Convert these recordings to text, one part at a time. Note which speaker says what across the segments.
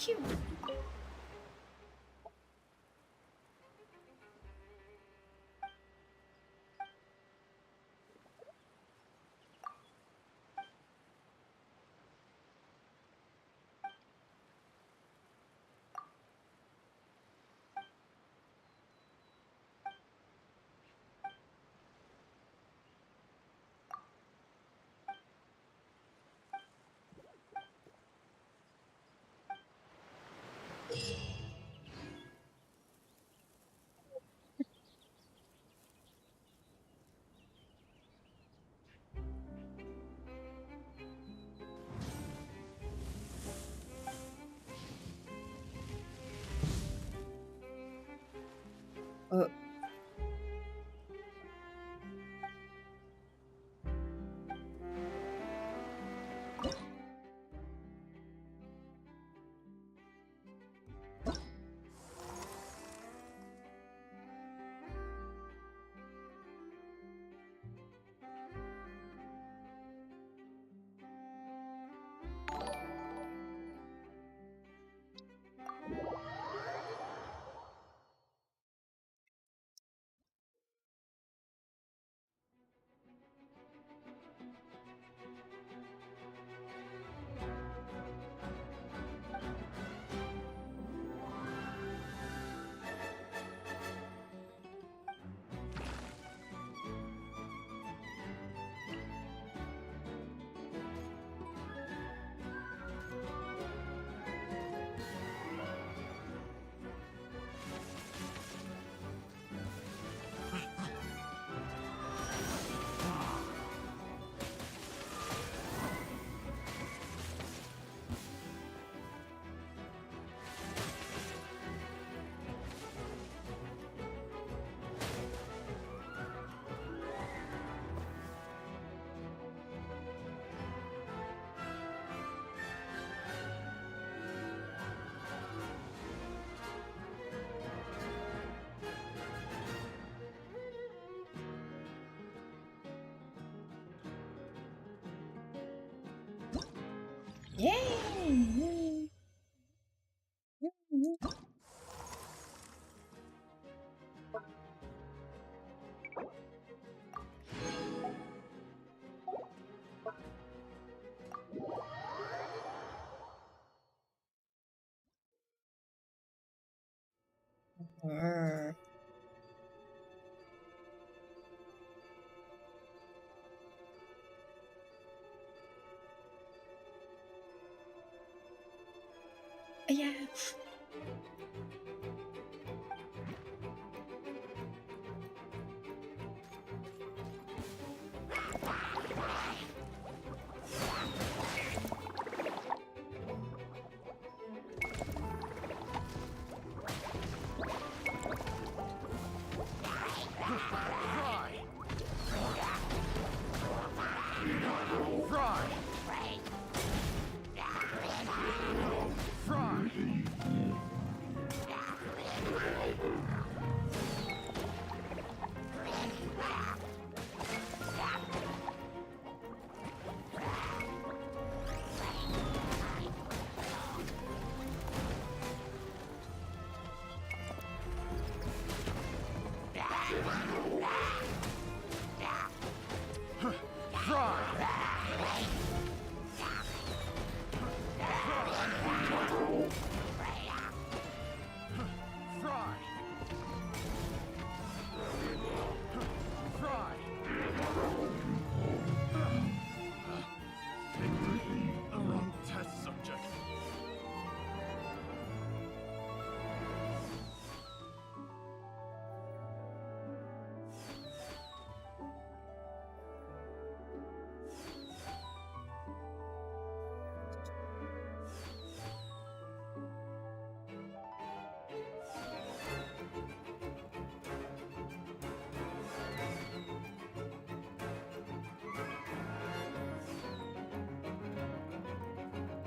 Speaker 1: Phew. Uh. Yay! Yeah.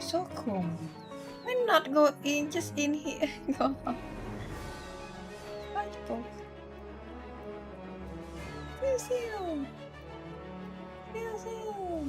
Speaker 1: So cool. Why not go in? Just in here. Go. Wonderful. Seal. Seal.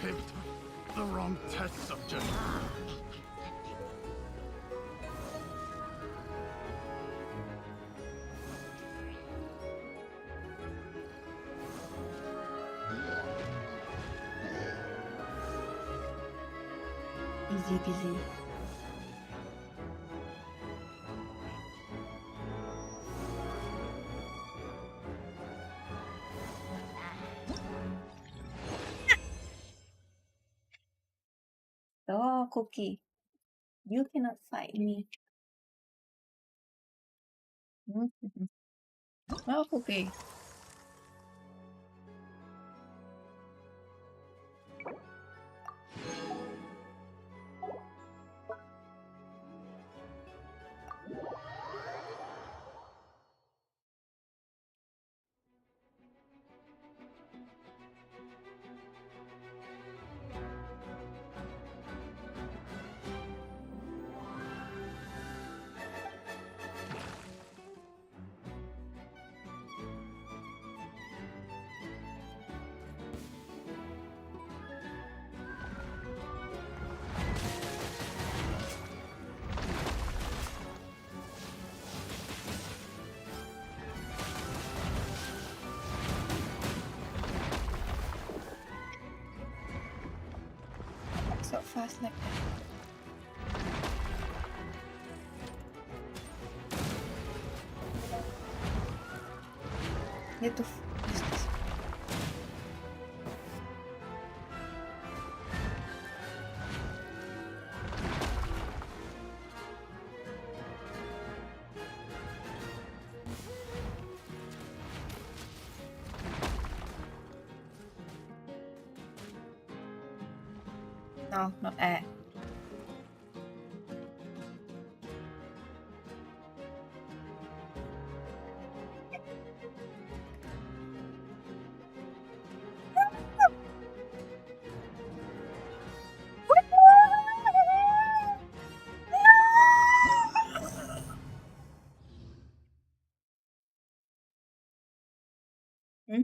Speaker 2: picked the wrong test subject.
Speaker 1: Easy peasy. Oh, Cookie, you cannot fight me. Oh, Cookie. So fast like that. Need to use this. No, not air. Hmm?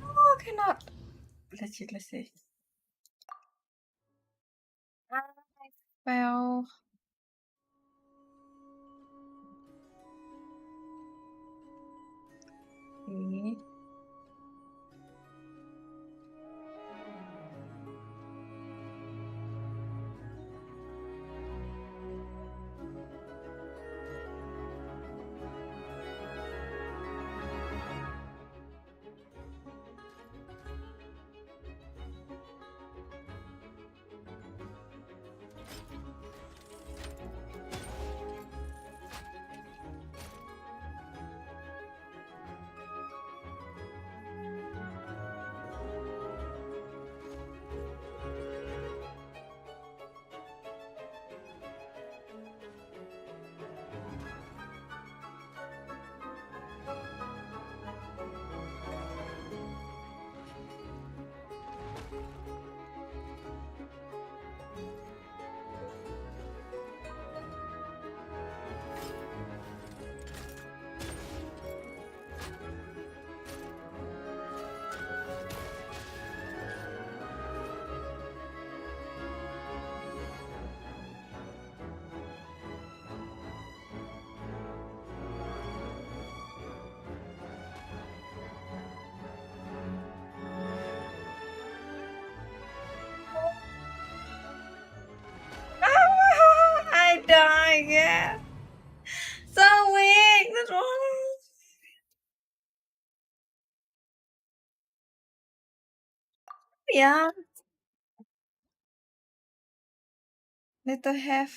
Speaker 1: Oh, cannot. Let's see. I fell. Okay. Yeah, need to have.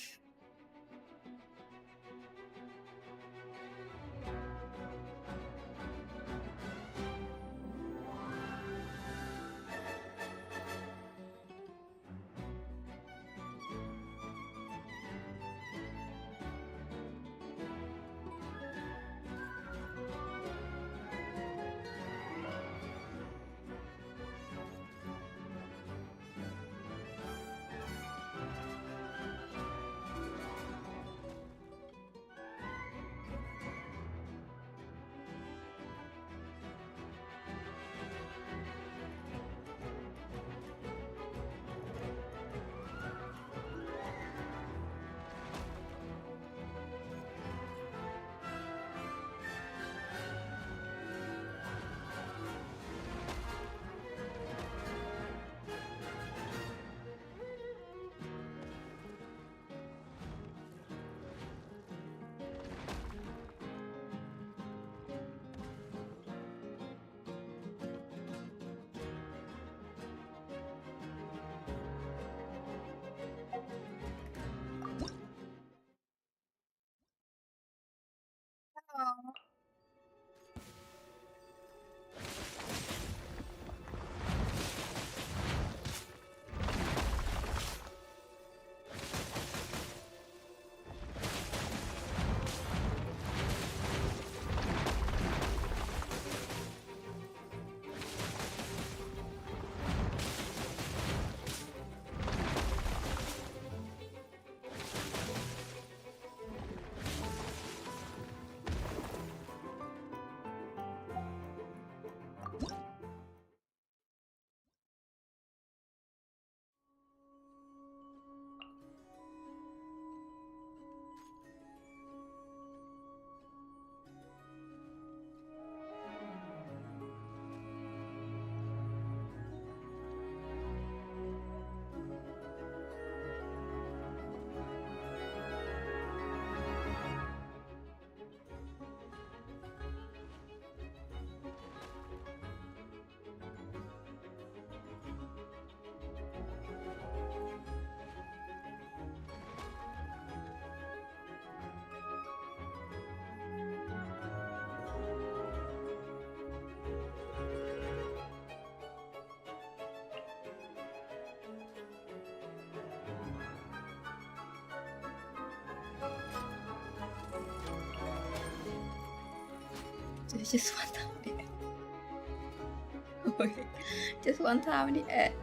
Speaker 1: Oh. Just one time in the air. Just one time in the air.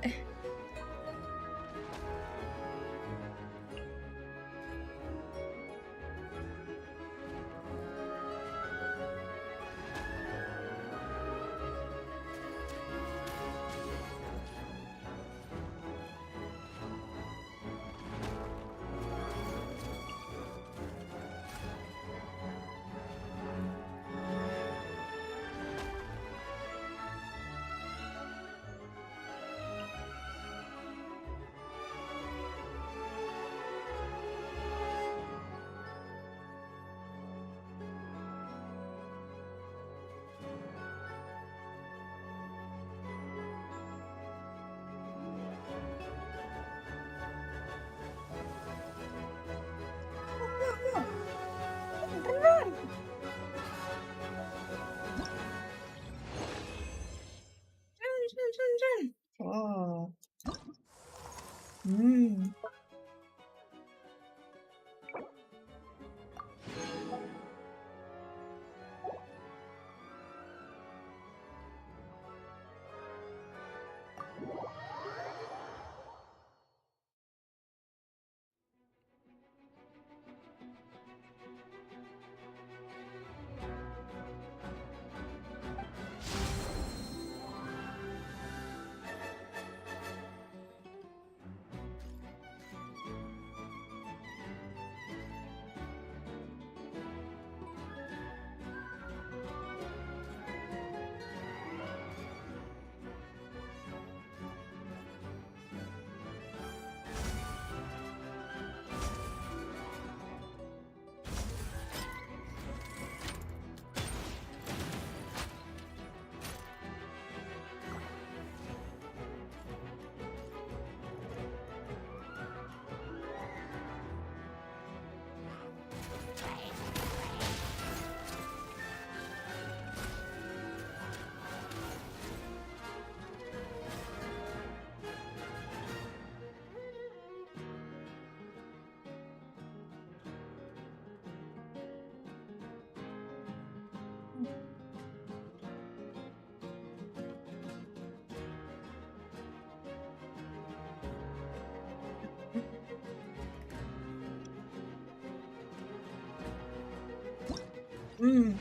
Speaker 1: Mm.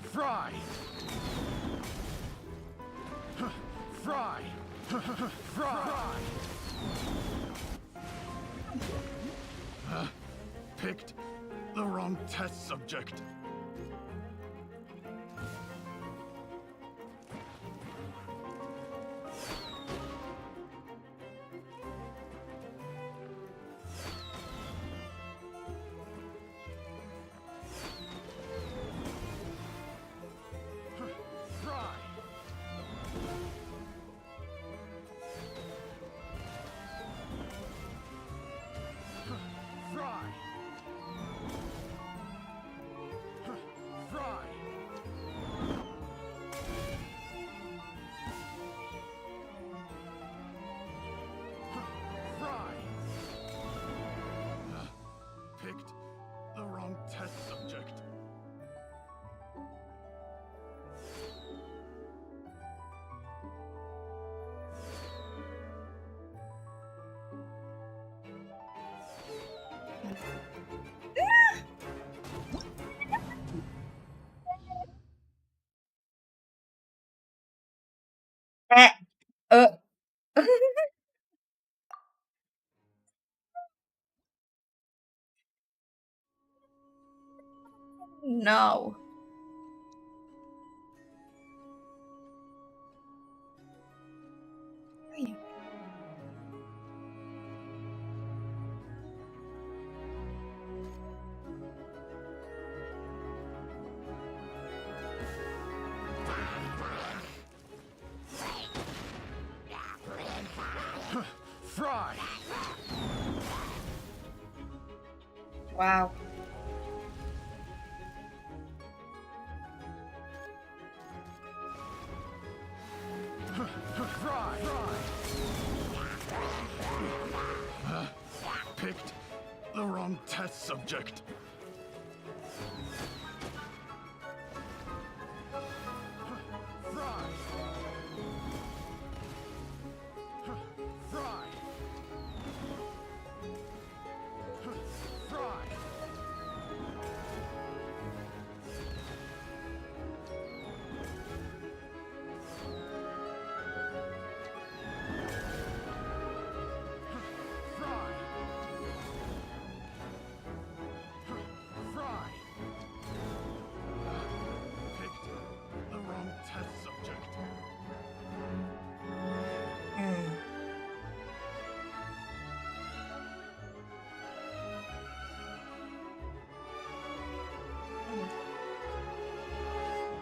Speaker 2: Fry! Fry! Fry! Picked the wrong test subject. Picked the wrong test subject.
Speaker 1: Uh. No.
Speaker 2: Fry!
Speaker 1: Wow.
Speaker 2: Fry! Picked the wrong test subject. Fry! Fry! Fry! Fry! Picked the wrong test subject.
Speaker 1: Mm.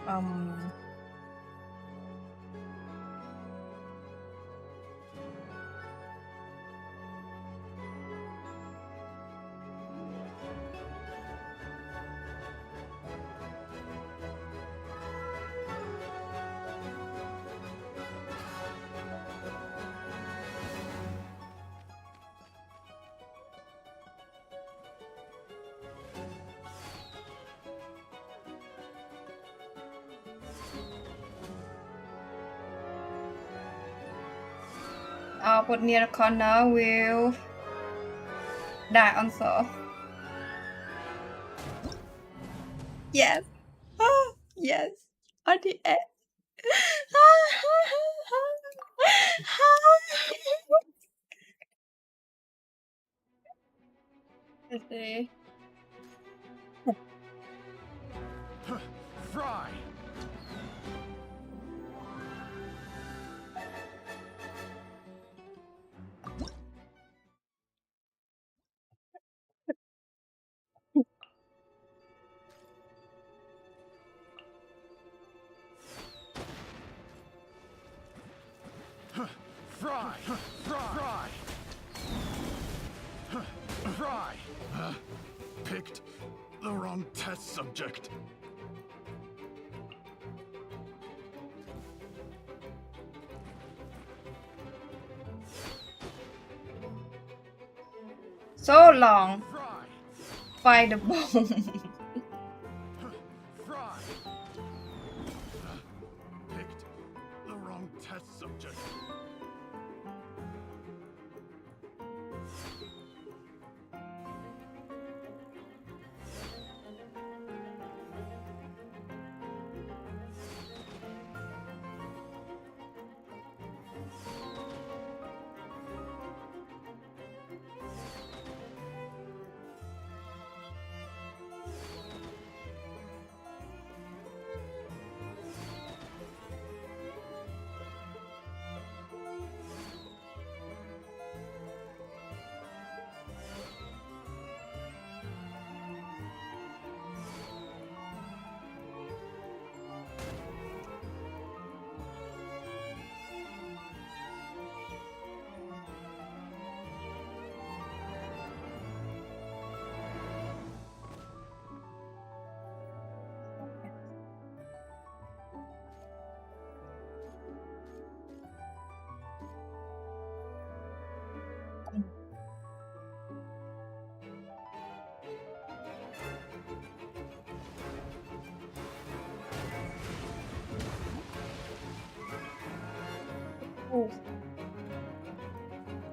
Speaker 1: Um. I'll put near the corner will die also. Yes. Oh, yes. On the end. Let's see.
Speaker 2: Fry! Fry! Fry! Fry! Picked the wrong test subject.
Speaker 1: So long.
Speaker 2: Fry!
Speaker 1: Find the bomb.
Speaker 2: Fry! Picked the wrong test subject.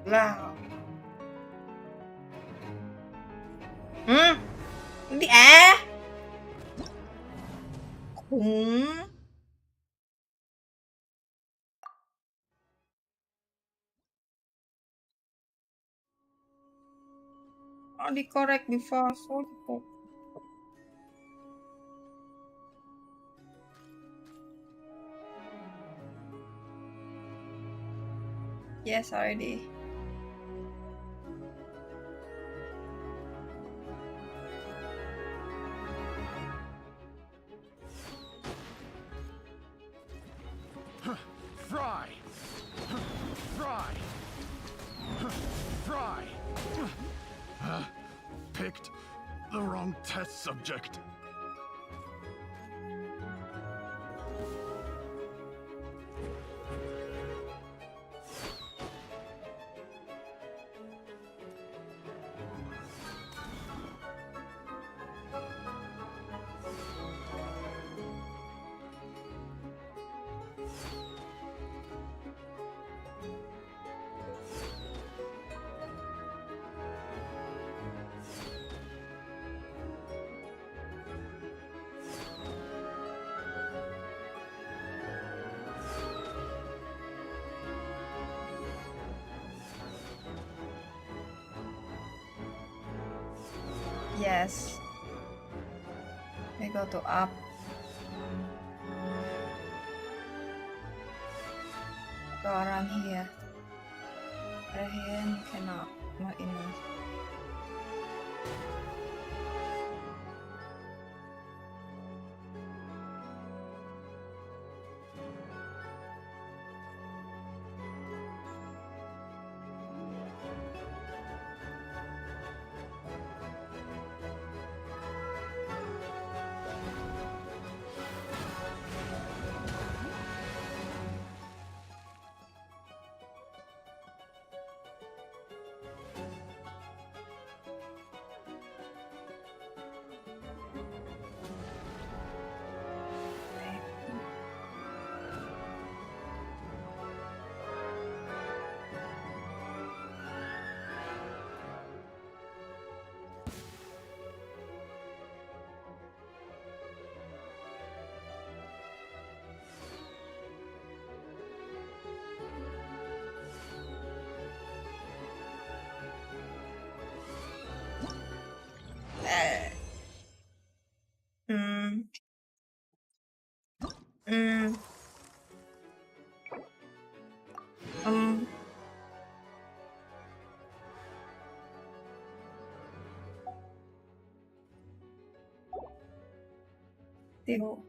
Speaker 1: Wow. Đi à. Khủng. Only correct before so difficult. Yes, already.
Speaker 2: Fry! Fry! Fry! Picked the wrong test subject.
Speaker 1: Yes. We go to up. Go around here. Right here you cannot. Not enough.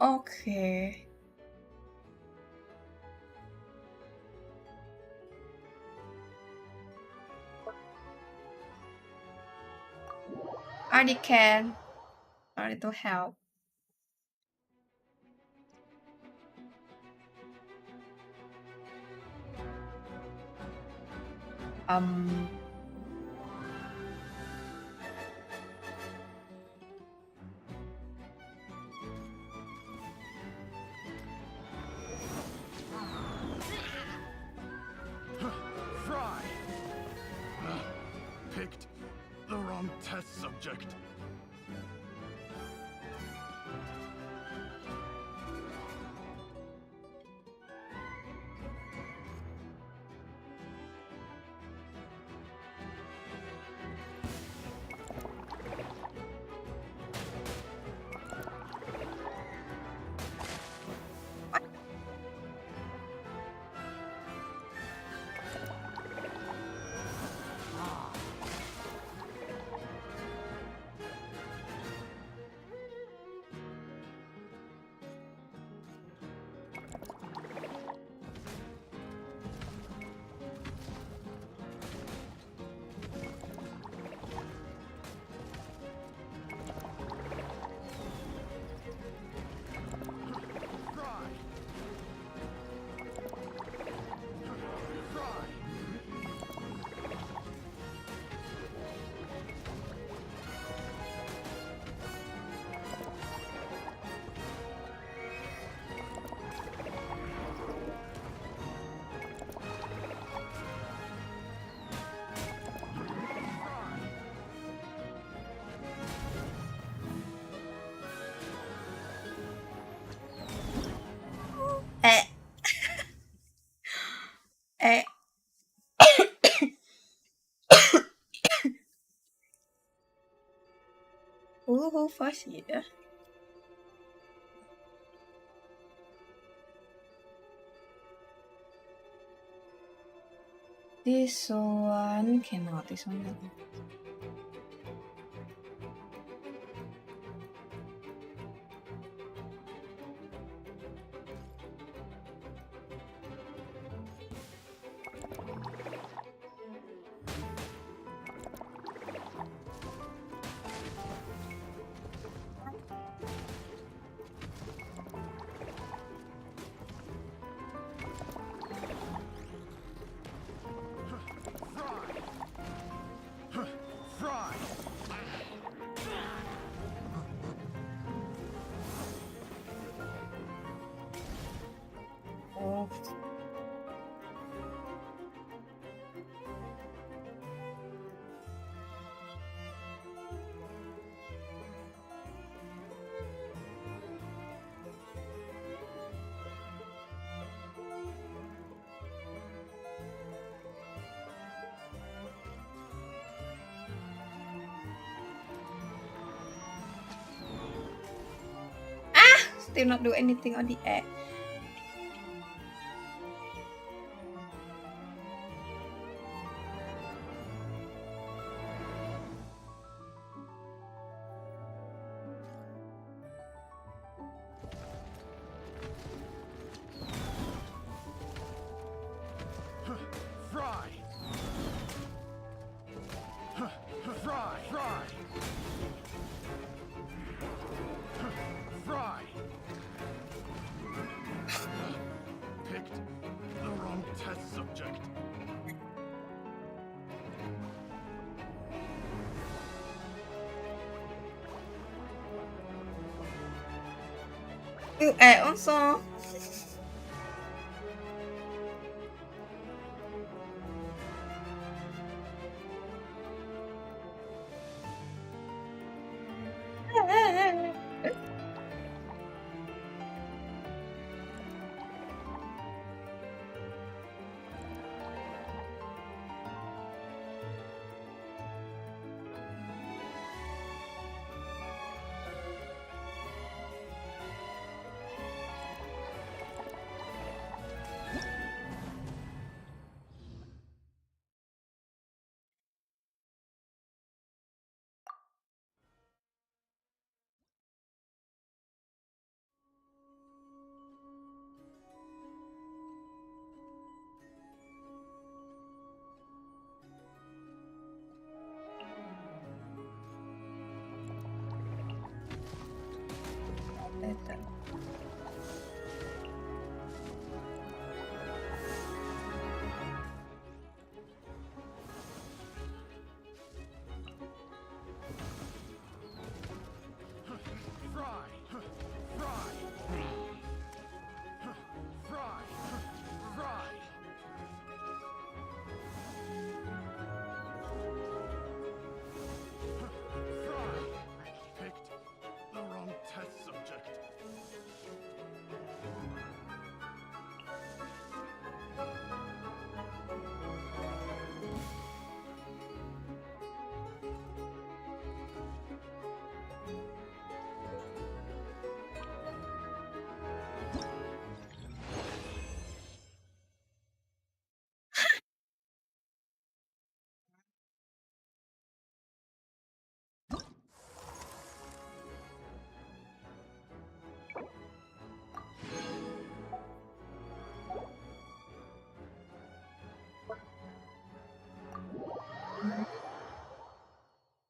Speaker 1: Okay. already can. A little help.
Speaker 2: Fry! Picked the wrong test subject.
Speaker 1: Who first here? This one cannot. This one doesn't.
Speaker 2: Fry!
Speaker 1: Oh. Still not do anything on the air.
Speaker 2: Fry! Fry! Fry! Fry! Picked the wrong test subject.
Speaker 1: You add also.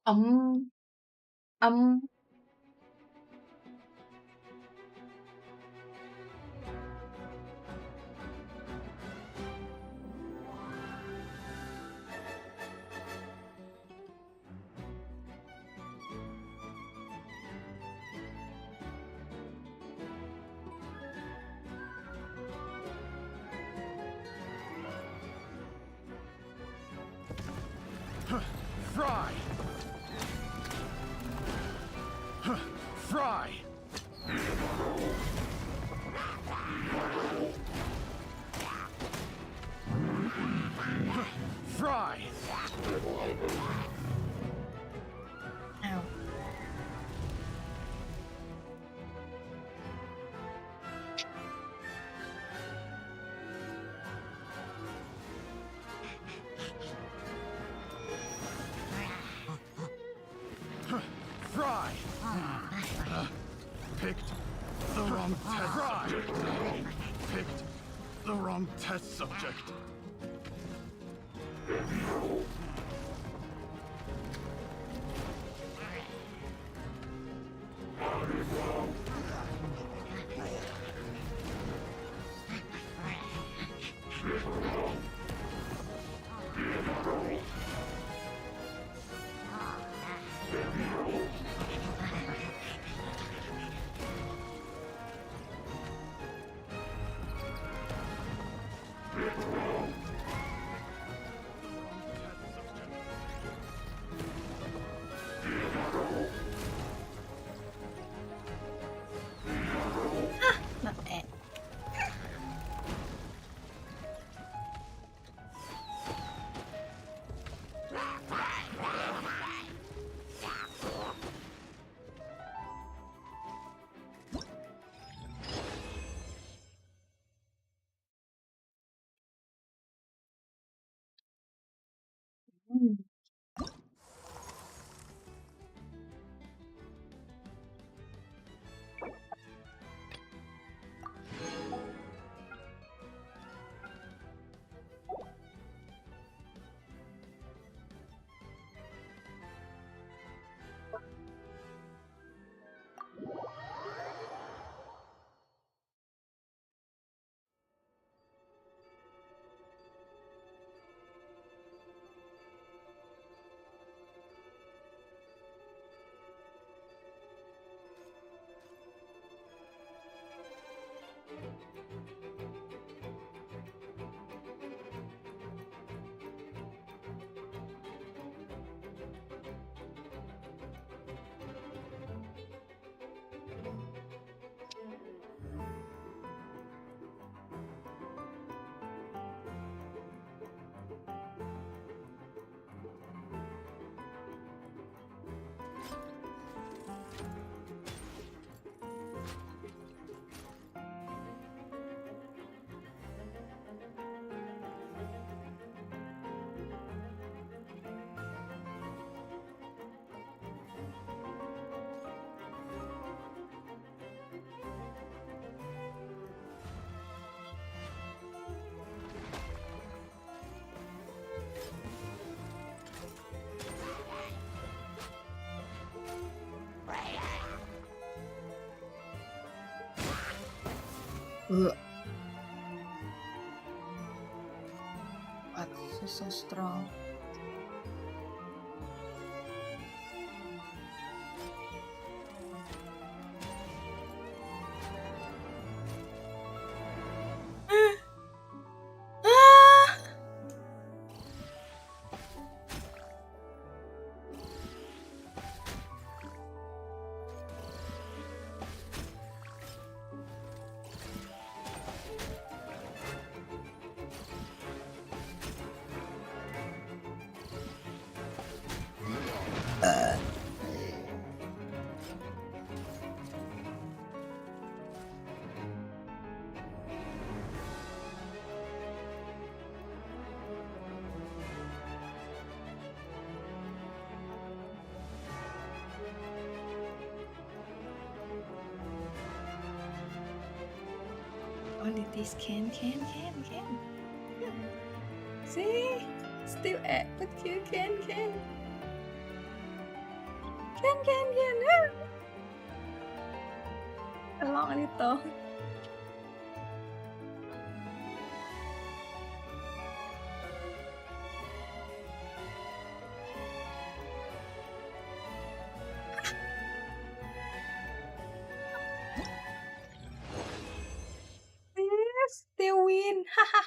Speaker 1: อืม
Speaker 2: Fry! Fry! Fry!
Speaker 1: อ้าว
Speaker 2: Fry! Picked the wrong test subject. Picked the wrong test subject.
Speaker 1: not bad. Mm. That's so strong. Only this can. See? Still at, but you can. Ken. Tolong itu. Yes, they win. Haha.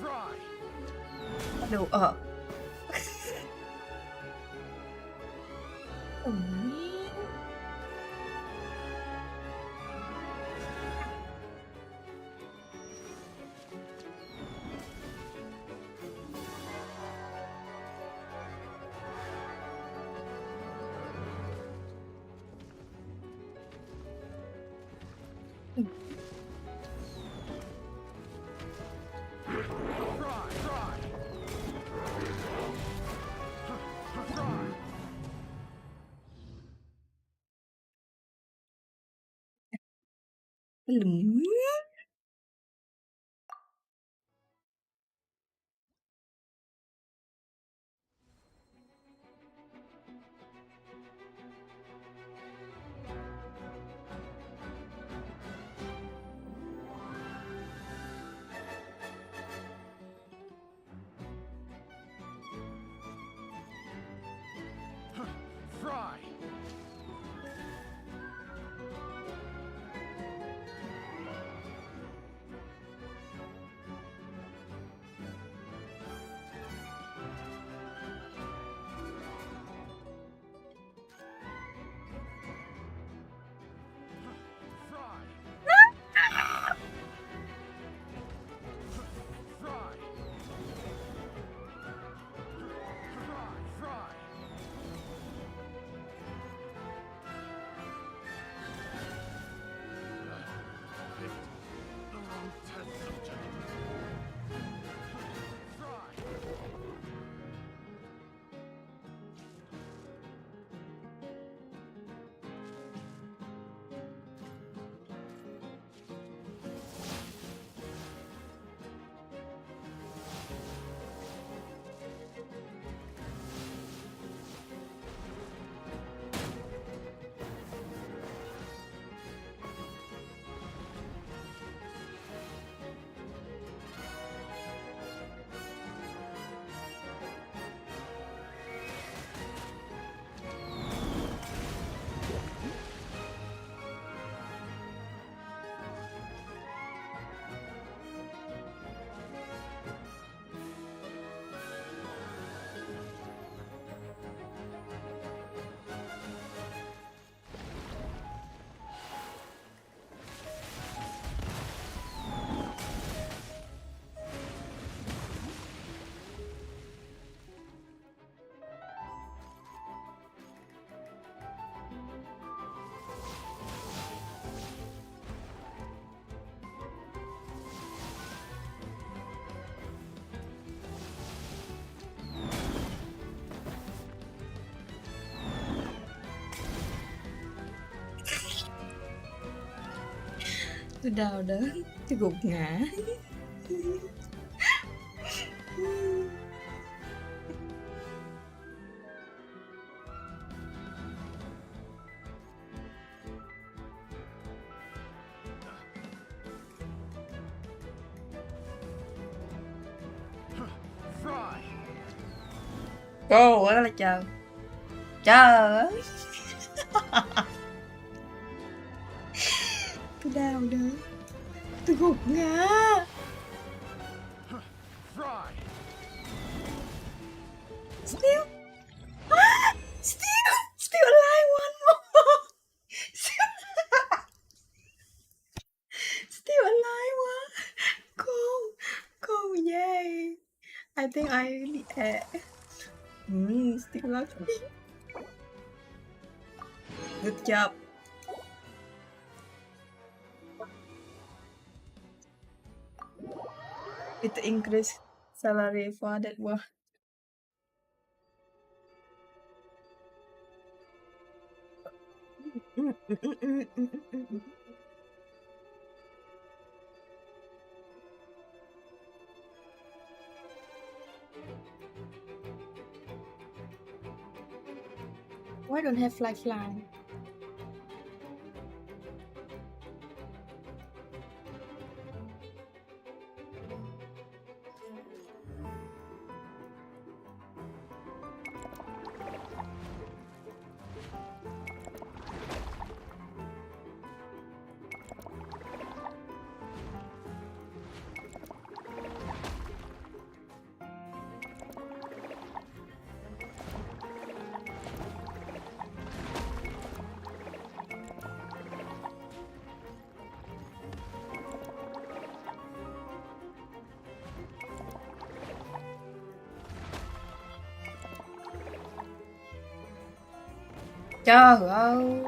Speaker 2: Fry.
Speaker 1: Aduh, Ui. Belum.
Speaker 2: Fry.
Speaker 1: Tôi đau đớn, tôi gục ngã.
Speaker 2: Fry.
Speaker 1: Cô đó là chờ. Trời ơi. Tôi đau đớn, tôi gục ngã.
Speaker 2: Fry.
Speaker 1: Still, still alive, one more. Still alive, one. Cô, yay. I think I still lucky. Good job. It increase salary for that one. Why don't have lifeline? Trời ơi.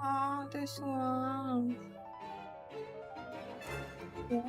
Speaker 1: Oh, this one. Yeah.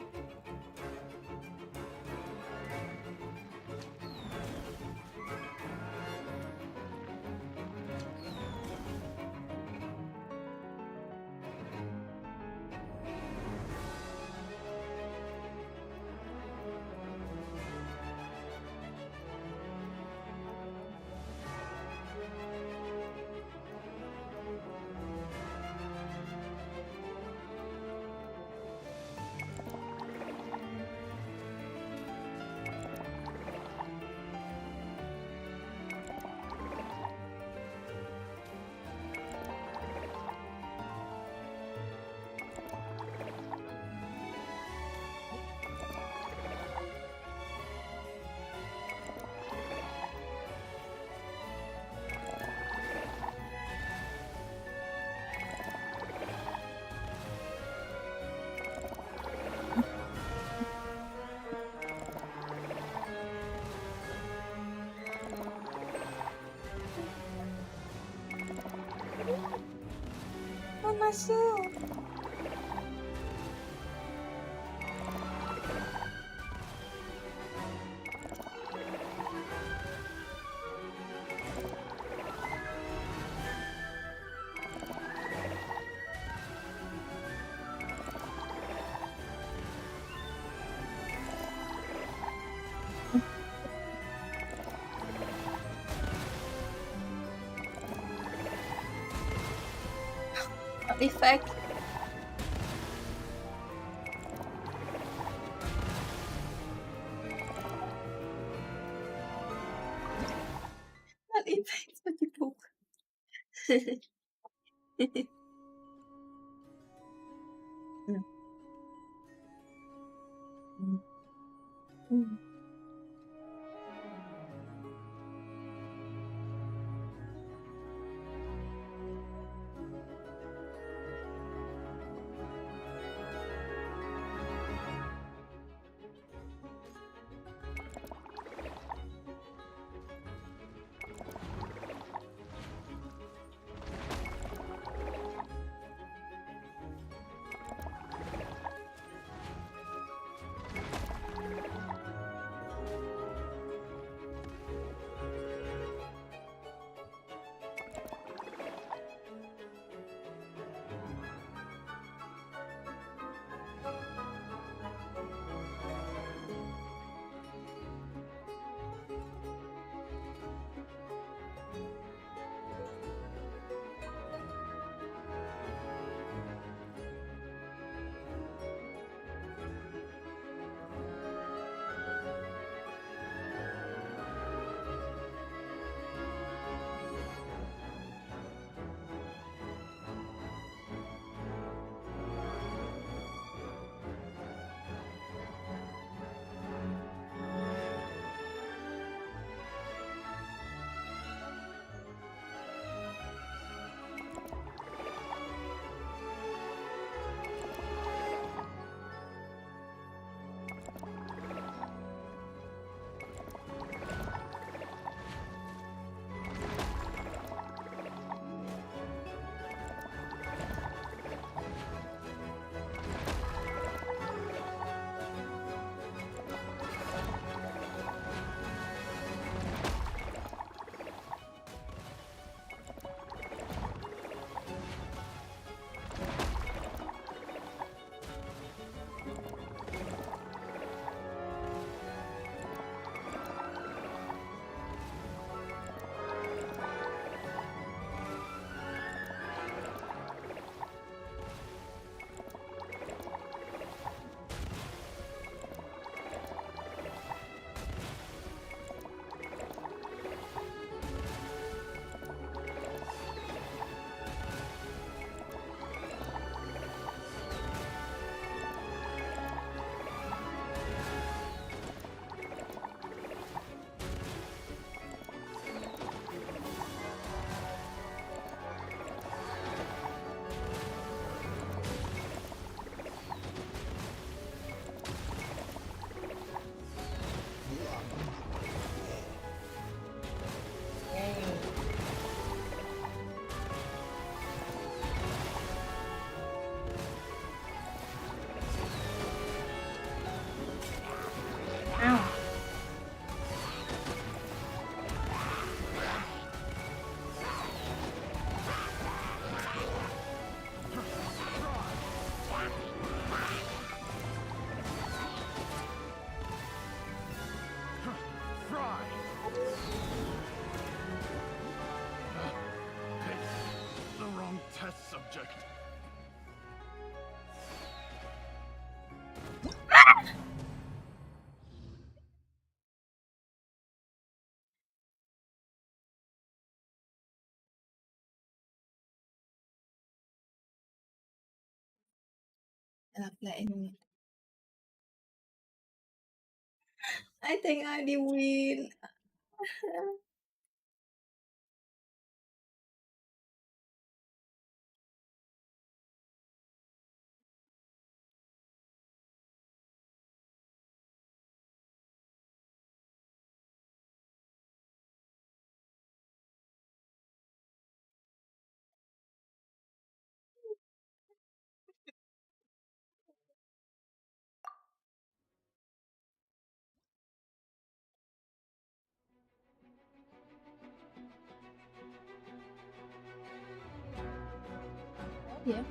Speaker 1: Masuk. Effect. Not effect, but you took.
Speaker 2: subject.
Speaker 3: I think I did win. Yeah.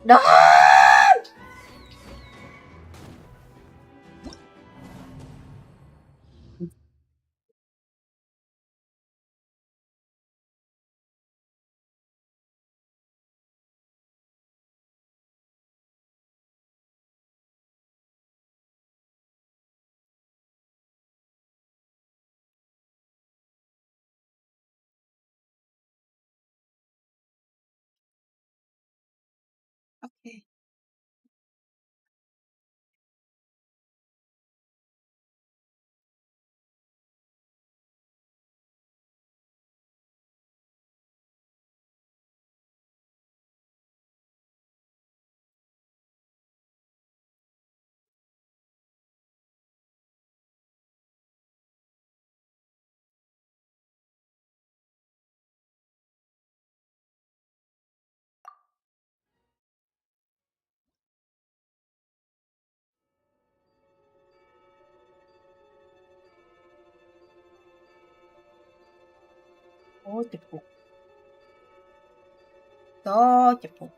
Speaker 1: Don't!
Speaker 3: Okay.
Speaker 1: Ôi จ็บปวดก็เจ็บปวด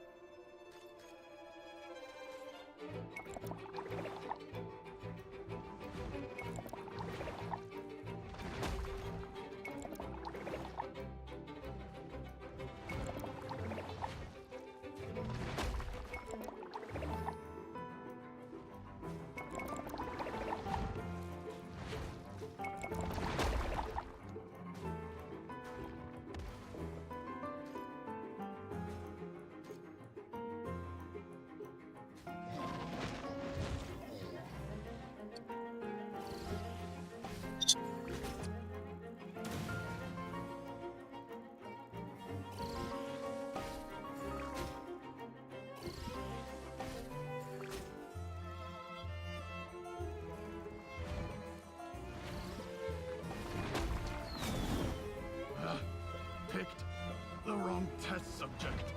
Speaker 2: Picked the wrong test subject.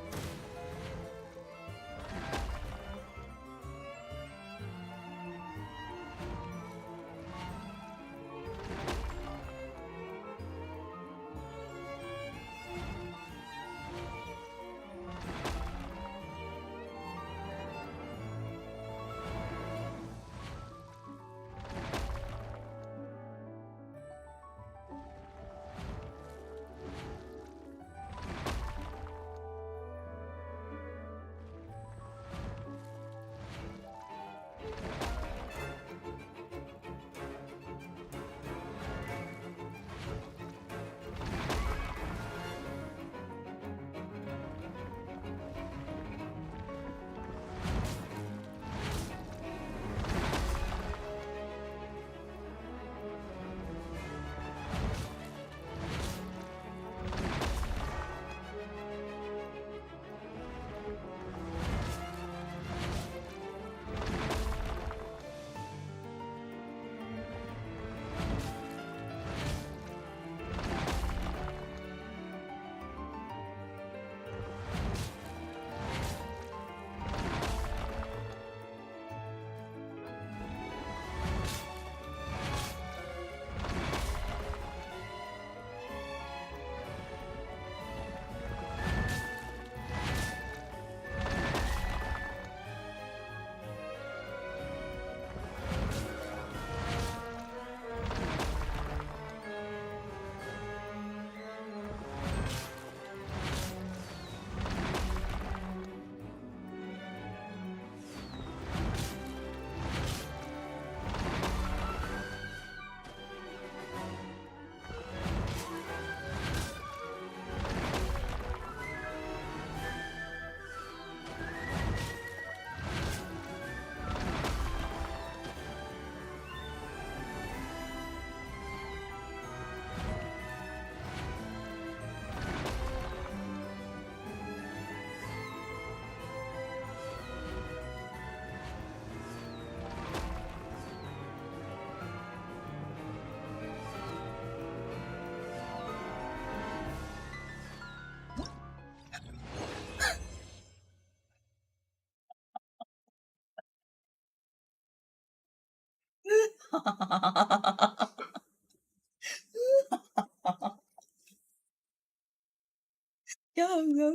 Speaker 1: Trời ơi!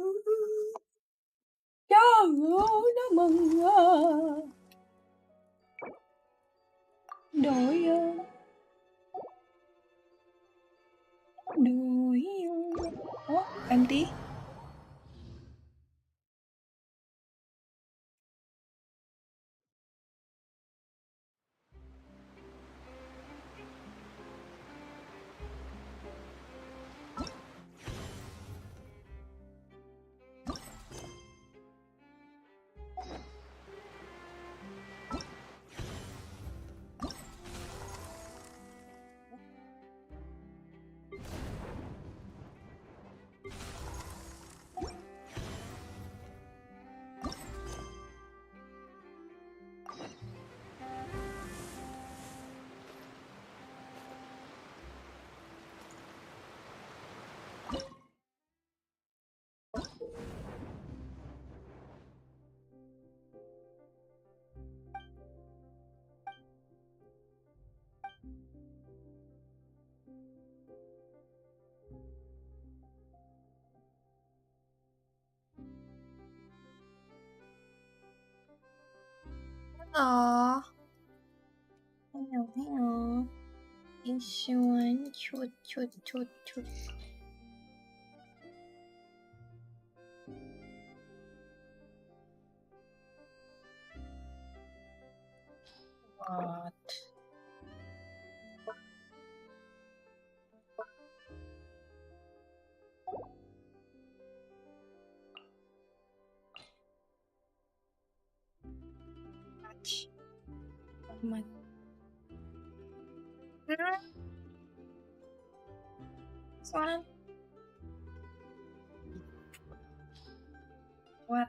Speaker 1: Trời
Speaker 3: đã mừng đổi empty. Hello. Hello. Insurance. Chut. What? Oh my. This one? What?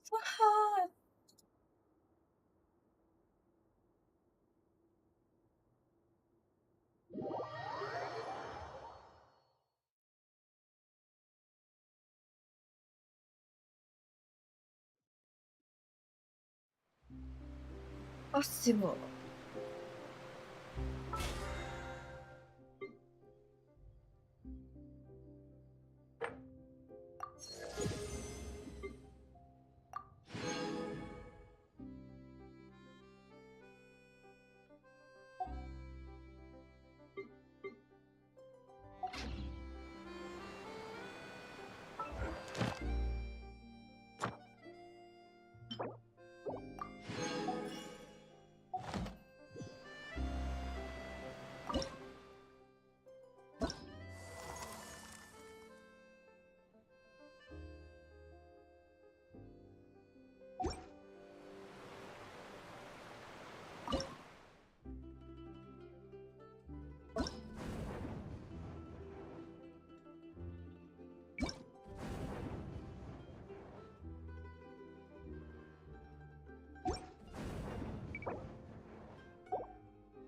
Speaker 3: So hot. Possible.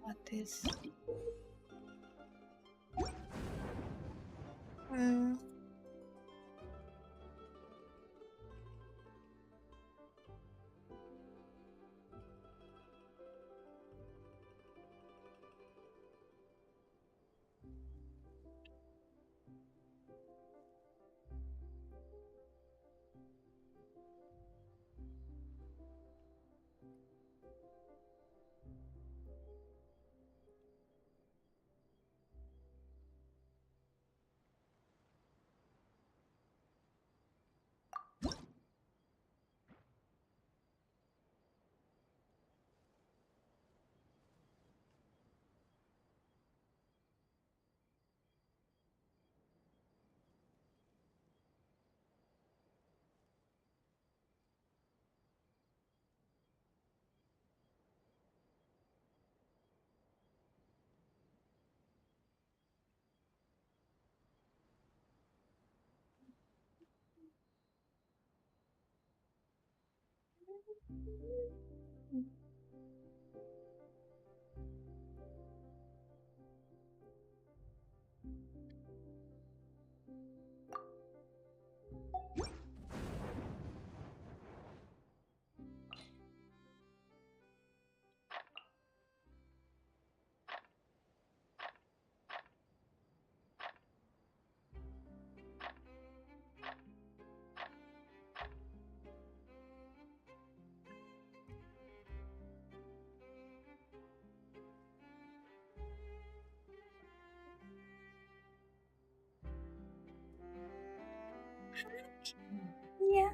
Speaker 3: What is? Yeah.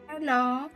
Speaker 3: Hello.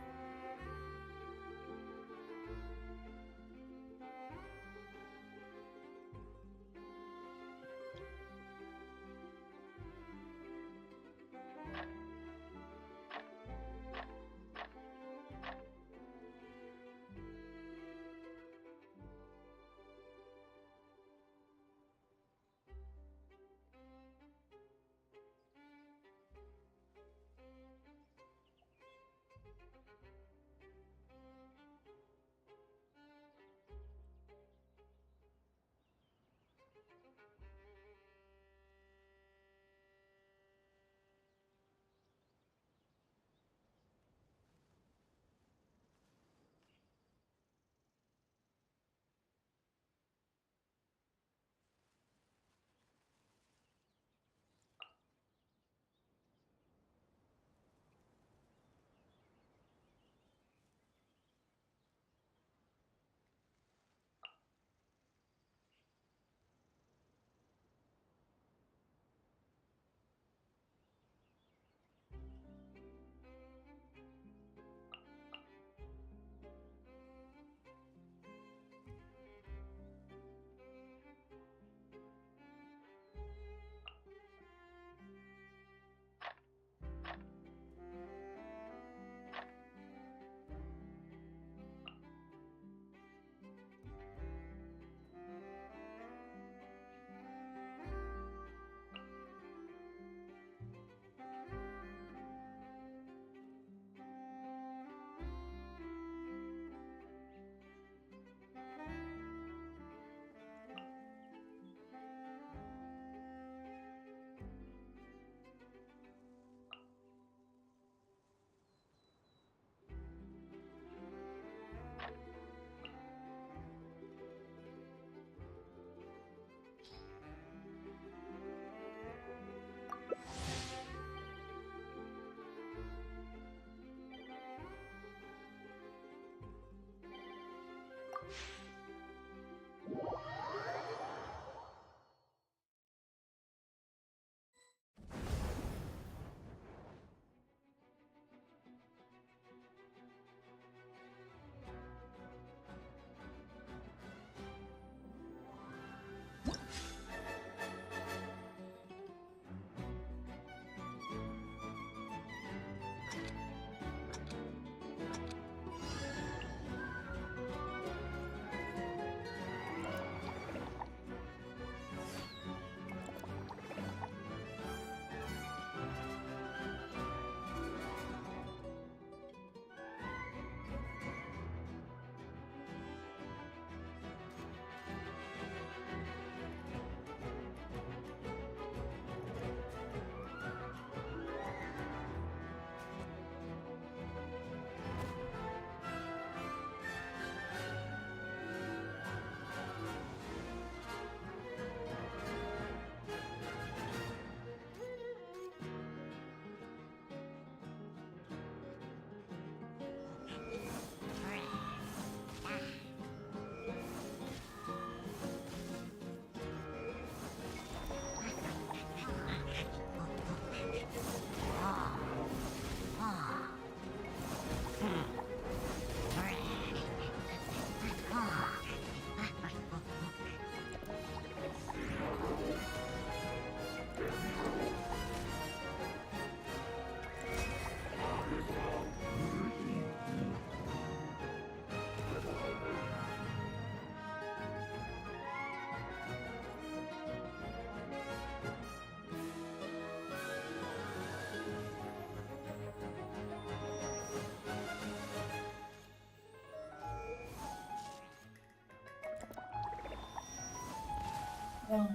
Speaker 3: Oh.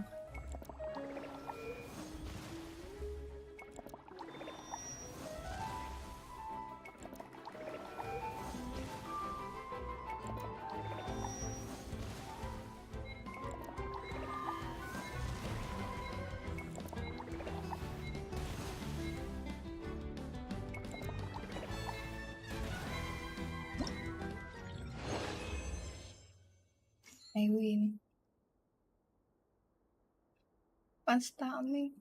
Speaker 3: I win. Basta me.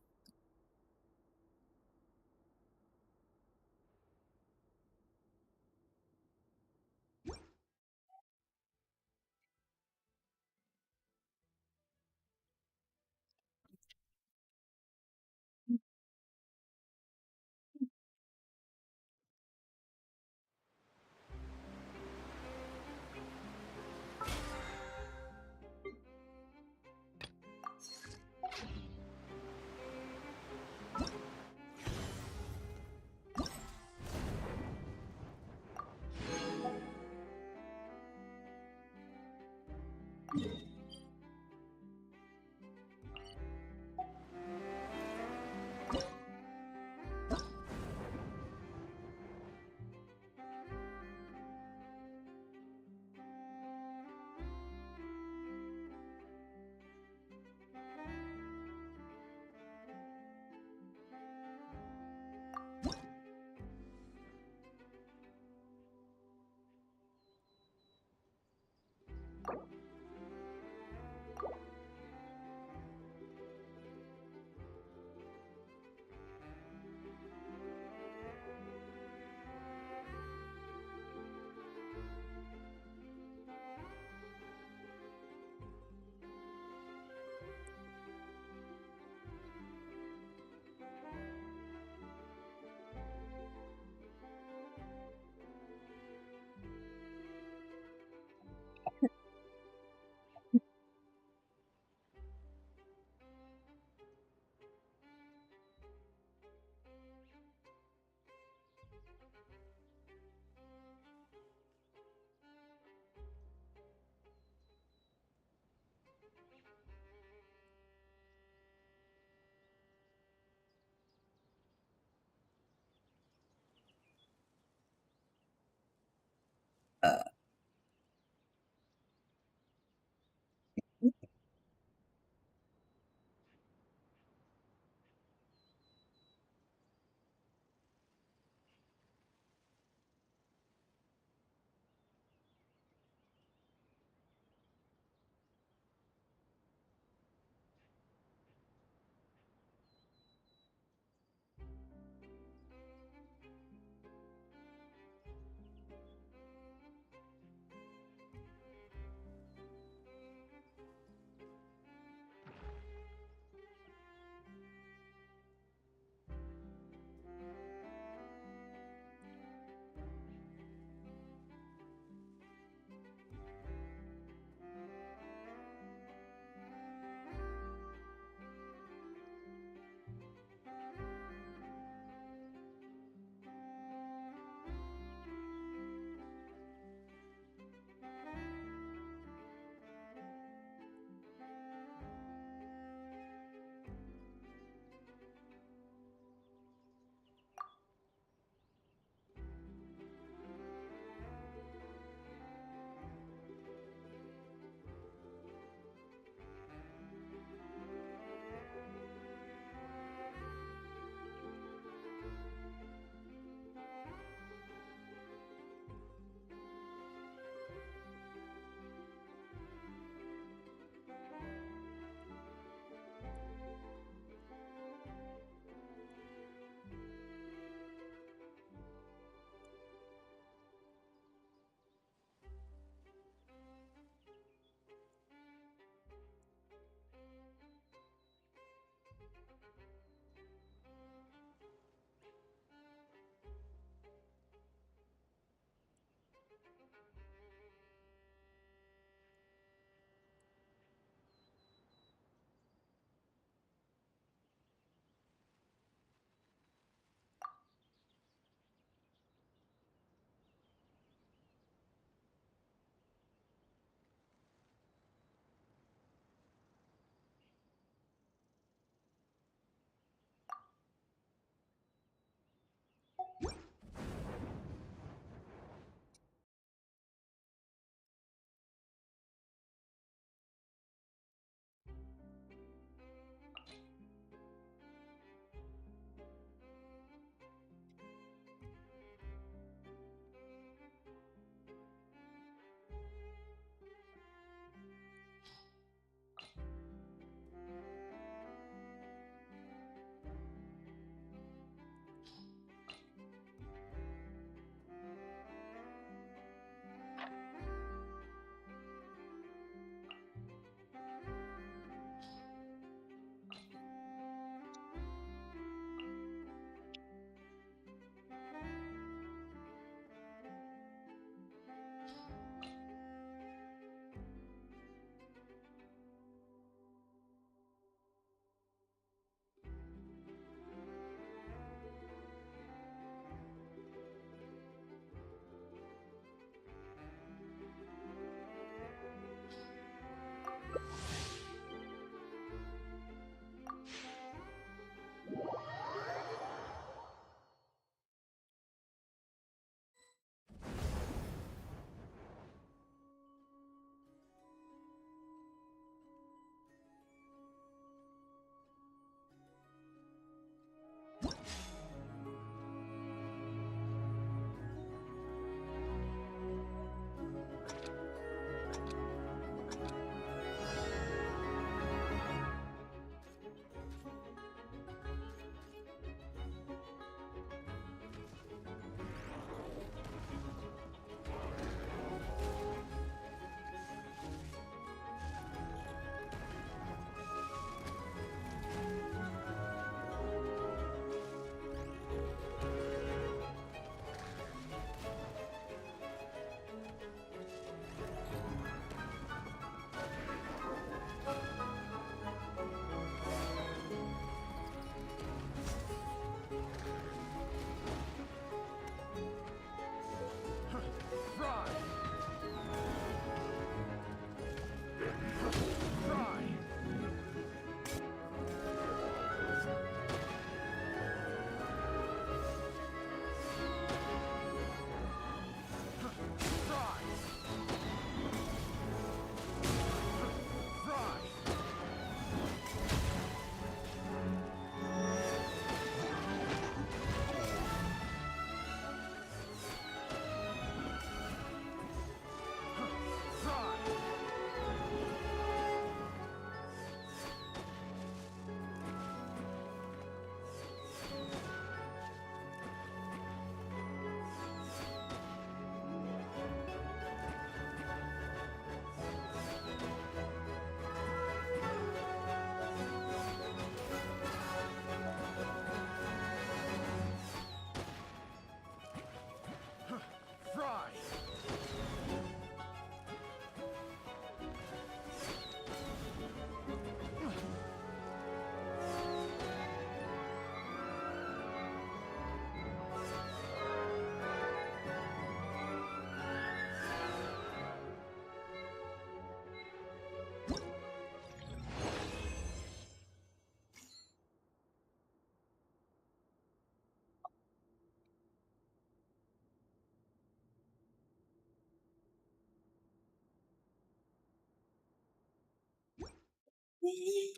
Speaker 3: She.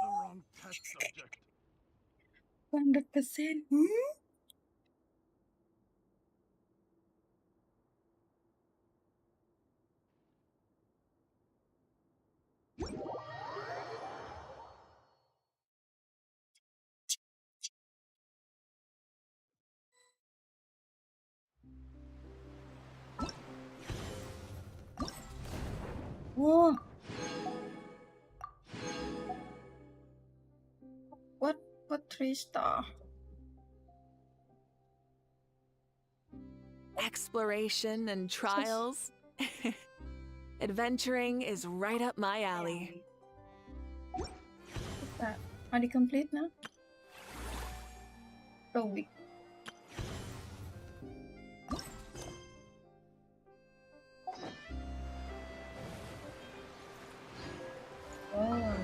Speaker 2: The wrong test subject.
Speaker 3: 100%. Whoa. What 3-star?
Speaker 4: Exploration and trials. Adventuring is right up my alley.
Speaker 3: What's that? Are they complete now? Probably. Oh.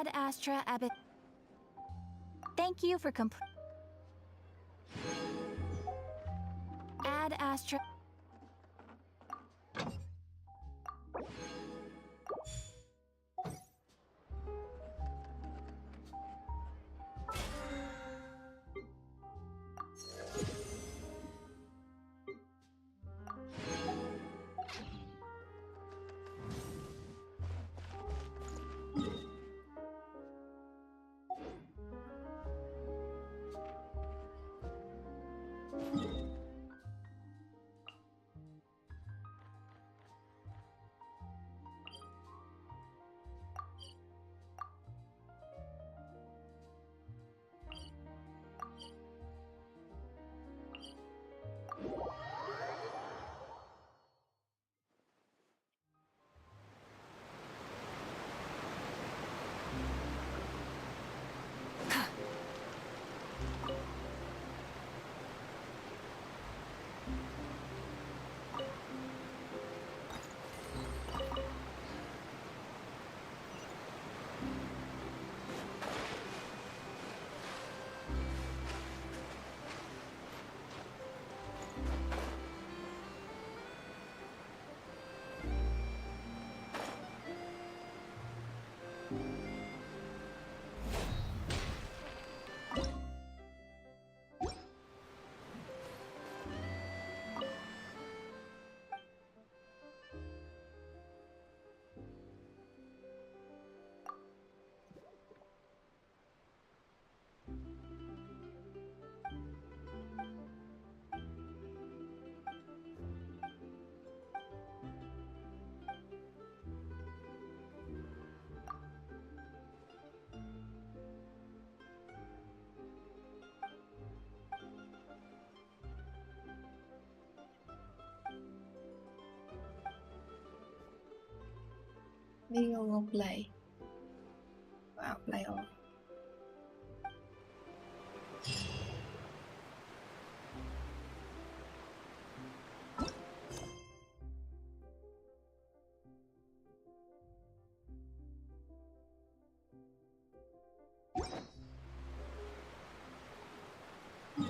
Speaker 5: Ad Astra Abbot. Thank you for Ad Astra.
Speaker 3: Đi ngược lại vào lại ở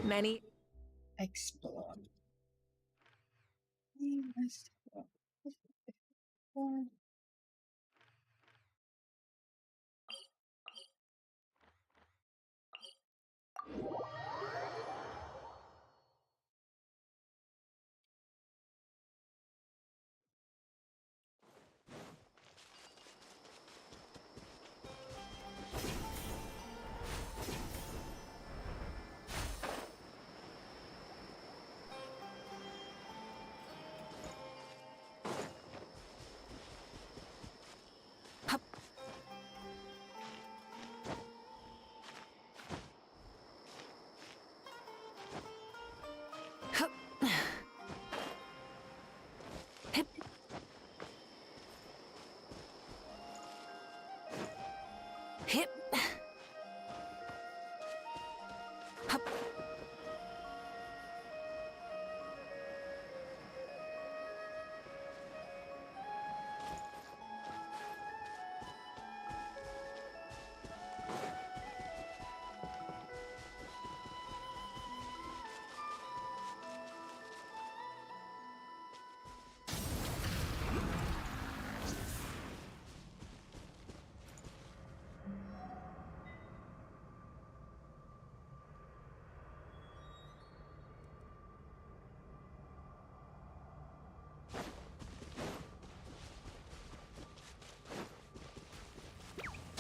Speaker 4: Many
Speaker 3: explore. Explore.
Speaker 4: hip. Hup.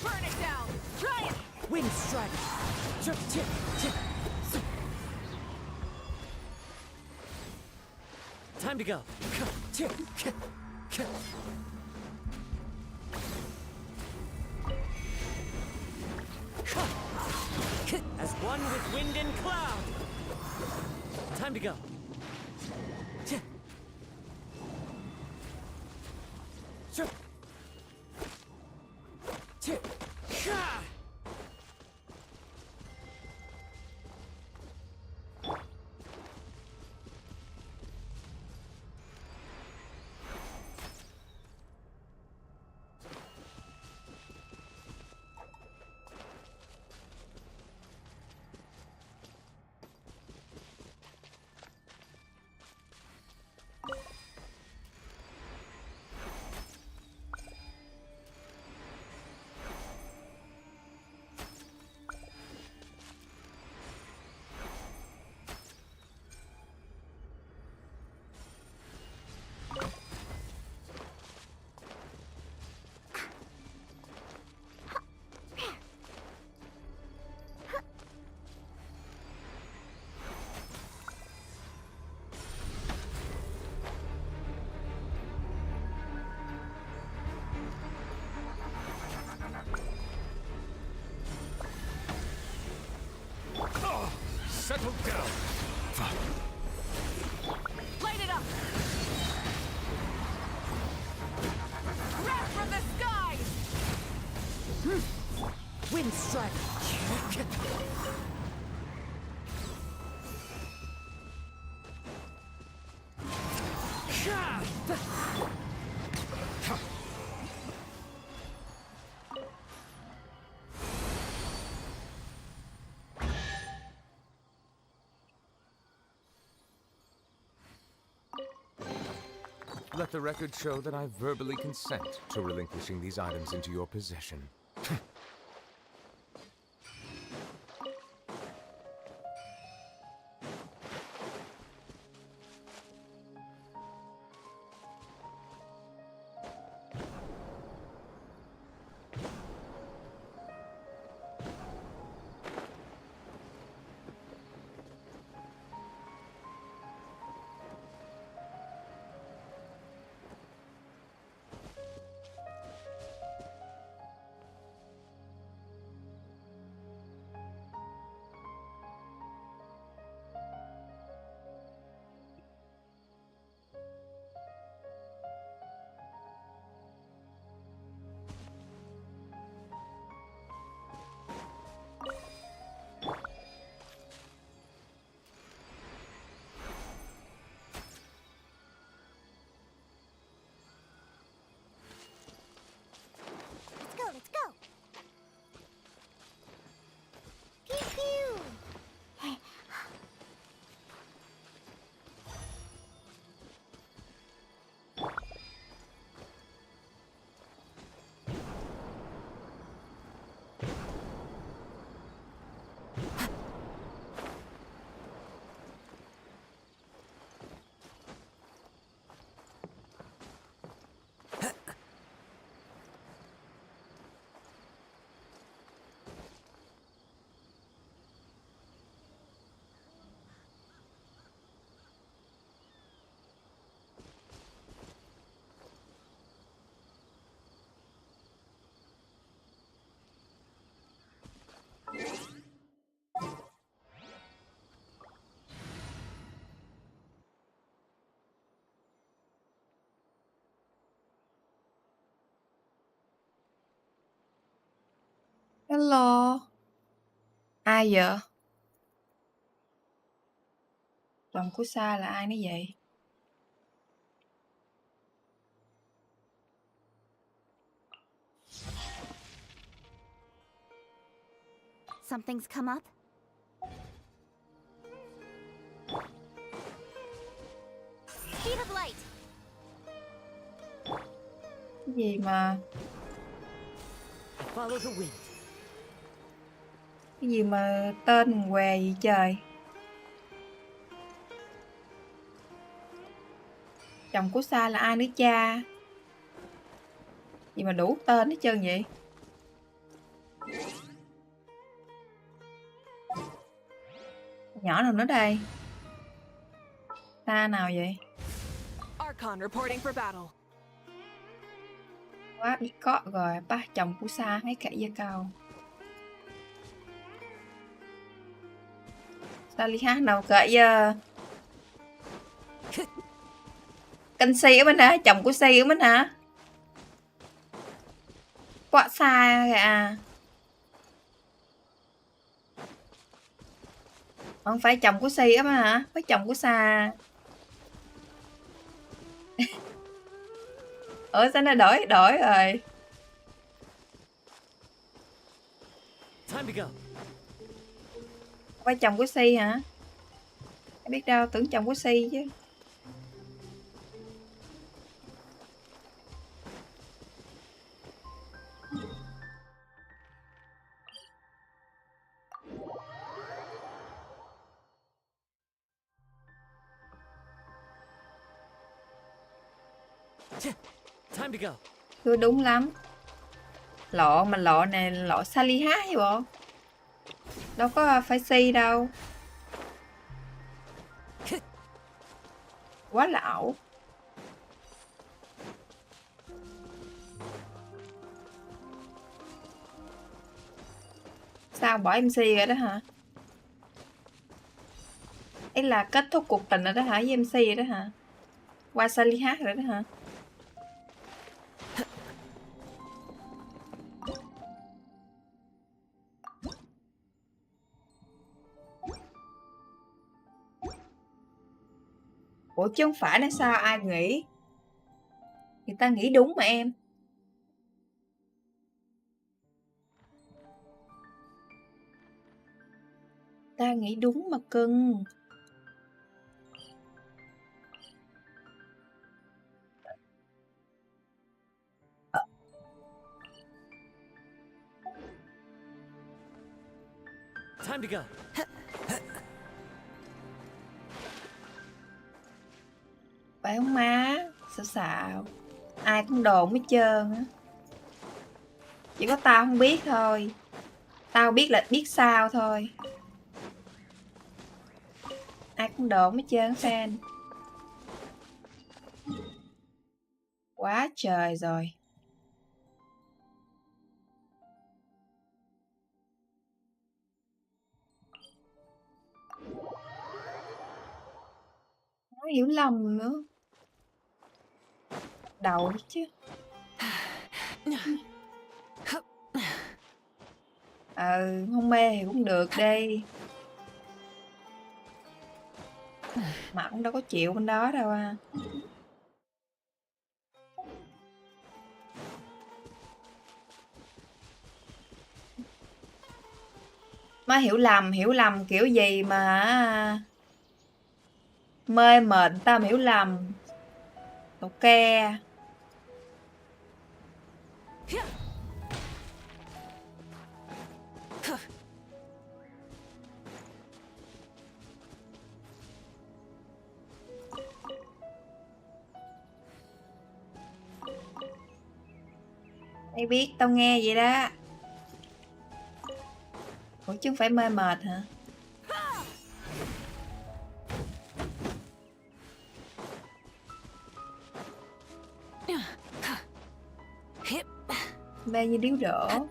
Speaker 4: Burn it down! Try it!
Speaker 6: Wind strategy. Tip, tip, tip. Time to go. Tip, tip, tip. As one with wind and cloud. Time to go. Tip. Tip. Tip.
Speaker 2: Settle down.
Speaker 4: Light it up! Wrath from the skies!
Speaker 6: Wind strike.
Speaker 7: Let the record show that I verbally consent to relinquishing these items into your possession.
Speaker 5: Let's go. Pew pew.
Speaker 1: Hello. Ai vậy? Chồng của Sa là ai nữa vậy?
Speaker 5: Something's come up. Speed of light.
Speaker 1: Cái gì mà
Speaker 6: Follow the wind.
Speaker 1: cái gì mà tên què vậy trời? Chồng của Sa là ai nữa cha? Gì mà đủ tên hết trơn vậy? Nhỏ nào nữa đây? Sa nào vậy?
Speaker 4: Archon reporting for battle.
Speaker 1: Quá biết có rồi, ba chồng của Sa mấy kẻ da cao. Sally hát nào kệ giờ. Canh Si ở bên hả? Chồng của Si ở bên hả? Quá xa kìa à. Không phải chồng của Si á hả? Phải chồng của Sa. Sao nó đổi rồi.
Speaker 6: Time to go.
Speaker 1: Phải chồng của Si hả? Biết đâu, tưởng chồng của Si chứ.
Speaker 6: Time to go.
Speaker 1: Chưa đúng lắm. Lọ mà lọ này lọ Sally hát vậy bộ. Đâu có phải Si đâu. Quá là ẩu. Sao bỏ MC rồi đó hả? Cái là kết thúc cuộc tình rồi đó hả? Với MC rồi đó hả? Qua Sally hát rồi đó hả? Ủa chứ không phải là sao ai nghĩ? Người ta nghĩ đúng mà em. Ta nghĩ đúng mà cưng.
Speaker 6: Time to go.
Speaker 1: Phải không má? Sao xạo? Ai cũng đồn hết trơn á. Chỉ có tao không biết thôi. Tao biết là biết sao thôi. Ai cũng đồn hết trơn fan. Quá trời rồi. Nó hiểu lầm nữa. Đầu chứ. Không mê thì cũng được đi. Mà cũng đâu có chịu bên đó đâu à. Má hiểu lầm kiểu gì mà mê mệt tao hiểu lầm. Ok. Mày biết tao nghe vậy đó. Ủa chứ không phải mê mệt hả? Mê như điếu đổ.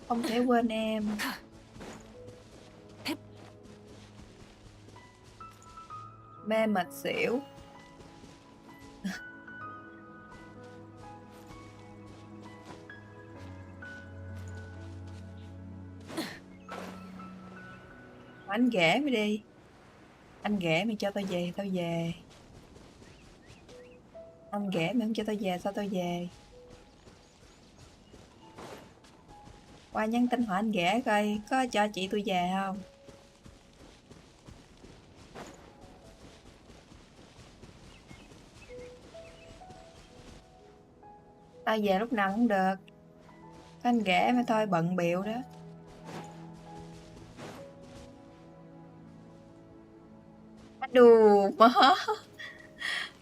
Speaker 1: Không thể quên em. Mê mệt xỉu. Anh ghẻ mày đi. Anh ghẻ mày cho tao về tao về. Anh ghẻ mày không cho tao về sao tao về? Qua nhắn tin hỏi anh ghẻ coi có cho chị tôi về không? Tao về lúc nào cũng được. Có anh ghẻ mày thôi bận bịu đó. Đùa mà.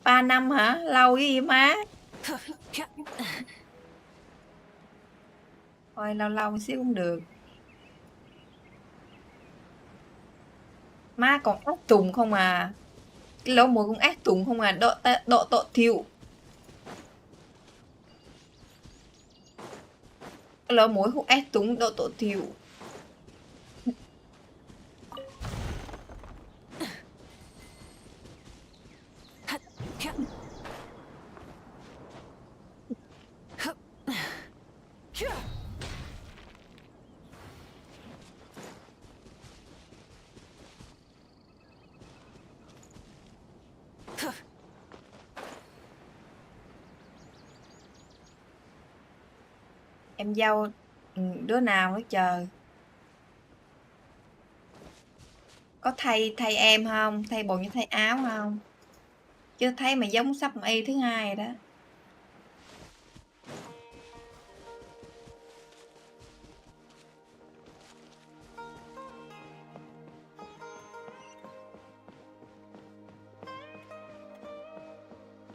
Speaker 1: 3 năm hả? Lâu cái gì má? Thôi lâu lâu xíu cũng được. Má còn ác tùng không à? Cái lỗ mũi cũng ác tùng không à? Độ tội thiệu. Cái lỗ mũi cũng ác tùng độ tội thiệu. Em dâu đứa nào nữa chờ. Có thay em không? Thay bồn như thay áo không? Chứ thấy mà giống sắp y thứ hai rồi đó.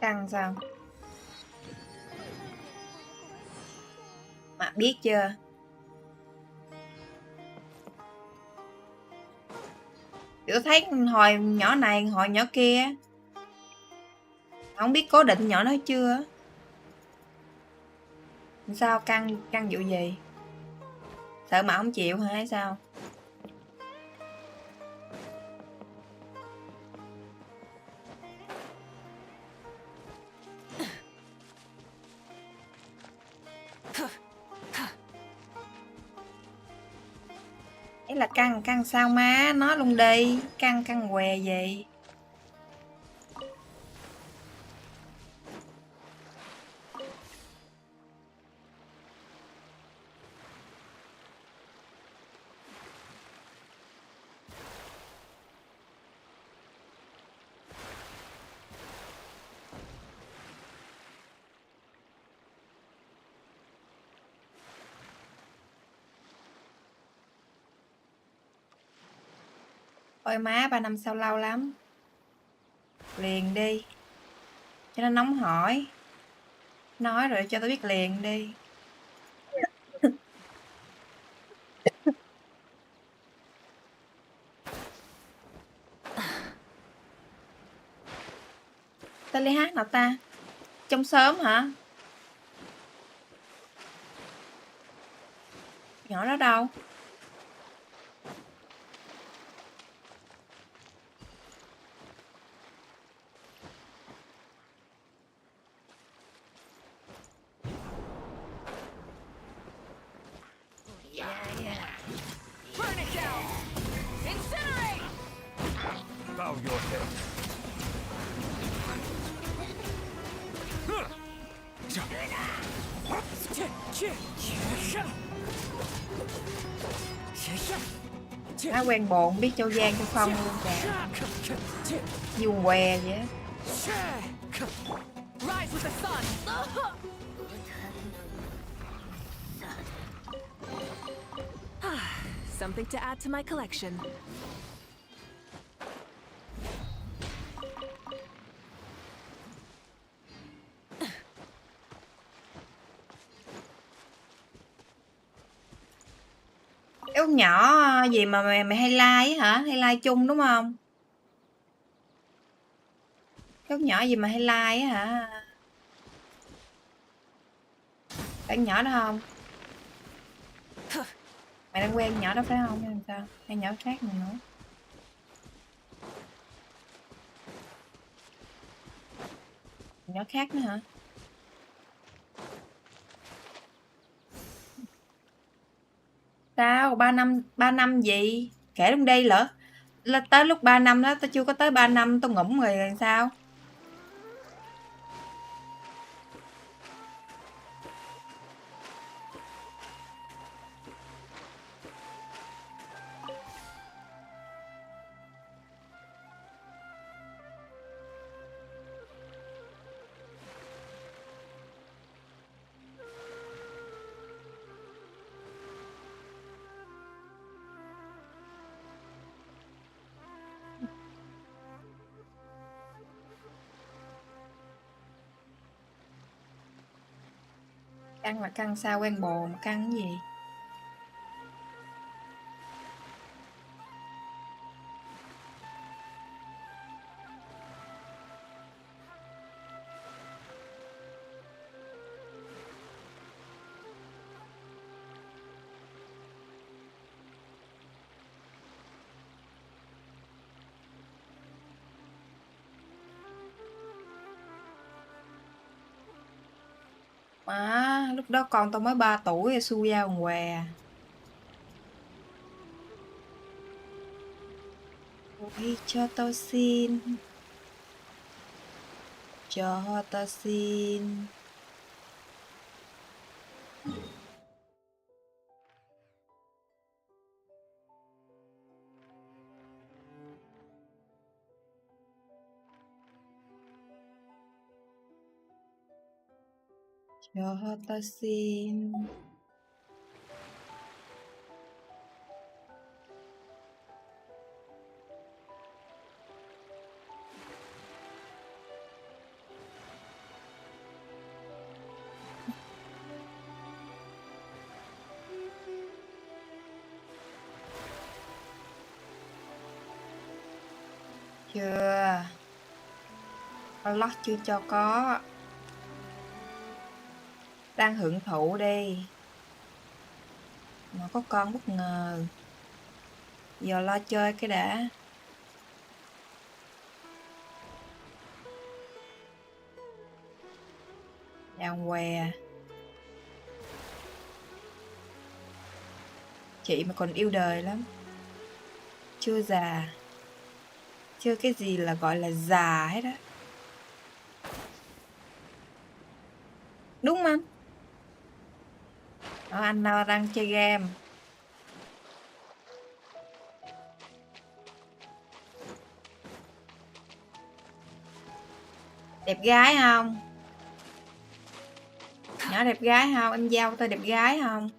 Speaker 1: Căng sao? Mà biết chưa? Tôi thấy hồi nhỏ này hồi nhỏ kia. Không biết cố định nhỏ nó chưa? Sao căng vụ gì? Sợ mà không chịu hả hay sao? là căng sao má, nói luôn đi, căng què gì. Ôi má, 3 năm sau lâu lắm. Liền đi. Cho nó nóng hỏi. Nói rồi cho tao biết liền đi. Ta đi hát nào ta? Trong sớm hả? Nhỏ đó đâu?
Speaker 4: Burn it down! Incinerate!
Speaker 2: Bow your head.
Speaker 1: Má quen bồn, biết châu Giang châu Phong luôn kìa. Dùng què vậy á.
Speaker 4: Rise with the sun! Something to add to my collection.
Speaker 1: Cái con nhỏ gì mà mày hay like hả? Hay like chung đúng không? Cái con nhỏ gì mà hay like hả? Phải con nhỏ đó không? Mày đang quen con nhỏ đó phải không? Hay sao? Hay nhỏ khác nữa? Nhỏ khác nữa hả? Sao? 3 năm gì? Kể luôn đi lỡ. Tới lúc 3 năm đó tao chưa có tới 3 năm tao ngủm rồi sao? Căng là căng sao quen bồ mà căng cái gì? Má, lúc đó con tao mới 3 tuổi rồi xui ra còn què. Ôi cho tao xin. Cho tao xin. Cho tao xin. Chưa. Unlock chưa cho có. Đang hưởng thụ đi. Mà có con bất ngờ. Giờ lo chơi cái đã. Đào què. Chị mà còn yêu đời lắm. chưa già. Chưa cái gì là gọi là già hết á. Đúng không anh? Anh nào đang chơi game. Đẹp gái không? Nhỏ đẹp gái không? Em giao tôi đẹp gái không?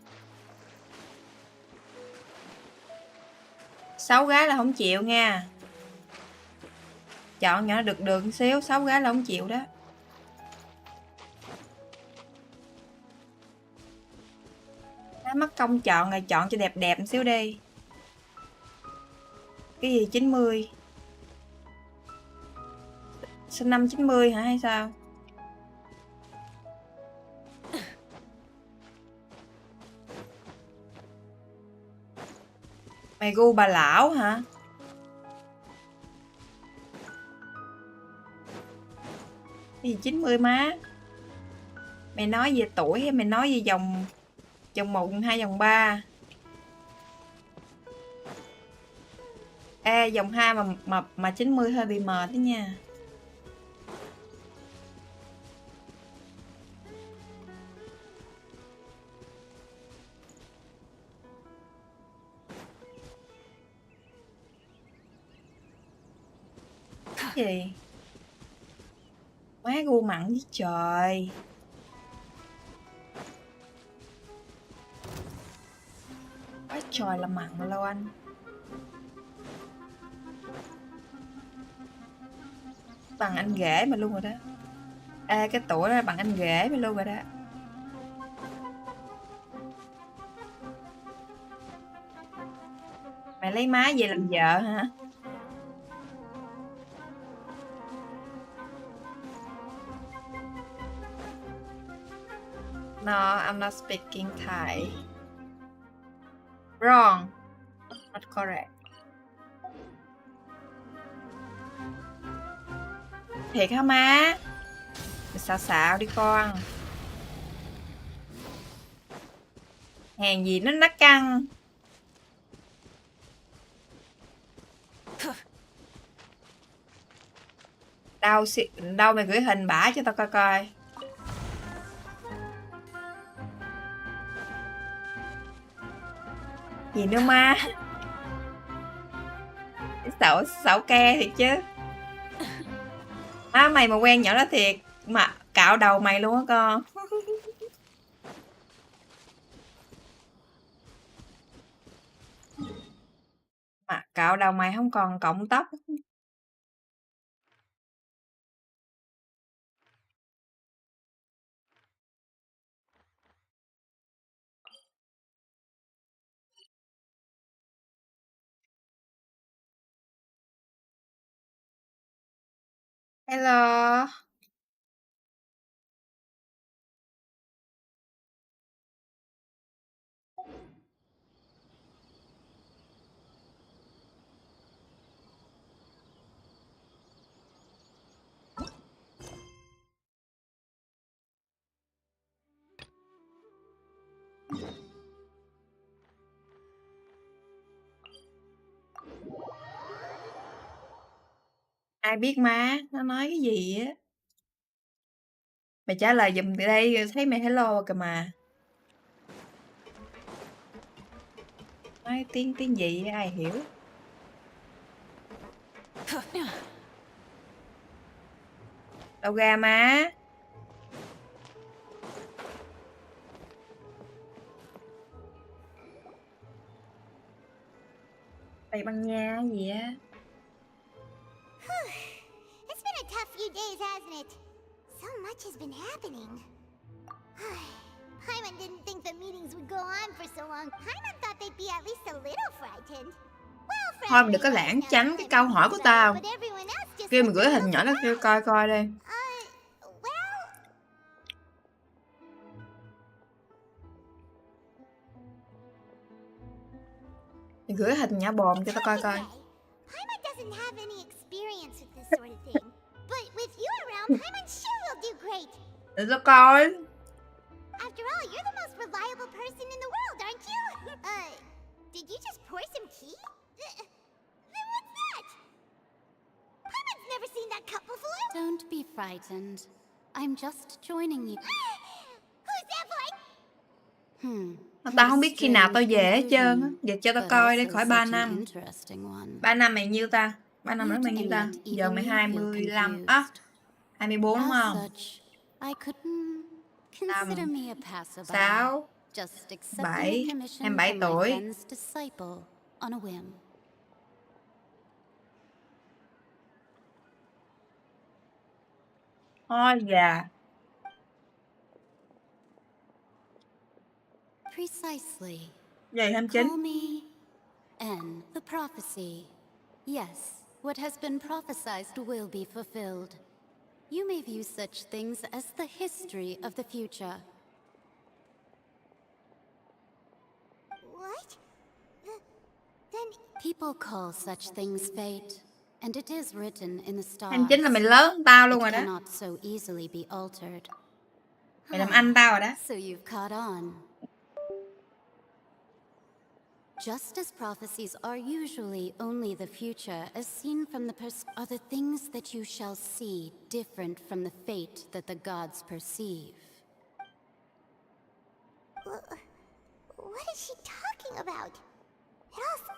Speaker 1: 6 gái là không chịu nha. Chọn nhỏ được đường xíu, 6 gái là không chịu đó. Nó mất công chọn rồi, chọn cho đẹp đẹp một xíu đi. Cái gì 90? Sinh năm 90 hả hay sao? Mày gu bà lão hả? Cái gì 90 má? Mày nói về tuổi hay mày nói về dòng 1, 2, dòng 3? Ê, dòng 2 mà 90 hơi bị mệt đó nha. Cái gì? Má gu mặn với trời. Quá trời là mặn luôn anh. Bằng anh rể mà luôn rồi đó. Ê, cái tuổi đó bằng anh rể mà luôn rồi đó. Mày lấy má về làm vợ hả? No, I'm not speaking Thai. Wrong. Not correct. Thiệt hả má? Mày xạo xạo đi con. Hèn gì nó căng. Đâu mày gửi hình bả cho tao coi coi. Gì nữa ma? Xạo ke thiệt chứ. Má mày mà quen nhỏ đó thiệt mà cạo đầu mày luôn á con. Mà cạo đầu mày không còn cọng tóc. Hello. Ai biết má, nó nói cái gì á. Mày trả lời giùm từ đây, thấy mày hello kìa mà. Nói tiếng gì ai hiểu. Đâu ra má. Tây Ban Nha gì á.
Speaker 5: It's been a tough few days, hasn't it? So much has been happening. Paimon didn't think the meetings would go on for so long. Paimon thought they'd be at least a little frightened.
Speaker 1: Thôi mày đừng có lãng tránh cái câu hỏi của tao. Kêu mày gửi hình nhỏ đó kêu coi coi đi. Mày gửi hình nhỏ bồn cho tao coi coi.
Speaker 5: Paimon doesn't have any experience with this sort of thing. But with you around, Paimon sure will do great.
Speaker 1: Để tao coi.
Speaker 5: After all, you're the most reliable person in the world, aren't you? Did you just pour some tea? seen that cup before?
Speaker 8: Don't be frightened. I'm just joining you.
Speaker 5: Who's that boy?
Speaker 1: Tao không biết khi nào tao về hết trơn á. Giờ cho tao coi đi, khỏi 3 năm. 3 năm mày nhiêu ta? 3 năm nữa mày nhiêu ta? Giờ mày 25 á. 24 đúng không? 5, 6, 7, 27 tuổi. Thôi già.
Speaker 8: Precisely.
Speaker 1: Vậy 29.
Speaker 8: Call me N, the prophecy. Yes, what has been prophesized will be fulfilled. You may view such things as the history of the future.
Speaker 5: What? Then
Speaker 8: People call such things fate, and it is written in the stars.
Speaker 1: 29 là mày lớn hơn tao luôn
Speaker 8: It
Speaker 1: rồi đó.
Speaker 8: cannot so easily be altered.
Speaker 1: Mày làm anh tao rồi đó.
Speaker 8: So you've caught on. Just as prophecies are usually only the future, as seen from the are the things that you shall see different from the fate that the gods perceive.
Speaker 5: what is she talking about? It also...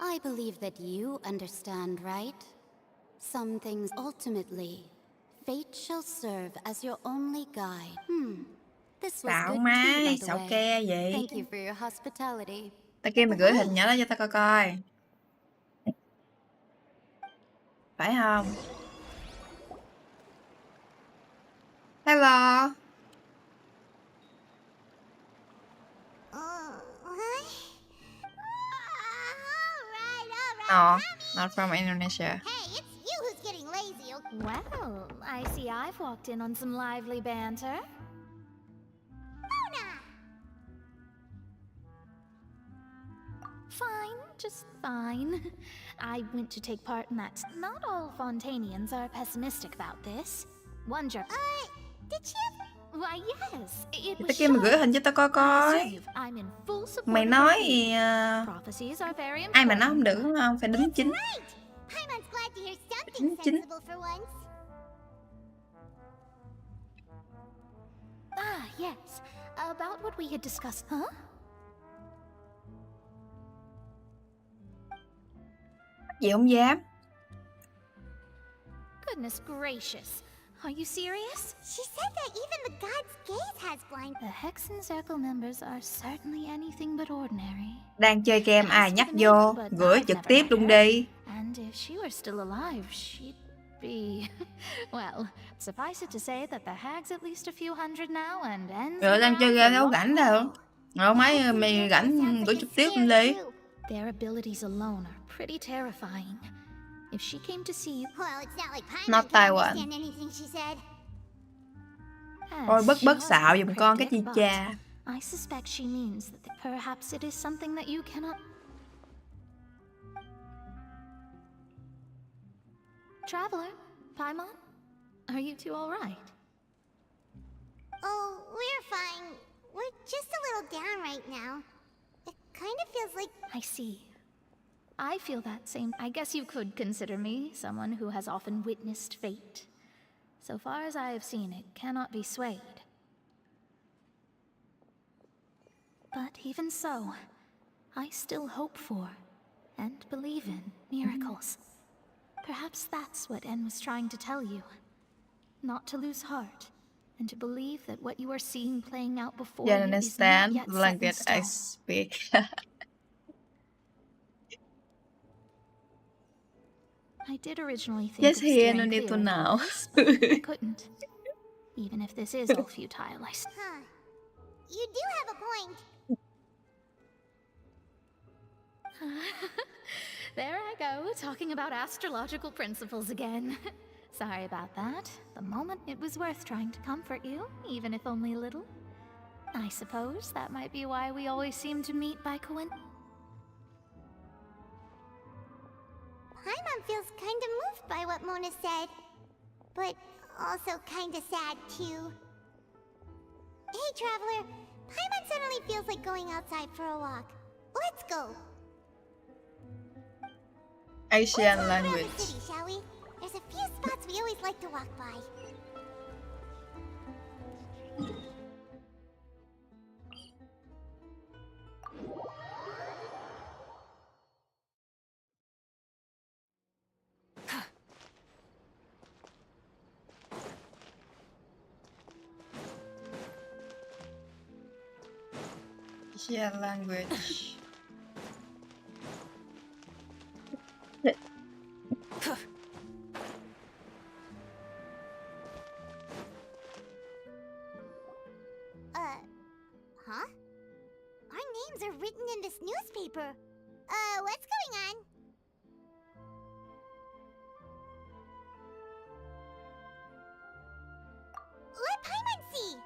Speaker 8: I believe that you understand, right? Some things ultimately, fate shall serve as your only guide. This was
Speaker 1: Xạo
Speaker 8: good
Speaker 1: má,
Speaker 8: tea, by the
Speaker 1: xạo
Speaker 8: way.
Speaker 1: ke vậy.
Speaker 8: Thank you for your hospitality.
Speaker 1: Tao kêu mày gửi hình nhỏ đó cho tao coi coi. Phải không? Hello. No, not from Indonesia.
Speaker 5: Hey, it's you who's getting lazy, okay?
Speaker 4: Well, I see I've walked in on some lively banter.
Speaker 5: Mona!
Speaker 4: Fine, just fine. I went to take part in that. Not all Fontanians are pessimistic about this. Wonder.
Speaker 5: Did she ever...
Speaker 4: Why, yes, it
Speaker 1: Tao
Speaker 4: was
Speaker 1: kêu mày gửi
Speaker 4: shot.
Speaker 1: hình cho tao coi coi.
Speaker 4: I'm in full support
Speaker 1: Mày
Speaker 4: of
Speaker 1: nói
Speaker 4: my
Speaker 1: thì,
Speaker 4: prophecies are very
Speaker 1: ai mà nói không
Speaker 4: important.
Speaker 1: được đúng không? Phải đính chính.
Speaker 5: Right! Paimon's glad to hear something
Speaker 1: Chính.
Speaker 5: sensible for once.
Speaker 4: Ah, yes. About what we had discussed, huh?
Speaker 1: Gì không dám.
Speaker 4: Goodness gracious. Are you serious?
Speaker 5: She said that even the god's gaze has blind...
Speaker 4: The Hexen Circle members are certainly anything but ordinary.
Speaker 1: Đang chơi game ai nhắc vô, gửi trực tiếp luôn đi.
Speaker 4: And if she were still alive, she'd be... Well, suffice it to say that the hag's at least a few hundred now and ends...
Speaker 1: Rồi đang chơi game đâu rảnh đâu. Rồi mấy mày rảnh gửi trực tiếp luôn đi.
Speaker 4: Their abilities alone are pretty terrifying. If she came to see you...
Speaker 5: Well, it's not like Paimon
Speaker 1: Not
Speaker 5: can
Speaker 1: Taiwan.
Speaker 5: understand anything she said.
Speaker 1: Ôi bất xạo giùm con cái chi cha.
Speaker 4: I suspect she means that perhaps it is something that you cannot... Traveler, Paimon, are you two all right?
Speaker 5: Oh, we're fine. We're just a little down right now. It kind of feels like...
Speaker 4: I see. I feel that same. I guess you could consider me someone who has often witnessed fate. So far as I have seen, it cannot be swayed. But even so, I still hope for and believe in miracles. Perhaps that's what En was trying to tell you. Not to lose heart, and to believe that what you are seeing playing out before
Speaker 1: You
Speaker 4: you is not
Speaker 1: understand?
Speaker 4: yet set in
Speaker 1: Blanket I
Speaker 4: stone.
Speaker 1: speak.
Speaker 4: I did originally think
Speaker 1: Yes,
Speaker 4: of
Speaker 1: here,
Speaker 4: steering
Speaker 1: no need to
Speaker 4: clear of
Speaker 1: know.
Speaker 4: this, but I couldn't. Even if this is all futile, I
Speaker 5: Huh. You do have a point.
Speaker 4: There I go, talking about astrological principles again. Sorry about that. The moment it was worth trying to comfort you, even if only a little. I suppose that might be why we always seem to meet by coincidence.
Speaker 5: Paimon feels kind of moved by what Mona said. But also kind of sad, too. Hey, Traveler. Paimon suddenly feels like going outside for a walk. Let's go.
Speaker 1: Asian
Speaker 5: Let's walk around the
Speaker 1: language.
Speaker 5: city, shall we? There's a few spots we always like to walk by.
Speaker 1: Asian language.
Speaker 5: Huh? Our names are written in this newspaper. What's going on? Let Paimon see!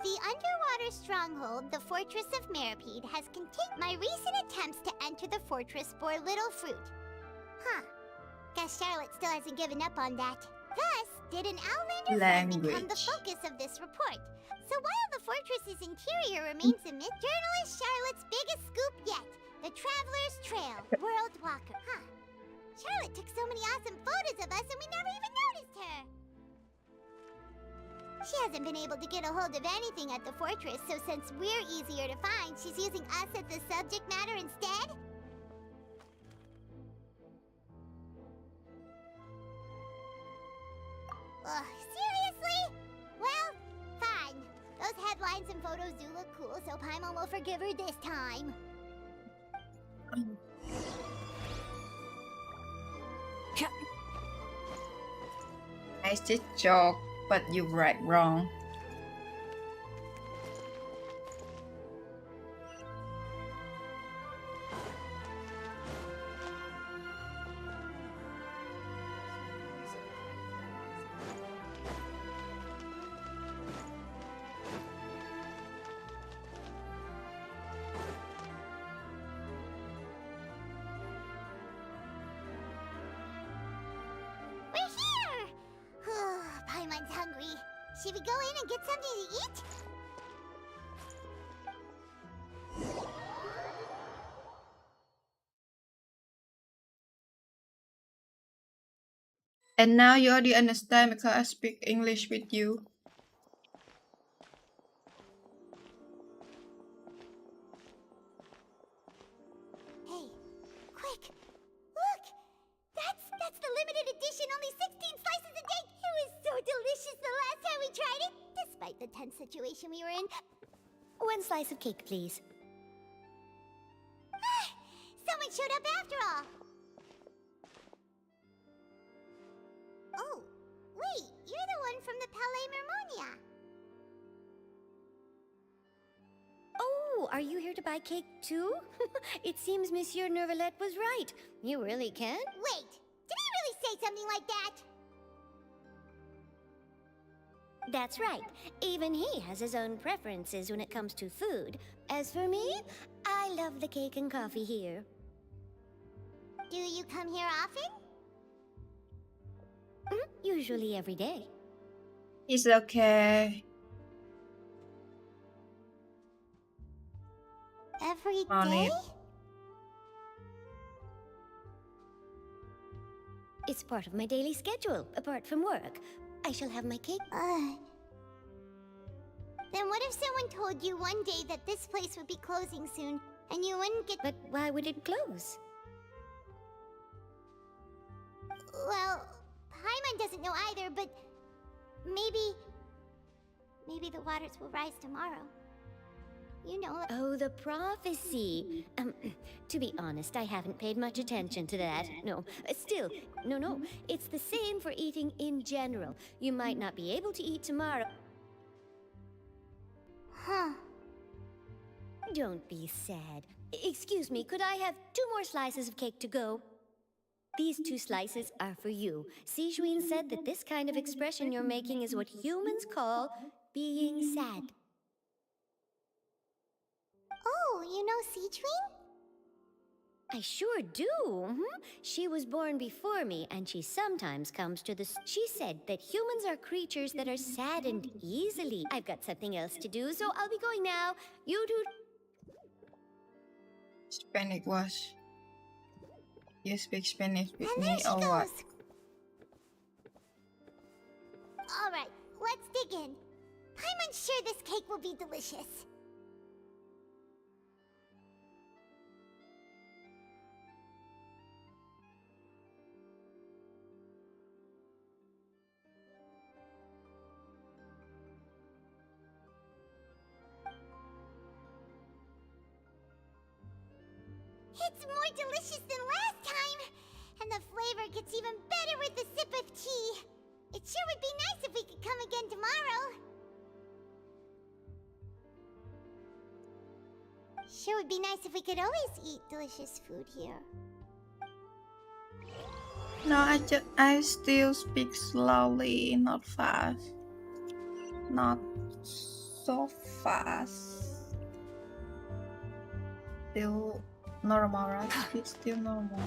Speaker 5: The underwater stronghold, the Fortress of Meripede, has continued. My recent attempts to enter the fortress bore little fruit. Huh. Guess Charlotte still hasn't given up on that. Thus, did an Outlander friend become the
Speaker 1: Language.
Speaker 5: focus of this report. So while the fortress's interior remains a myth, journalist Charlotte's biggest scoop yet, the Traveler's Trail, World Walker. Huh. Charlotte took so many awesome photos of us and we never even noticed her. She hasn't been able to get a hold of anything at the fortress, so since we're easier to find, she's using us as the subject matter instead? Ugh, seriously? Well, fine. Those headlines and photos do look cool, so Paimon will forgive her this time.
Speaker 1: Nice joke, but you write wrong.
Speaker 5: We're here! Paimon's hungry. Should we go in and get something to eat?
Speaker 1: And now you already understand because I speak English with you.
Speaker 5: Hey, quick! Look! That's the limited edition, only 16 slices a day! It was so delicious the last time we tried it, despite the tense situation we were in.
Speaker 9: 1 slice of cake, please.
Speaker 5: Someone showed up after all! Oh, wait, you're the one from the Palais Mermonia.
Speaker 9: Oh, are you here to buy cake too? It seems Monsieur Nervalette was right. You really can?
Speaker 5: Wait, did he really say something like that?
Speaker 9: That's right. Even he has his own preferences when it comes to food. As for me, I love the cake and coffee here.
Speaker 5: Do you come here often?
Speaker 9: Usually every day.
Speaker 1: It's okay.
Speaker 5: Every
Speaker 1: On
Speaker 5: day?
Speaker 1: it.
Speaker 9: It's part of my daily schedule, apart from work. I shall have my cake.
Speaker 5: Then what if someone told you one day that this place would be closing soon, and you wouldn't get...
Speaker 9: But why would it close?
Speaker 5: Well, Paimon doesn't know either, but... Maybe the waters will rise tomorrow. You know...
Speaker 9: Oh, the prophecy. To be honest, I haven't paid much attention to that. No, still, no. It's the same for eating in general. You might not be able to eat tomorrow.
Speaker 5: Huh.
Speaker 9: Don't be sad. Excuse me, could I have 2 more slices of cake to go? These 2 slices are for you. Sijuin said that this kind of expression you're making is what humans call being sad.
Speaker 5: Oh, you know Sijuin?
Speaker 9: I sure do. She was born before me, and she sometimes comes to the... She said that humans are creatures that are saddened easily. I've got something else to do, so I'll be going now. You do...
Speaker 1: Hispanic wash. You speak Spanish with
Speaker 5: And
Speaker 1: me
Speaker 5: there she
Speaker 1: or what?
Speaker 5: goes. All right, let's dig in. I'm unsure this cake will be delicious. It's more delicious than last time! And the flavor gets even better with a sip of tea. It sure would be nice if we could come again tomorrow. Sure would be nice if we could always eat delicious food here.
Speaker 1: No, I still speak slowly, not fast. Not so fast. Still normal, right? Speak still normal.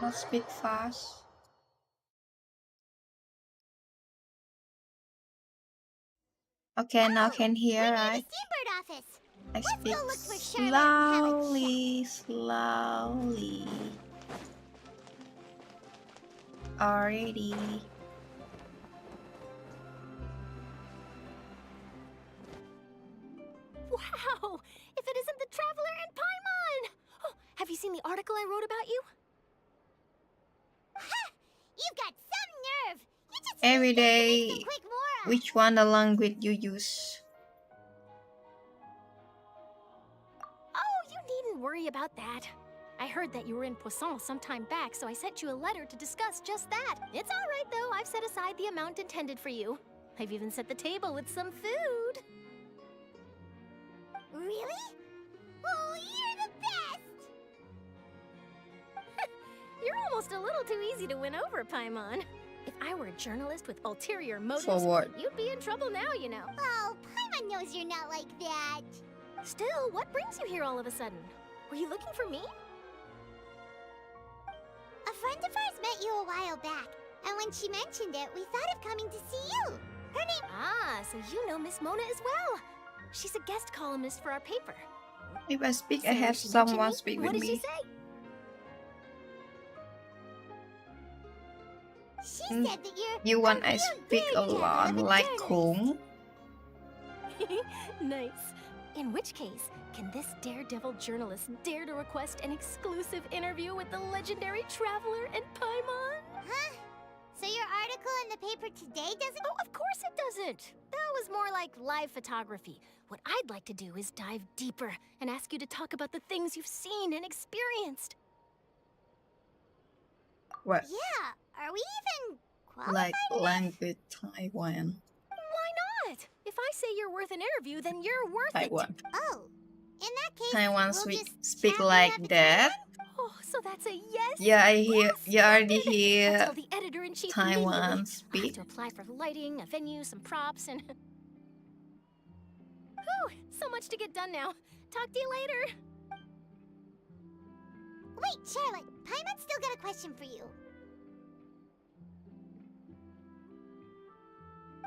Speaker 1: Not speak fast. Okay, now can hear,
Speaker 5: We're near
Speaker 1: right?
Speaker 5: the Steambird office.
Speaker 1: I
Speaker 5: Let's
Speaker 1: speak
Speaker 5: go look for Charlotte and have a
Speaker 1: slowly, slowly. Already.
Speaker 4: Wow! If it isn't the Traveler and Paimon! Oh, have you seen the article I wrote about you?
Speaker 5: Ha! You've got some nerve. You just
Speaker 1: Every
Speaker 5: used that to
Speaker 1: day,
Speaker 5: make some quick mora.
Speaker 1: which one the language you use?
Speaker 4: Oh, you needn't worry about that. I heard that you were in Poisson some time back, so I sent you a letter to discuss just that. It's all right, though. I've set aside the amount intended for you. I've even set the table with some food.
Speaker 5: Really? Oh, you're the best!
Speaker 4: You're almost a little too easy to win over, Paimon. If I were a journalist with ulterior motives,
Speaker 1: For what?
Speaker 4: you'd be in trouble now, you know.
Speaker 5: Oh, Paimon knows you're not like that.
Speaker 4: Still, what brings you here all of a sudden? Were you looking for me?
Speaker 5: A friend of ours met you a while back, and when she mentioned it, we thought of coming to see you. Her name...
Speaker 4: Ah, so you know Miss Mona as well. She's a guest columnist for our paper.
Speaker 1: If I speak,
Speaker 4: So
Speaker 1: I have
Speaker 4: she mentioned
Speaker 1: someone
Speaker 4: me?
Speaker 1: speak
Speaker 4: What
Speaker 1: with
Speaker 4: did she
Speaker 1: me.
Speaker 4: say?
Speaker 5: She
Speaker 1: Mm.
Speaker 5: said that you're...
Speaker 1: You want I
Speaker 5: real
Speaker 1: speak
Speaker 5: good
Speaker 1: a
Speaker 5: journalist
Speaker 1: lot
Speaker 5: and
Speaker 1: like
Speaker 5: journalist.
Speaker 1: Kung?
Speaker 4: Nice. In which case, can this daredevil journalist dare to request an exclusive interview with the legendary Traveler and Paimon?
Speaker 5: Huh? So your article in the paper today doesn't...
Speaker 4: Oh, of course it doesn't. That was more like live photography. What I'd like to do is dive deeper and ask you to talk about the things you've seen and experienced.
Speaker 1: What?
Speaker 5: Yeah, are we even qualified?
Speaker 1: Like language Taiwan.
Speaker 4: Why not? If I say you're worth an interview, then you're worth
Speaker 1: Taiwan.
Speaker 5: Oh, in that case,
Speaker 1: Taiwan
Speaker 5: we'll
Speaker 1: speak,
Speaker 5: just
Speaker 1: speak
Speaker 5: chat
Speaker 1: like
Speaker 5: and have a
Speaker 1: that.
Speaker 5: chat.
Speaker 4: Oh, so that's a yes?
Speaker 1: Yeah, I hear. You already
Speaker 4: I'll
Speaker 1: hear
Speaker 4: tell the editor-in-chief
Speaker 1: Taiwan
Speaker 4: immediately. I'll have
Speaker 1: speak.
Speaker 4: to apply for lighting, a venue, some props, and... Whew, so much to get done now. Talk to you later.
Speaker 5: Wait, Charlotte, Paimon's still got a question for you.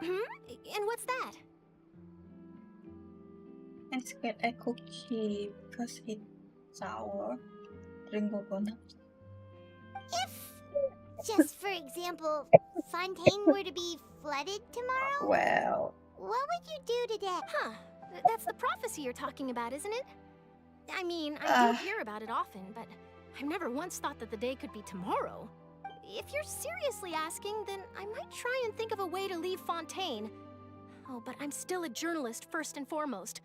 Speaker 4: And what's that?
Speaker 1: I scared I cookie because it's sour. Drink coconut.
Speaker 5: If, just for example, Fontaine were to be flooded tomorrow,
Speaker 1: Well,
Speaker 5: what would you do today?
Speaker 4: Huh, that's the prophecy you're talking about, isn't it? I mean, I do hear about it often, but I've never once thought that the day could be tomorrow. If you're seriously asking, then I might try and think of a way to leave Fontaine. Oh, but I'm still a journalist first and foremost.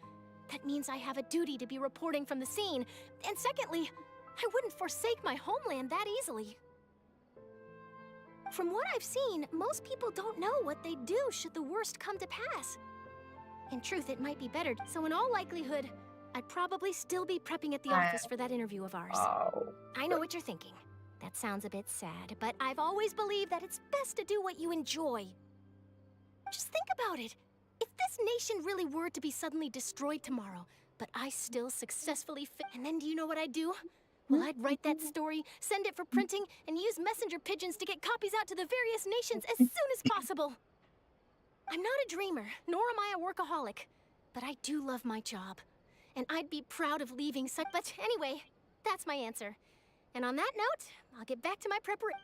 Speaker 4: That means I have a duty to be reporting from the scene. And secondly, I wouldn't forsake my homeland that easily. From what I've seen, most people don't know what they'd do should the worst come to pass. In truth, it might be better, so in all likelihood, I'd probably still be prepping at the office for that interview of ours.
Speaker 1: oh.
Speaker 4: I know what you're thinking. That sounds a bit sad, but I've always believed that it's best to do what you enjoy. Just think about it. If this nation really were to be suddenly destroyed tomorrow, but I still successfully and then do you know what I'd do? Well, I'd write that story, send it for printing, and use messenger pigeons to get copies out to the various nations as soon as possible. I'm not a dreamer, nor am I a workaholic, but I do love my job. And I'd be proud of leaving such... But anyway, that's my answer.
Speaker 10: And on that note, I'll get back to my preparation.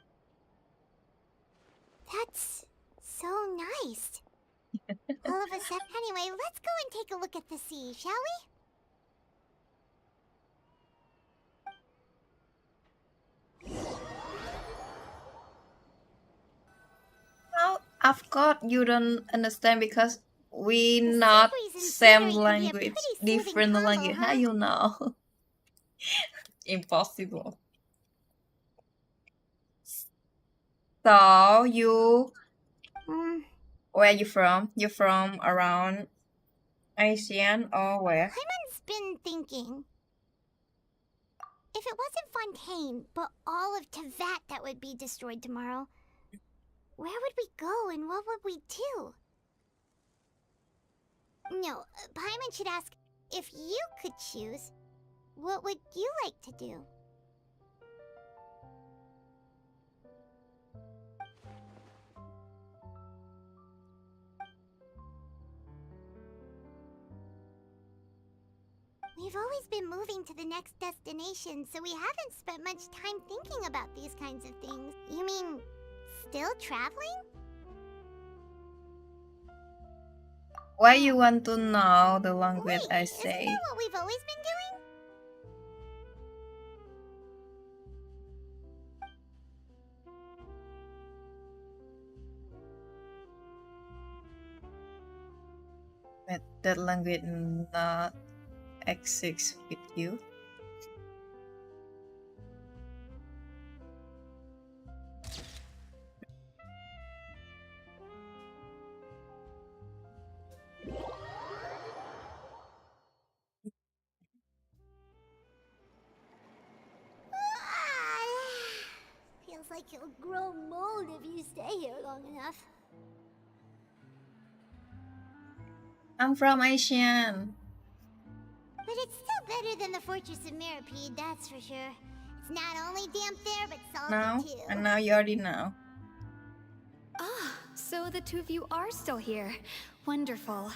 Speaker 5: That's so nice. All of a sudden, anyway, let's go and take a look at the sea, shall we?
Speaker 1: Now, of course, you don't understand because we
Speaker 5: The
Speaker 1: not
Speaker 5: sea breeze and
Speaker 1: same
Speaker 5: scenery can be a
Speaker 1: language,
Speaker 5: pretty soothing
Speaker 1: different
Speaker 5: combo,
Speaker 1: language. How
Speaker 5: huh?
Speaker 1: you know? Impossible. So you, where you from? You from around Asian or where?
Speaker 5: Hyman's been thinking. If it wasn't Fontaine, but all of Tevat that would be destroyed tomorrow, where would we go and what would we do? No, Paimon should ask, if you could choose, what would you like to do? We've always been moving to the next destination, so we haven't spent much time thinking about these kinds of things. You mean, still traveling?
Speaker 1: Why you want to know the language
Speaker 5: Wait,
Speaker 1: I
Speaker 5: isn't
Speaker 1: say?
Speaker 5: that what we've always been doing?
Speaker 1: But that language not exist with you.
Speaker 5: Feels like you'll grow mold if you stay here long enough.
Speaker 1: I'm from Asian.
Speaker 5: But it's still better than the Fortress of Meripede, that's for sure. It's not only damp there, but salty
Speaker 1: Now,
Speaker 5: too.
Speaker 1: and now you already know.
Speaker 4: Ah, so the two of you are still here. Wonderful.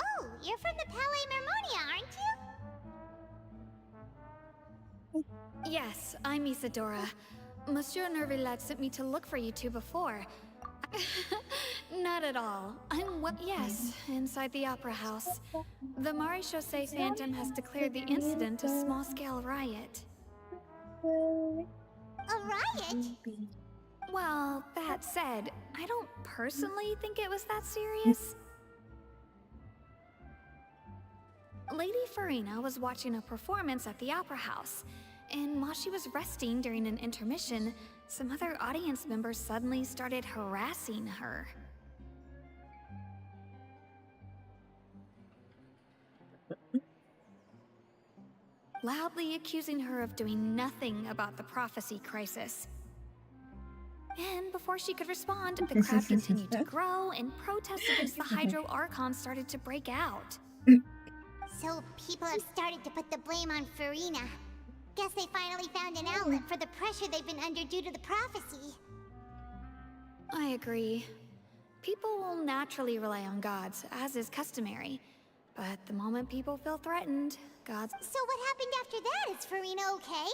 Speaker 5: Oh, you're from the Palais Mermonia, aren't you?
Speaker 4: Yes, I'm Isadora. Monsieur Nervillat sent me to look for you two before. Not at all. Yes, inside the Opera House. The Preciouschest Phantom has declared the incident a small-scale riot.
Speaker 5: A riot?
Speaker 4: Well, that said, I don't personally think it was that serious. Lady Farina was watching a performance at the Opera House, and while she was resting during an intermission, some other audience members suddenly started harassing her. Loudly accusing her of doing nothing about the prophecy crisis. And before she could respond, the crowd continued to grow, and protests against the Hydro Archon started to break out.
Speaker 5: So people have started to put the blame on Farina. Guess they finally found an outlet for the pressure they've been under due to the prophecy.
Speaker 4: I agree. People will naturally rely on gods, as is customary. But the moment people feel threatened, gods...
Speaker 5: So what happened after that? Is Farina okay?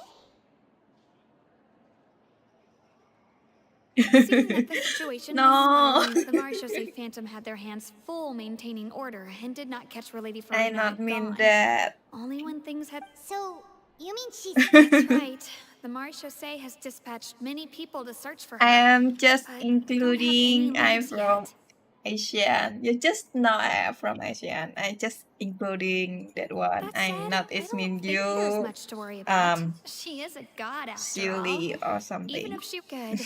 Speaker 4: Seeing that the situation was spiraling, the Preciouschest Phantom had their hands full maintaining order and did not catch where Lady Farina
Speaker 1: I not
Speaker 4: had
Speaker 1: mean
Speaker 4: gone.
Speaker 1: that.
Speaker 4: Only when things had...
Speaker 5: So, you mean she's...
Speaker 4: That's right. The Preciouschest has dispatched many people to search for her.
Speaker 1: I am just
Speaker 4: but
Speaker 1: including
Speaker 4: don't have any
Speaker 1: I'm
Speaker 4: leads
Speaker 1: from
Speaker 4: yet.
Speaker 1: Asian. You just know I am from Asian. I just including that one.
Speaker 4: That
Speaker 1: I'm
Speaker 4: said,
Speaker 1: not
Speaker 4: I
Speaker 1: it
Speaker 4: don't
Speaker 1: mean
Speaker 4: think there's
Speaker 1: you
Speaker 4: much to worry about.
Speaker 1: um
Speaker 4: She is a god after
Speaker 1: silly
Speaker 4: all.
Speaker 1: or
Speaker 4: Even
Speaker 1: something.
Speaker 4: if she could.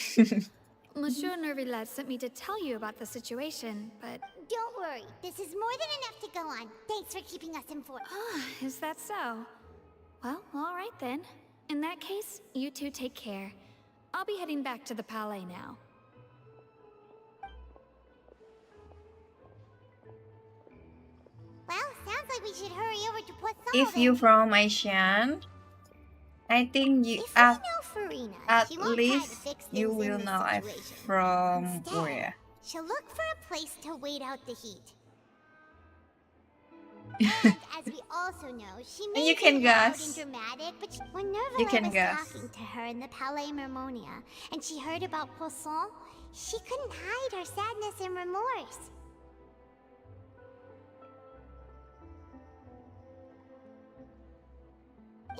Speaker 4: Monsieur Nervillat sent me to tell you about the situation, but...
Speaker 5: Don't worry, this is more than enough to go on. Thanks for keeping us informed.
Speaker 4: Is that so? Well, alright then. In that case, you two take care. I'll be heading back to the Palais now.
Speaker 5: Well, sounds like we should hurry over to Poisson.
Speaker 1: If you from Asian, I think you
Speaker 5: If we
Speaker 1: at
Speaker 5: know Farina,
Speaker 1: at
Speaker 5: she won't try to
Speaker 1: least
Speaker 5: fix
Speaker 1: you
Speaker 5: things in
Speaker 1: will
Speaker 5: this
Speaker 1: know I'm
Speaker 5: situation.
Speaker 1: from
Speaker 5: Instead,
Speaker 1: where.
Speaker 5: she'll look for a place to wait out the heat. And as we also know she
Speaker 1: And
Speaker 5: may
Speaker 1: you can
Speaker 5: be loud
Speaker 1: guess.
Speaker 5: and dramatic, but when Nerva
Speaker 1: You can
Speaker 5: was
Speaker 1: guess.
Speaker 5: talking to her in the Palais Mermonia, and she heard about Poisson, she couldn't hide her sadness and remorse.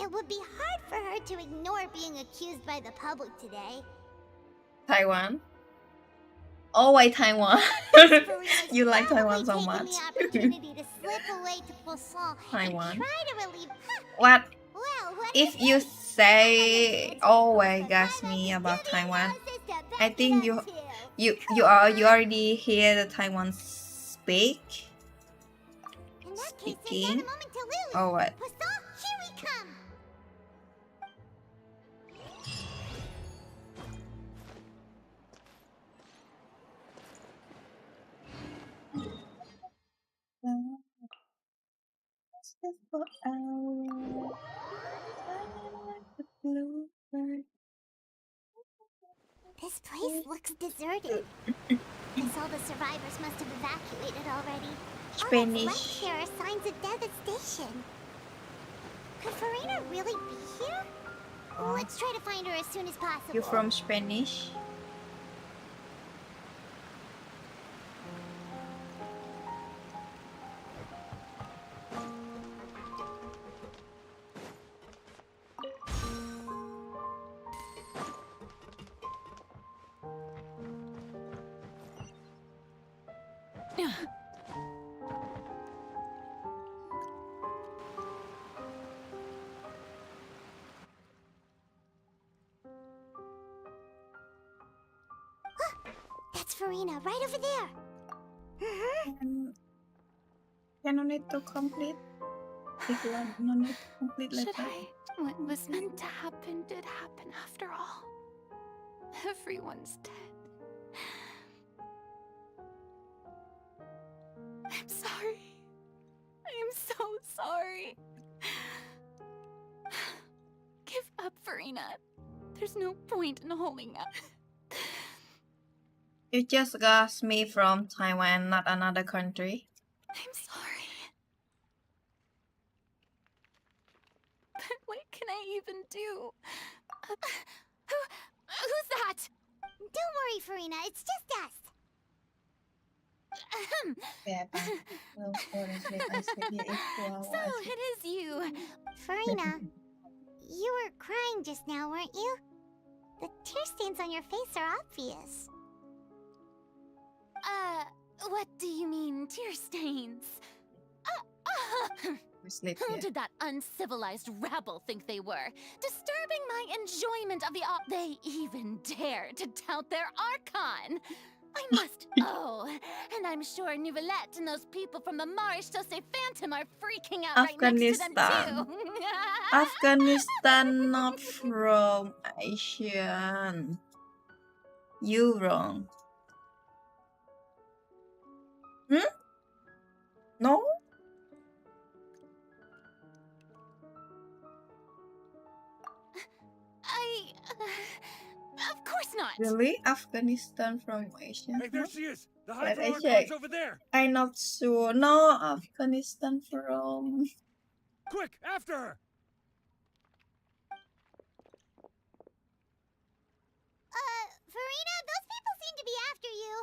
Speaker 5: It would be hard for her to ignore being accused by the public today.
Speaker 1: Taiwan. Always Taiwan.
Speaker 5: Farina's
Speaker 1: You like Taiwan so
Speaker 5: taking
Speaker 1: much.
Speaker 5: the opportunity to slip away to Poisson
Speaker 1: Taiwan.
Speaker 5: and try to relieve.
Speaker 1: What
Speaker 5: Well, what
Speaker 1: if
Speaker 5: is
Speaker 1: you
Speaker 5: it?
Speaker 1: say always ask me about Taiwan? I think you already hear the Taiwan speak.
Speaker 5: In that case, there's
Speaker 1: Speaking.
Speaker 5: not a moment to lose.
Speaker 1: Or what?
Speaker 5: Poisson, here we come. This place looks deserted. Guess all the survivors must have evacuated already. All that's left
Speaker 1: Spanish.
Speaker 5: here are signs of devastation. Could Farina really be here? Let's try to find her as soon as possible.
Speaker 1: You from Spanish?
Speaker 5: That's Farina, right over there.
Speaker 1: Can I need to complete? If you want, no need to complete
Speaker 8: Should
Speaker 1: later.
Speaker 8: What was meant to happen did happen after all. Everyone's dead. I'm sorry. I am so sorry. Give up, Farina. There's no point in holding out.
Speaker 1: You just asked me from Taiwan, not another country.
Speaker 8: I'm sorry. But what can I even do? Who's that?
Speaker 5: Don't worry, Farina, it's just us.
Speaker 8: So it is you.
Speaker 5: Farina, you were crying just now, weren't you? The tear stains on your face are obvious.
Speaker 8: What do you mean, tear stains?
Speaker 1: Sleep
Speaker 8: Who
Speaker 1: here.
Speaker 8: did that uncivilized rabble think they were? Disturbing my enjoyment of the They even dare to tout their Archon! I must... Oh, and I'm sure Nouvellette and those people from the Maréchaussée Phantom are freaking out right next to them
Speaker 1: Afghanistan.
Speaker 8: too!
Speaker 1: Afghanistan, not from Asian. You wrong. No?
Speaker 8: Of course not!
Speaker 1: Really? Afghanistan from Asia?
Speaker 2: Hey, there she is! The
Speaker 1: Let I
Speaker 2: Hydro
Speaker 1: check.
Speaker 2: Archon's over there!
Speaker 1: I'm not sure. No, Afghanistan from...
Speaker 2: Quick, after her!
Speaker 5: Farina, those people seem to be after you.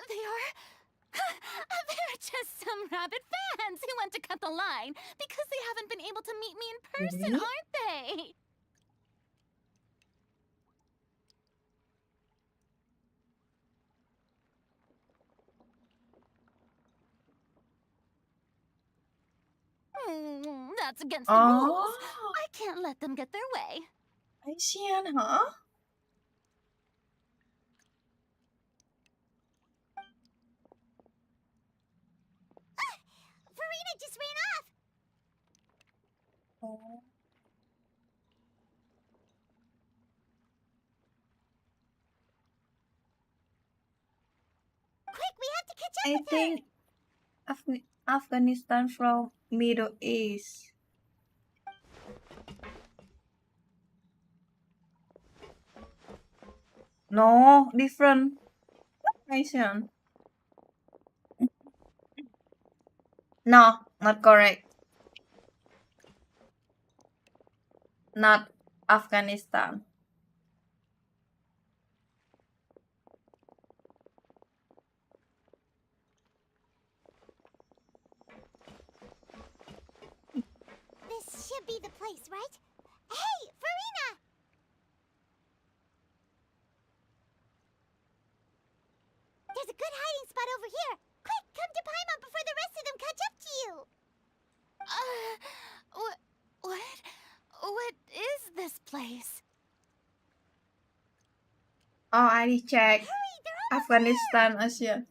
Speaker 8: They are... They're just some rabid fans who want to cut the line because they haven't been able to meet me in person,
Speaker 1: Really?
Speaker 8: aren't they? That's against the rules. I can't let them get their way.
Speaker 1: Asian, huh?
Speaker 5: Farina just ran off.
Speaker 1: Oh.
Speaker 5: Quick, we have to catch up
Speaker 1: I
Speaker 5: with
Speaker 1: think Afghanistan from Middle East. No, different nation. No, not correct. Not Afghanistan.
Speaker 5: This should be the place, right? Hey, Farina! There's a good hiding spot over here. Quick, come to Paimon before the rest of them catch up to you.
Speaker 8: What is this place?
Speaker 1: Oh, I need check.
Speaker 5: Hurry, they're almost
Speaker 1: Afghanistan, Asia.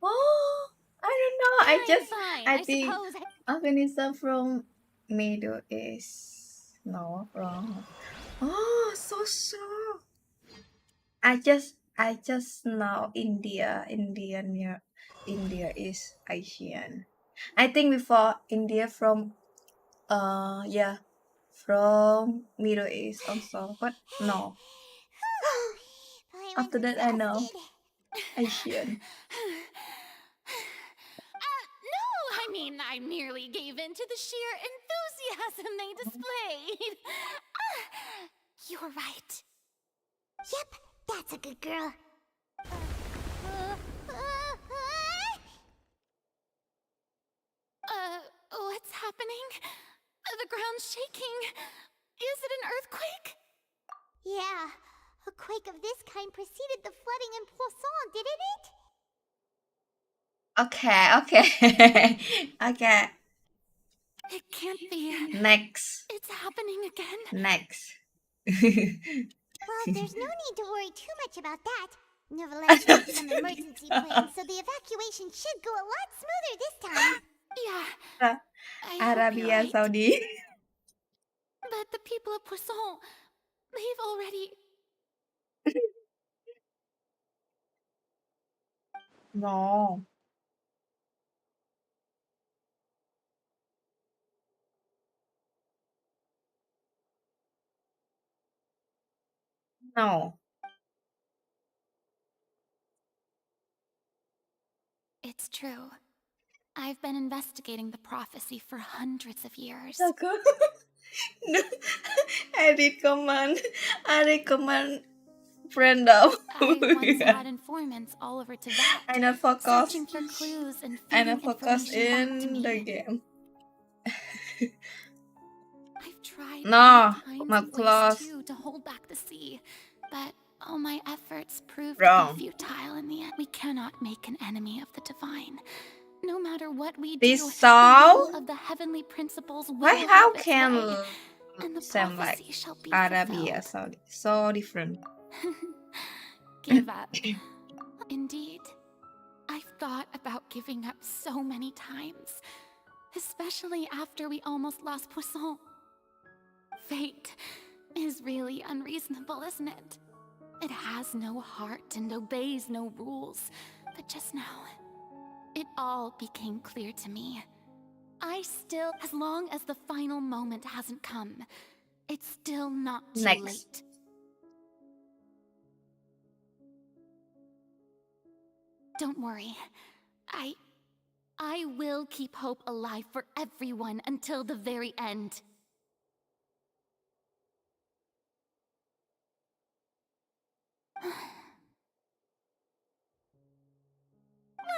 Speaker 1: Oh, I don't know.
Speaker 8: Fine,
Speaker 1: I
Speaker 8: I
Speaker 1: think
Speaker 8: suppose.
Speaker 1: Afghanistan from Middle East. No, wrong. Oh, so. I just know India. India is Asian. I think before India from yeah, from Middle East also, but no.
Speaker 5: Paimon's
Speaker 1: After that I know
Speaker 5: exhausted.
Speaker 1: Asian.
Speaker 8: No, I mean, I merely gave in to the sheer enthusiasm they displayed. You're right.
Speaker 5: Yep, that's a good girl.
Speaker 8: What's happening? The ground's shaking. Is it an earthquake?
Speaker 5: Yeah, a quake of this kind preceded the flooding in Poisson, didn't it?
Speaker 1: Okay. Okay.
Speaker 8: It can't be.
Speaker 1: Next.
Speaker 8: It's happening again.
Speaker 1: Next.
Speaker 5: Well, there's no need to worry too much about that. Nevertheless, made some emergency plans, so the evacuation should go a lot smoother this time.
Speaker 8: Yeah. I hope you're
Speaker 1: Arabia
Speaker 8: right.
Speaker 1: Saudi.
Speaker 8: But the people of Poisson, they've already...
Speaker 1: No. No.
Speaker 8: It's true. I've been investigating the prophecy for hundreds of years.
Speaker 1: Aku. No. I recommend friend of.
Speaker 8: I once had informants all over Tibet,
Speaker 1: I not focus.
Speaker 8: searching for clues and feeding
Speaker 1: Focus
Speaker 8: information back to
Speaker 1: in
Speaker 8: me.
Speaker 1: the game.
Speaker 8: I've tried
Speaker 1: No,
Speaker 8: many
Speaker 1: my
Speaker 8: kinds of
Speaker 1: claws.
Speaker 8: ways too to hold back the sea, but all my efforts proved
Speaker 1: Wrong.
Speaker 8: to be futile in the end. We cannot make an enemy of the divine. No matter what we
Speaker 1: This
Speaker 8: do,
Speaker 1: song?
Speaker 8: the will of the heavenly principles will
Speaker 1: Why? How
Speaker 8: have its
Speaker 1: can
Speaker 8: way, and the
Speaker 1: sound like
Speaker 8: prophecy shall be
Speaker 1: Arabia
Speaker 8: fulfilled.
Speaker 1: Saudi? So different.
Speaker 8: Give up. Indeed. I've thought about giving up so many times, especially after we almost lost Poisson. Fate is really unreasonable, isn't it? It has no heart and obeys no rules. But just now, it all became clear to me. I still, as long as the final moment hasn't come, it's still not too
Speaker 1: Next.
Speaker 8: late. Don't worry. I will keep hope alive for everyone until the very end.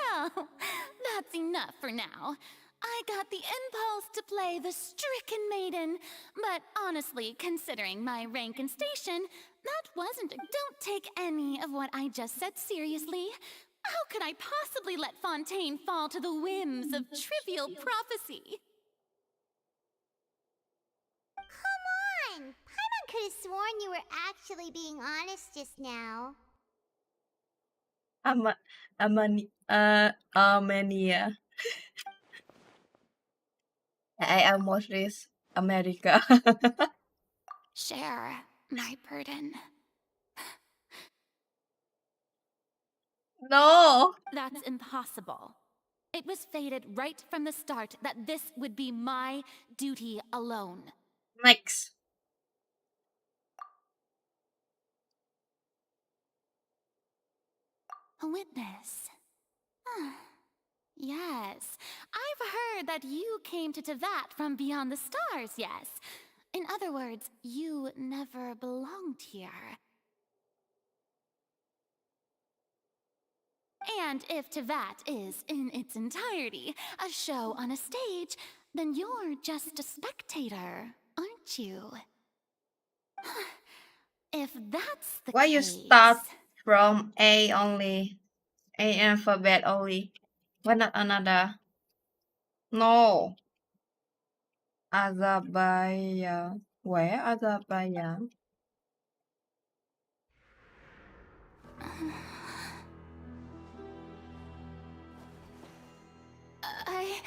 Speaker 8: Well, that's enough for now. I got the impulse to play the stricken maiden, but honestly, considering my rank and station, that wasn't... Don't take any of what I just said seriously. How could I possibly let Fontaine fall to the whims of trivial prophecy?
Speaker 5: Come on! Paimon could have sworn you were actually being honest just now.
Speaker 1: Armenia. I almost reached America.
Speaker 8: Share my burden.
Speaker 1: No.
Speaker 8: That's impossible. It was fated right from the start that this would be my duty alone.
Speaker 1: Next.
Speaker 8: A witness. Yes, I've heard that you came to Tevat from beyond the stars, yes. In other words, you never belonged here. And if Tevat is, in its entirety, a show on a stage, then you're just a spectator, aren't you? If that's the
Speaker 1: Why you
Speaker 8: case...
Speaker 1: start from A only? A alphabet only. Why not another? No. Azerbaijan. Where Azerbaijan?
Speaker 8: I...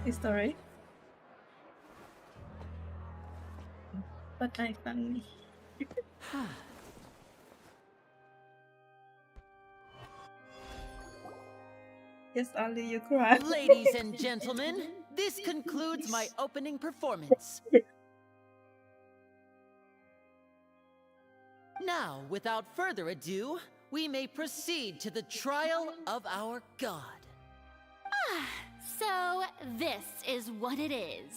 Speaker 3: History. But I funny. Yes, only you cry.
Speaker 6: Ladies and gentlemen, this concludes my opening performance. Now, without further ado, we may proceed to the trial of our god.
Speaker 8: So, this is what it is.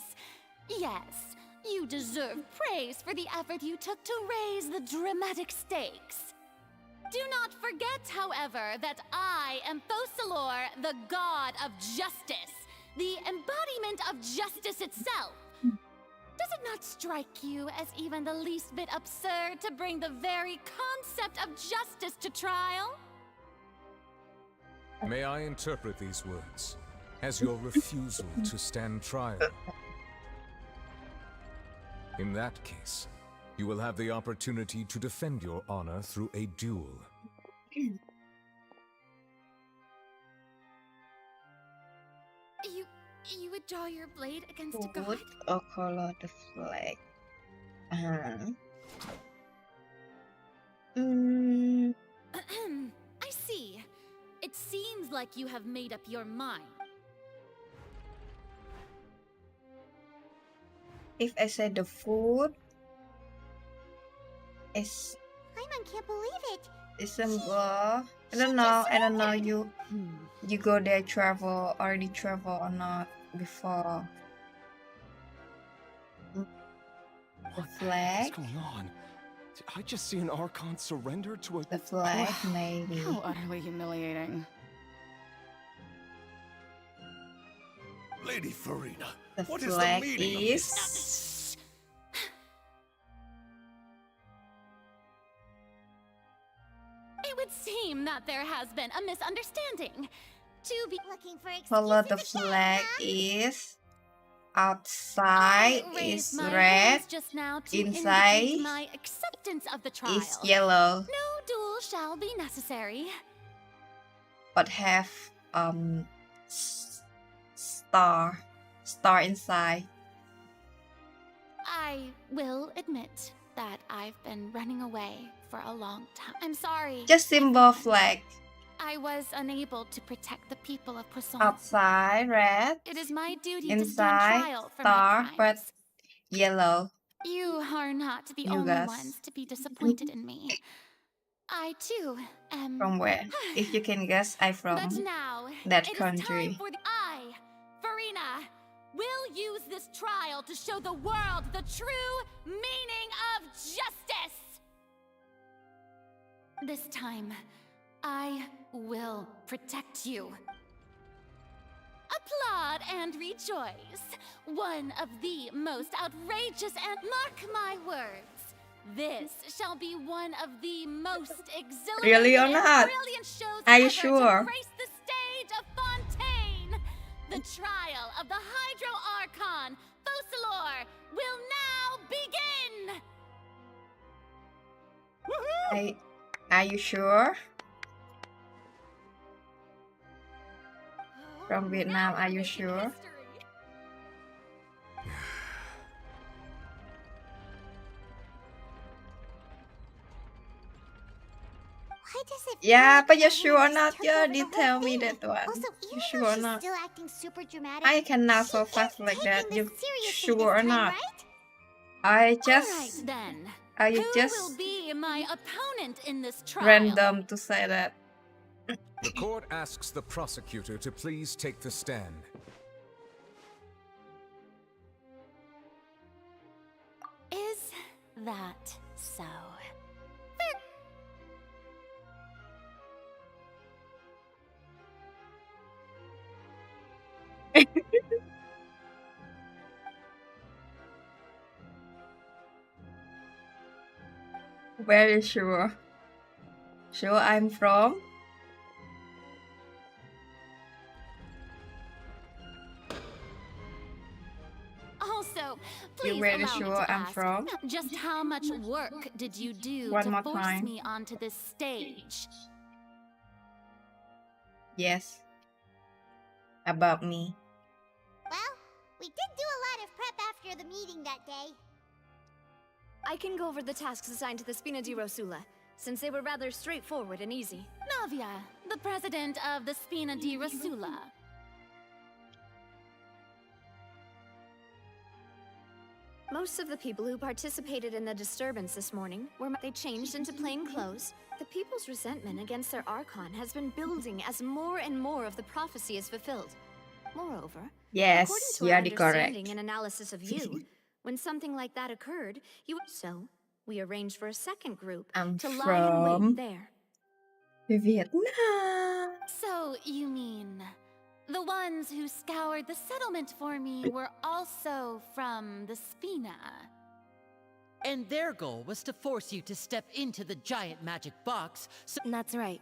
Speaker 8: Yes, you deserve praise for the effort you took to raise the dramatic stakes. Do not forget, however, that I am Fosalor, the god of justice, the embodiment of justice itself. Does it not strike you as even the least bit absurd to bring the very concept of justice to trial?
Speaker 7: May I interpret these words as your refusal to stand trial? In that case, you will have the opportunity to defend your honor through a duel.
Speaker 8: You would draw your blade against a god?
Speaker 1: Wood or color the flag?
Speaker 8: I see. It seems like you have made up your mind.
Speaker 1: If I say the food is
Speaker 5: Paimon can't believe it.
Speaker 1: December. I don't know. You go there already travel or not before. The
Speaker 11: What's
Speaker 1: flag.
Speaker 11: going on? Did I just see an Archon surrender to a...
Speaker 1: The flag, maybe.
Speaker 3: How utterly humiliating.
Speaker 2: Lady Farina,
Speaker 1: The
Speaker 2: what is the
Speaker 1: flag
Speaker 2: meaning of
Speaker 1: is.
Speaker 2: this?
Speaker 8: It would seem that there has been a misunderstanding. To be
Speaker 5: Looking for excuses
Speaker 1: Color the
Speaker 5: again,
Speaker 1: flag
Speaker 5: huh?
Speaker 1: is. Outside
Speaker 8: I raised
Speaker 1: is
Speaker 8: my
Speaker 1: red.
Speaker 8: hands just now to
Speaker 1: Inside
Speaker 8: indicate my acceptance of the trial.
Speaker 1: Is yellow.
Speaker 8: No duel shall be necessary.
Speaker 1: But have star inside.
Speaker 8: I will admit that I've been running away for a long time. I'm sorry.
Speaker 1: Just symbol flag.
Speaker 8: I was unable to protect the people of Poisson.
Speaker 1: Outside red.
Speaker 8: It is my duty to stand
Speaker 1: Inside
Speaker 8: trial for
Speaker 1: star,
Speaker 8: my
Speaker 1: but
Speaker 8: crimes.
Speaker 1: yellow.
Speaker 8: You are not the
Speaker 1: You
Speaker 8: only
Speaker 1: guys.
Speaker 8: ones to be disappointed in me. I too am.
Speaker 1: From where? If you can guess, I from
Speaker 8: But now,
Speaker 1: that
Speaker 8: it is
Speaker 1: country.
Speaker 8: time for Farina, will use this trial to show the world the true meaning of justice. This time, I will protect you. Applaud and rejoice. One of the most outrageous and mark my words. This shall be one of the most exhilarating
Speaker 1: Really or
Speaker 8: and
Speaker 1: not?
Speaker 8: brilliant shows
Speaker 1: Are you
Speaker 8: ever
Speaker 1: sure?
Speaker 8: to grace the stage of Fontaine. The trial of the Hydro Archon, Fosalor, will now begin.
Speaker 1: Are you sure? From Vietnam, are you
Speaker 8: Making
Speaker 1: sure?
Speaker 8: history.
Speaker 5: Why does it
Speaker 1: Yeah,
Speaker 5: feel
Speaker 1: but
Speaker 5: like
Speaker 1: you're
Speaker 5: that
Speaker 1: sure or
Speaker 5: woman
Speaker 1: not?
Speaker 5: just
Speaker 1: You
Speaker 5: took over
Speaker 1: already
Speaker 5: the whole
Speaker 1: tell me
Speaker 5: thing?
Speaker 1: that one.
Speaker 5: Also,
Speaker 1: You
Speaker 5: even
Speaker 1: sure
Speaker 5: though
Speaker 1: or
Speaker 5: she's
Speaker 1: not?
Speaker 5: still acting super dramatic,
Speaker 1: I cannot
Speaker 5: she
Speaker 1: so
Speaker 5: is
Speaker 1: fast like that.
Speaker 5: taking
Speaker 1: You
Speaker 5: this seriously
Speaker 1: sure
Speaker 5: this
Speaker 1: or
Speaker 5: time,
Speaker 1: not?
Speaker 5: right?
Speaker 1: I
Speaker 8: All
Speaker 1: just
Speaker 8: right then.
Speaker 1: are you
Speaker 8: Who
Speaker 1: just
Speaker 8: will be my opponent in this trial?
Speaker 1: random to say that?
Speaker 7: The court asks the prosecutor to please take the stand.
Speaker 8: Is that so?
Speaker 1: Very sure. Sure I'm from?
Speaker 8: Also, please
Speaker 1: You very
Speaker 8: allow me
Speaker 1: sure
Speaker 8: to
Speaker 1: I'm
Speaker 8: ask,
Speaker 1: from?
Speaker 8: just how much work did you do
Speaker 1: One
Speaker 8: to
Speaker 1: more
Speaker 8: force
Speaker 1: time.
Speaker 8: me onto this stage?
Speaker 1: Yes. About me.
Speaker 5: Well, we did do a lot of prep after the meeting that day.
Speaker 10: I can go over the tasks assigned to the Spina di Rosula, since they were rather straightforward and easy.
Speaker 8: Navia, the president of the Spina di Rosula.
Speaker 10: Most of the people who participated in the disturbance this morning they changed into plain clothes. The people's resentment against their Archon has been building as more and more of the prophecy is fulfilled. Moreover,
Speaker 1: Yes,
Speaker 10: according
Speaker 1: you
Speaker 10: to our
Speaker 1: are the correct.
Speaker 10: understanding and analysis of you, when something like that occurred, so we arranged for a second group
Speaker 1: I'm
Speaker 10: to lie in
Speaker 1: from
Speaker 10: wait there.
Speaker 1: Vietnam.
Speaker 8: So, you mean, the ones who scoured the settlement for me were also from the Spina?
Speaker 6: And their goal was to force you to step into the giant magic box, so
Speaker 12: That's right.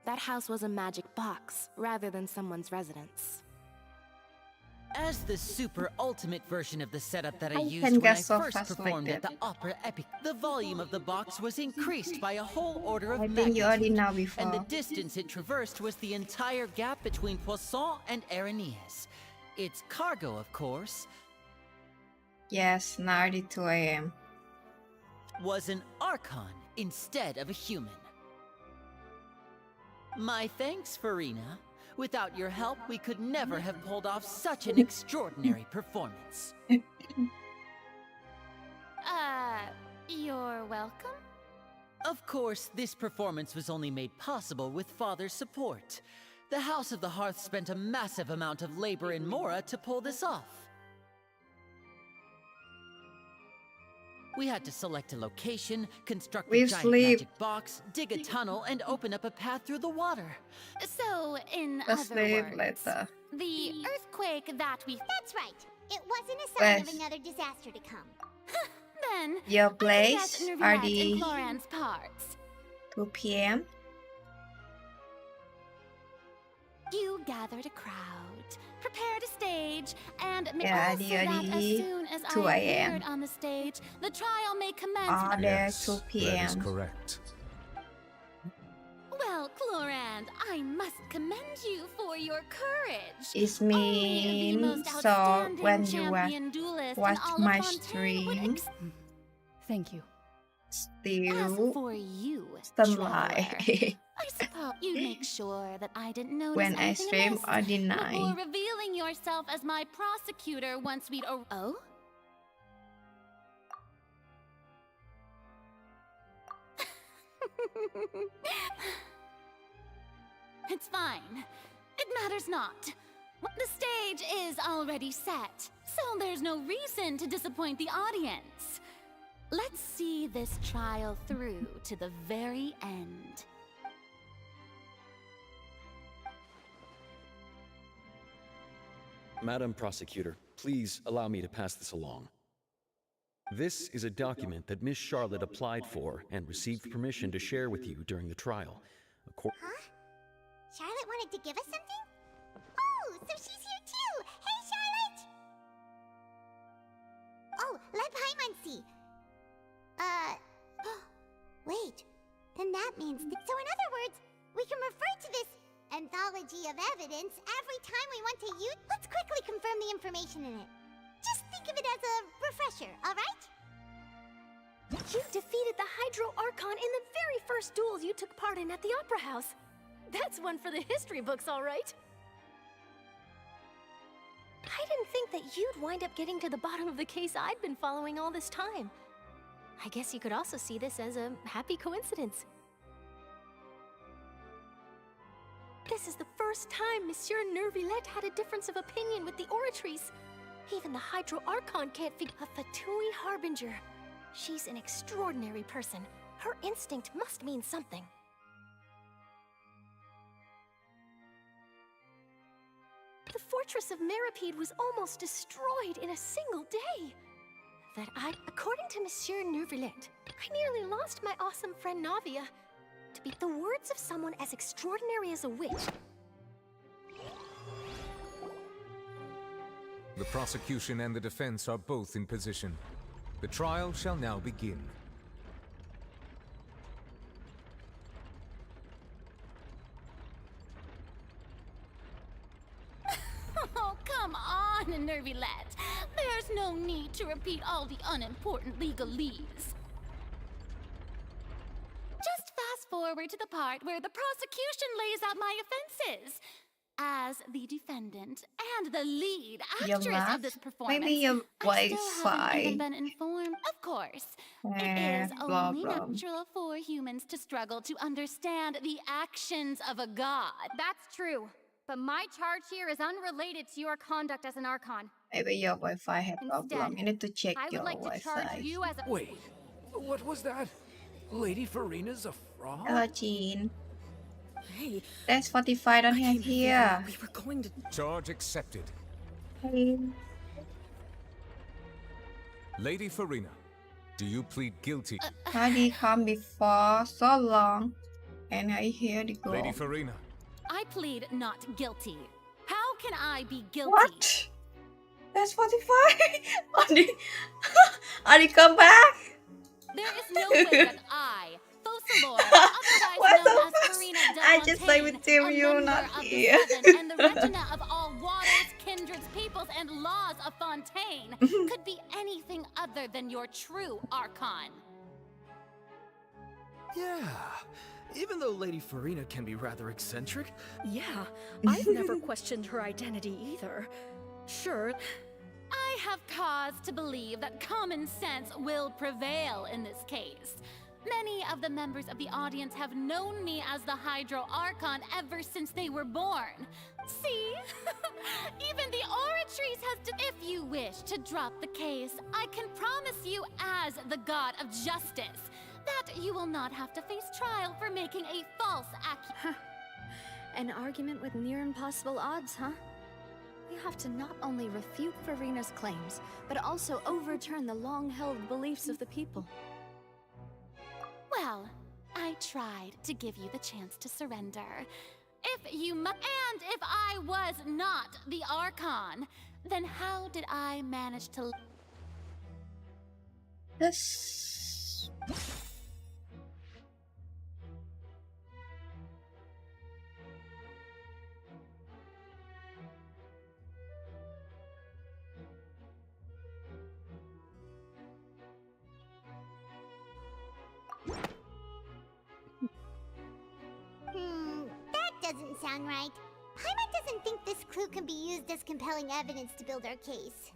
Speaker 12: That house was a magic box, rather than someone's residence.
Speaker 6: as the super ultimate version of the setup that I
Speaker 1: I
Speaker 6: used
Speaker 1: can
Speaker 6: when I
Speaker 1: guess so
Speaker 6: first
Speaker 1: fast like
Speaker 6: performed at
Speaker 1: that.
Speaker 6: the Opera Epic, the volume of the box was increased by a whole order of
Speaker 1: I think you already
Speaker 6: magnitude,
Speaker 1: know
Speaker 6: and the
Speaker 1: before.
Speaker 6: distance it traversed was the entire gap between Poisson and Areneas. Its cargo, of course,
Speaker 1: Yes, 92 AM.
Speaker 6: was an Archon instead of a human. My thanks, Farina. Without your help, we could never have pulled off such an extraordinary performance.
Speaker 8: You're welcome?
Speaker 6: Of course, this performance was only made possible with Father's support. The House of the Hearth spent a massive amount of labor in Mora to pull this off. We had to select a location, construct a
Speaker 1: We
Speaker 6: giant
Speaker 1: sleep.
Speaker 6: magic box, dig a tunnel, and open up a path through the water.
Speaker 8: So, in
Speaker 1: Let's
Speaker 8: other
Speaker 1: sleep
Speaker 8: words,
Speaker 1: later.
Speaker 8: the earthquake that we...
Speaker 5: That's right. It wasn't a sign of
Speaker 1: Wes.
Speaker 5: another disaster to come.
Speaker 8: Then,
Speaker 1: Your
Speaker 8: I can
Speaker 1: place
Speaker 8: guess
Speaker 1: are
Speaker 8: Nerviette and
Speaker 1: the
Speaker 8: Floran's parts.
Speaker 1: 2 PM.
Speaker 8: You gathered a crowd, prepared a stage, and made
Speaker 1: Yeah,
Speaker 8: all so that as soon as
Speaker 1: 2
Speaker 8: I
Speaker 1: AM.
Speaker 8: appeared on the stage, the trial may commence.
Speaker 1: Are there
Speaker 7: Yes,
Speaker 1: 2
Speaker 7: that is
Speaker 1: PM?
Speaker 7: correct.
Speaker 8: Well, Florand, I must commend you for your courage.
Speaker 1: It
Speaker 8: Only the
Speaker 1: means
Speaker 8: most
Speaker 1: so
Speaker 8: outstanding
Speaker 1: when you
Speaker 8: champion duelist in
Speaker 1: watch
Speaker 8: all of
Speaker 1: my
Speaker 8: Fontaine would
Speaker 1: stream,
Speaker 3: Thank you.
Speaker 8: As
Speaker 1: still
Speaker 8: for you,
Speaker 1: some
Speaker 8: traveler,
Speaker 1: lie.
Speaker 8: I suppose you make sure that I didn't notice
Speaker 1: When I
Speaker 8: anything
Speaker 1: stream
Speaker 8: amiss
Speaker 1: or deny.
Speaker 8: before revealing yourself as my prosecutor once we'd oh? It's fine. It matters not. The stage is already set, so there's no reason to disappoint the audience. Let's see this trial through to the very end.
Speaker 11: Madam Prosecutor, please allow me to pass this along. This is a document that Miss Charlotte applied for and received permission to share with you during the trial.
Speaker 5: Huh? Charlotte wanted to give us something? Oh, so she's here too! Hey, Charlotte! Oh, let Paimon see. Wait. Then that means... So in other words, we can refer to this anthology of evidence every time we want to use... Let's quickly confirm the information in it. Just think of it as a refresher, alright?
Speaker 13: You defeated the Hydro Archon in the very first duel you took part in at the Opera House. That's one for the history books, all right. I didn't think that you'd wind up getting to the bottom of the case I'd been following all this time. I guess you could also see this as a happy coincidence. This is the first time Monsieur Nervillette had a difference of opinion with the Oratrice. Even the Hydro Archon can't figure a Fatui Harbinger. She's an extraordinary person. Her instinct must mean something. The fortress of Meripede was almost destroyed in a single day. According to Monsieur Nervillette, I nearly lost my awesome friend Navia. To be the words of someone as extraordinary as a witch.
Speaker 7: The prosecution and the defense are both in position. The trial shall now begin.
Speaker 8: Oh, come on, Nervillette. There's no need to repeat all the unimportant legalese. Just fast forward to the part where the prosecution lays out my offenses. As the defendant and the lead actress of this performance,
Speaker 1: Maybe your
Speaker 8: I still haven't
Speaker 1: Wi-Fi.
Speaker 8: even been informed. Of course, it is
Speaker 1: blah,
Speaker 8: only
Speaker 1: blah.
Speaker 8: natural for humans to struggle to understand the actions of a god.
Speaker 14: That's true, but my charge here is unrelated to your conduct as an Archon.
Speaker 1: Maybe your Wi-Fi had problem.
Speaker 14: Instead,
Speaker 1: You need to check
Speaker 14: I
Speaker 1: your
Speaker 14: would like to charge
Speaker 1: Wi-Fi.
Speaker 14: you as a—
Speaker 2: Wait, what was that? Lady Farina's a fraud?
Speaker 1: Hello, Jean.
Speaker 15: Hey,
Speaker 1: That's 45 don't have here.
Speaker 15: we were going to...
Speaker 7: Charge accepted.
Speaker 1: Hey.
Speaker 7: Lady Farina, do you plead guilty?
Speaker 1: How did he come before so long? And I hear the go.
Speaker 7: Lady Farina.
Speaker 8: I plead not guilty. How can I be guilty?
Speaker 1: What? That's 45? Are you come back?
Speaker 8: There is no way that I, Focalor, otherwise
Speaker 1: What
Speaker 8: known
Speaker 1: the
Speaker 8: as Farina de
Speaker 1: I just play with
Speaker 8: Fontaine,
Speaker 1: Tim, you
Speaker 8: a
Speaker 1: not
Speaker 8: member of
Speaker 1: here.
Speaker 8: the Seven and the Regina of all waters, kindreds, peoples, and laws of Fontaine, could be anything other than your true Archon.
Speaker 16: Yeah, even though Lady Farina can be rather eccentric.
Speaker 15: Yeah, I've never questioned her identity either. Sure,
Speaker 8: I have cause to believe that common sense will prevail in this case. Many of the members of the audience have known me as the Hydro Archon ever since they were born. See? Even the Oratrice has to— If you wish to drop the case, I can promise you as the God of Justice that you will not have to face trial for making a false accusation.
Speaker 10: An argument with near impossible odds, huh? We have to not only refute Farina's claims, but also overturn the long-held beliefs of the people.
Speaker 8: Well, I tried to give you the chance to surrender. If you and if I was not the Archon, then how did I manage to—
Speaker 1: This.
Speaker 5: That doesn't sound right. Paimon doesn't think this clue can be used as compelling evidence to build our case.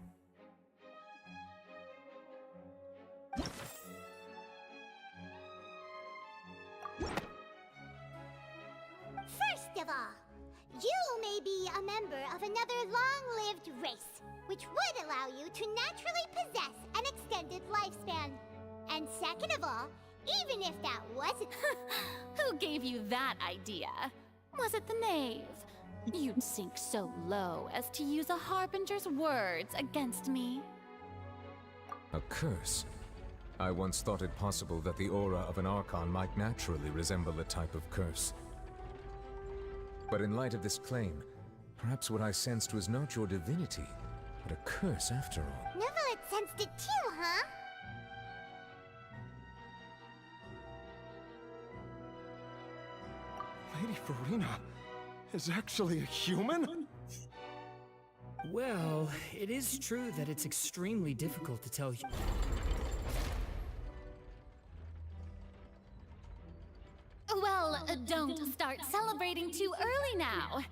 Speaker 5: First of all, you may be a member of another long-lived race, which would allow you to naturally possess an extended lifespan. And second of all, even if that wasn't—
Speaker 8: Who gave you that idea? Was it the knave? You'd sink so low as to use a harbinger's words against me.
Speaker 7: A curse? I once thought it possible that the aura of an Archon might naturally resemble a type of curse. But in light of this claim, perhaps what I sensed was not your divinity, but a curse after all.
Speaker 5: Nervillette sensed it too, huh?
Speaker 2: Lady Farina is actually a human?
Speaker 17: Well, it is true that it's extremely difficult to tell you.
Speaker 8: don't start celebrating too early now.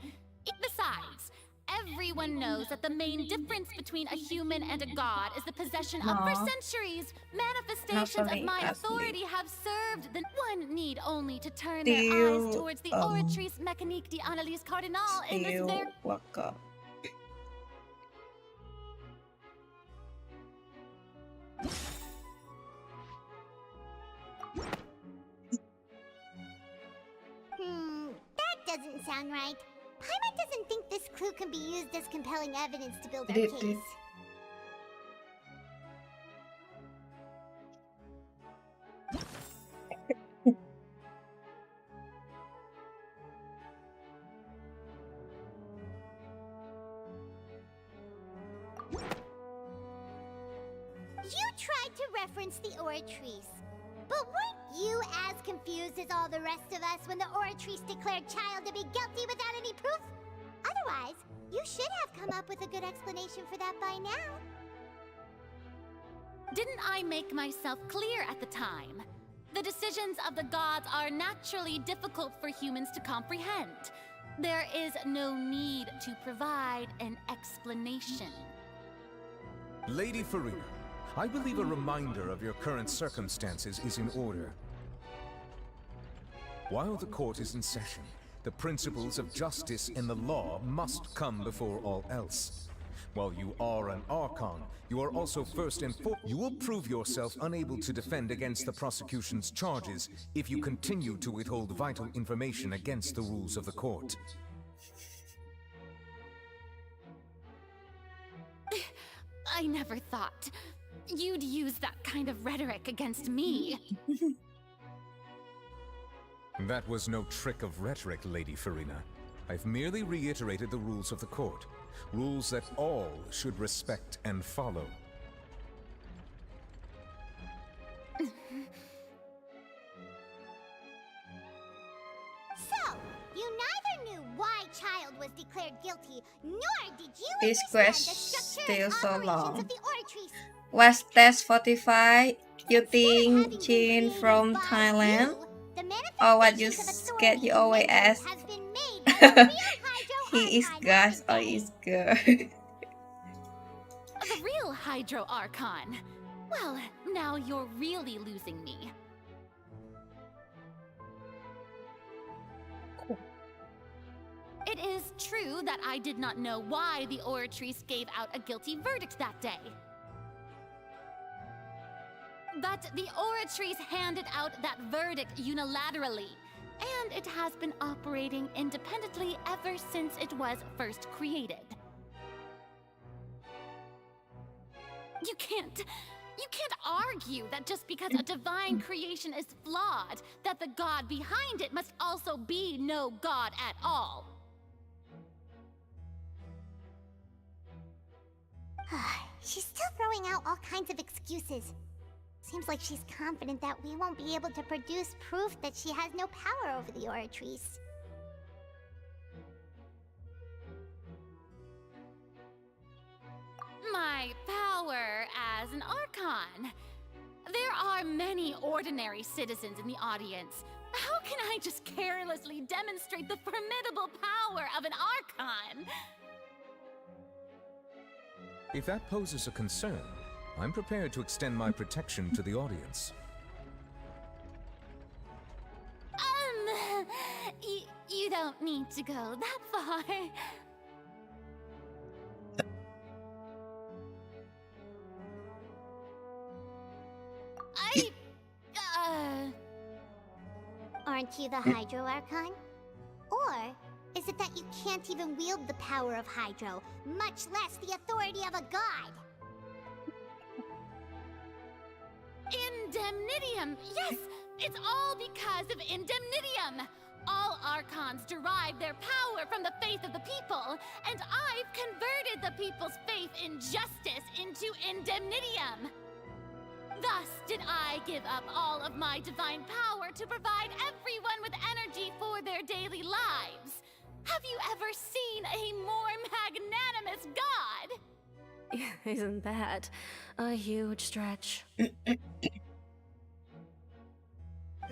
Speaker 8: Besides, everyone knows that the main difference between a human and a god is the possession of for centuries. Manifestations of my authority have served the one need only to turn their eyes towards the oratrice mécanique d'analyse cardinal in this very...
Speaker 5: That doesn't sound right. Paimon doesn't think this clue can be used as compelling evidence to build our case. You tried to reference the oratrice. But weren't you as confused as all the rest of us when the oratrice declared Child to be guilty without any proof? Otherwise, you should have come up with a good explanation for that by now.
Speaker 8: Didn't I make myself clear at the time? The decisions of the gods are naturally difficult for humans to comprehend. There is no need to provide an explanation.
Speaker 7: Lady Farina, I believe a reminder of your current circumstances is in order. While the court is in session, the principles of justice and the law must come before all else. While you are an Archon, you are also first and foremost. You will prove yourself unable to defend against the prosecution's charges if you continue to withhold vital information against the rules of the court.
Speaker 8: I never thought you'd use that kind of rhetoric against me.
Speaker 7: That was no trick of rhetoric, Lady Farina. I've merely reiterated the rules of the court. Rules that all should respect and follow.
Speaker 5: So, you neither knew why Child was declared guilty, nor did you
Speaker 1: This
Speaker 5: understand
Speaker 1: quest
Speaker 5: the structure
Speaker 1: still
Speaker 5: and
Speaker 1: so
Speaker 5: operations
Speaker 1: long.
Speaker 5: of the oratrice.
Speaker 1: Was test 45 using Jin from Thailand? Or what you get you always ask? He is God or is girl?
Speaker 8: The real Hydro Archon. Well, now you're really losing me. It is true that I did not know why the oratrice gave out a guilty verdict that day. But the oratrice handed out that verdict unilaterally, and it has been operating independently ever since it was first created. You can't argue that just because a divine creation is flawed, that the god behind it must also be no god at all.
Speaker 5: She's still throwing out all kinds of excuses. Seems like she's confident that we won't be able to produce proof that she has no power over the oratrice.
Speaker 8: My power as an Archon. There are many ordinary citizens in the audience. How can I just carelessly demonstrate the formidable power of an Archon?
Speaker 7: If that poses a concern, I'm prepared to extend my protection to the audience.
Speaker 8: You don't need to go that far.
Speaker 5: Aren't you the Hydro Archon? Or is it that you can't even wield the power of Hydro, much less the authority of a god?
Speaker 8: Indemnitium! Yes! It's all because of Indemnitium! All Archons derive their power from the faith of the people, and I've converted the people's faith in justice into Indemnitium! Thus did I give up all of my divine power to provide everyone with energy for their daily lives. Have you ever seen a more magnanimous god?
Speaker 12: Isn't that a huge stretch?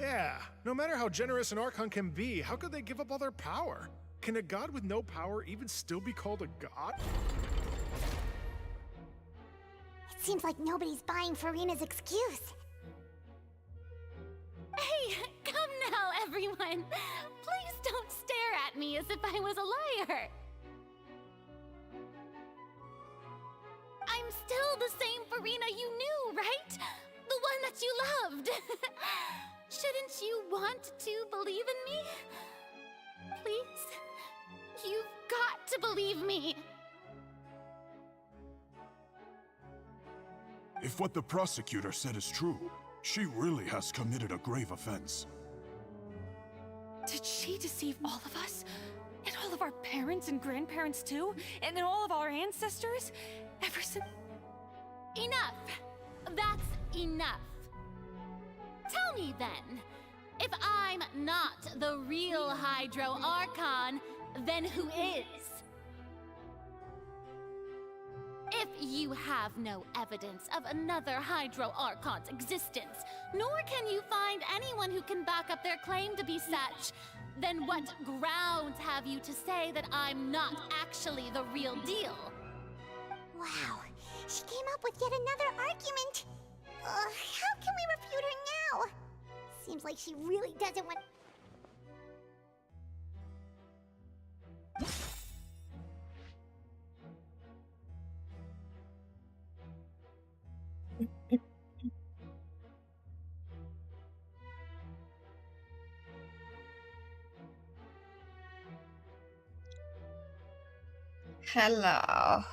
Speaker 2: Yeah, no matter how generous an Archon can be, how could they give up all their power? Can a god with no power even still be called a god?
Speaker 5: It seems like nobody's buying Furina's excuse.
Speaker 8: Hey, come now, everyone. Please don't stare at me as if I was a liar. I'm still the same Furina you knew, right? The one that you loved. Shouldn't you want to believe in me? Please? You've got to believe me.
Speaker 2: If what the prosecutor said is true, she really has committed a grave offense.
Speaker 17: Did she deceive all of us? And all of our parents and grandparents too? And then all of our ancestors? Ever since...
Speaker 8: Enough! That's enough. Tell me then, if I'm not the real Hydro Archon, then who is? If you have no evidence of another Hydro Archon's existence, nor can you find anyone who can back up their claim to be such, then what grounds have you to say that I'm not actually the real deal?
Speaker 5: Wow, she came up with yet another argument. How can we refute her now? Seems like she really doesn't want...
Speaker 1: Hello.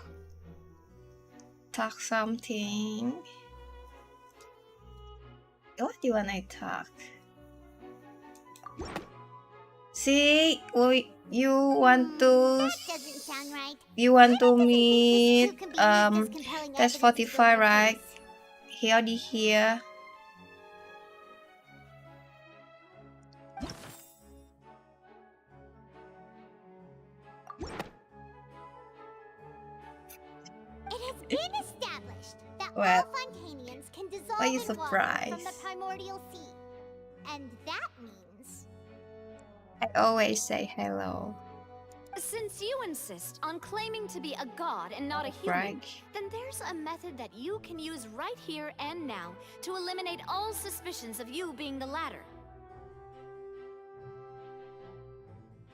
Speaker 1: Talk something. What do you wanna talk? See, you want to you want to meet that's 45, right? He already here.
Speaker 5: It has been established that
Speaker 1: What?
Speaker 5: all Fontanians can dissolve
Speaker 1: Why you
Speaker 5: in water
Speaker 1: surprised?
Speaker 5: from the primordial sea. And that means...
Speaker 1: I always say hello.
Speaker 10: Since you insist on claiming to be a god and not a human,
Speaker 1: Right.
Speaker 10: then there's a method that you can use right here and now to eliminate all suspicions of you being the latter.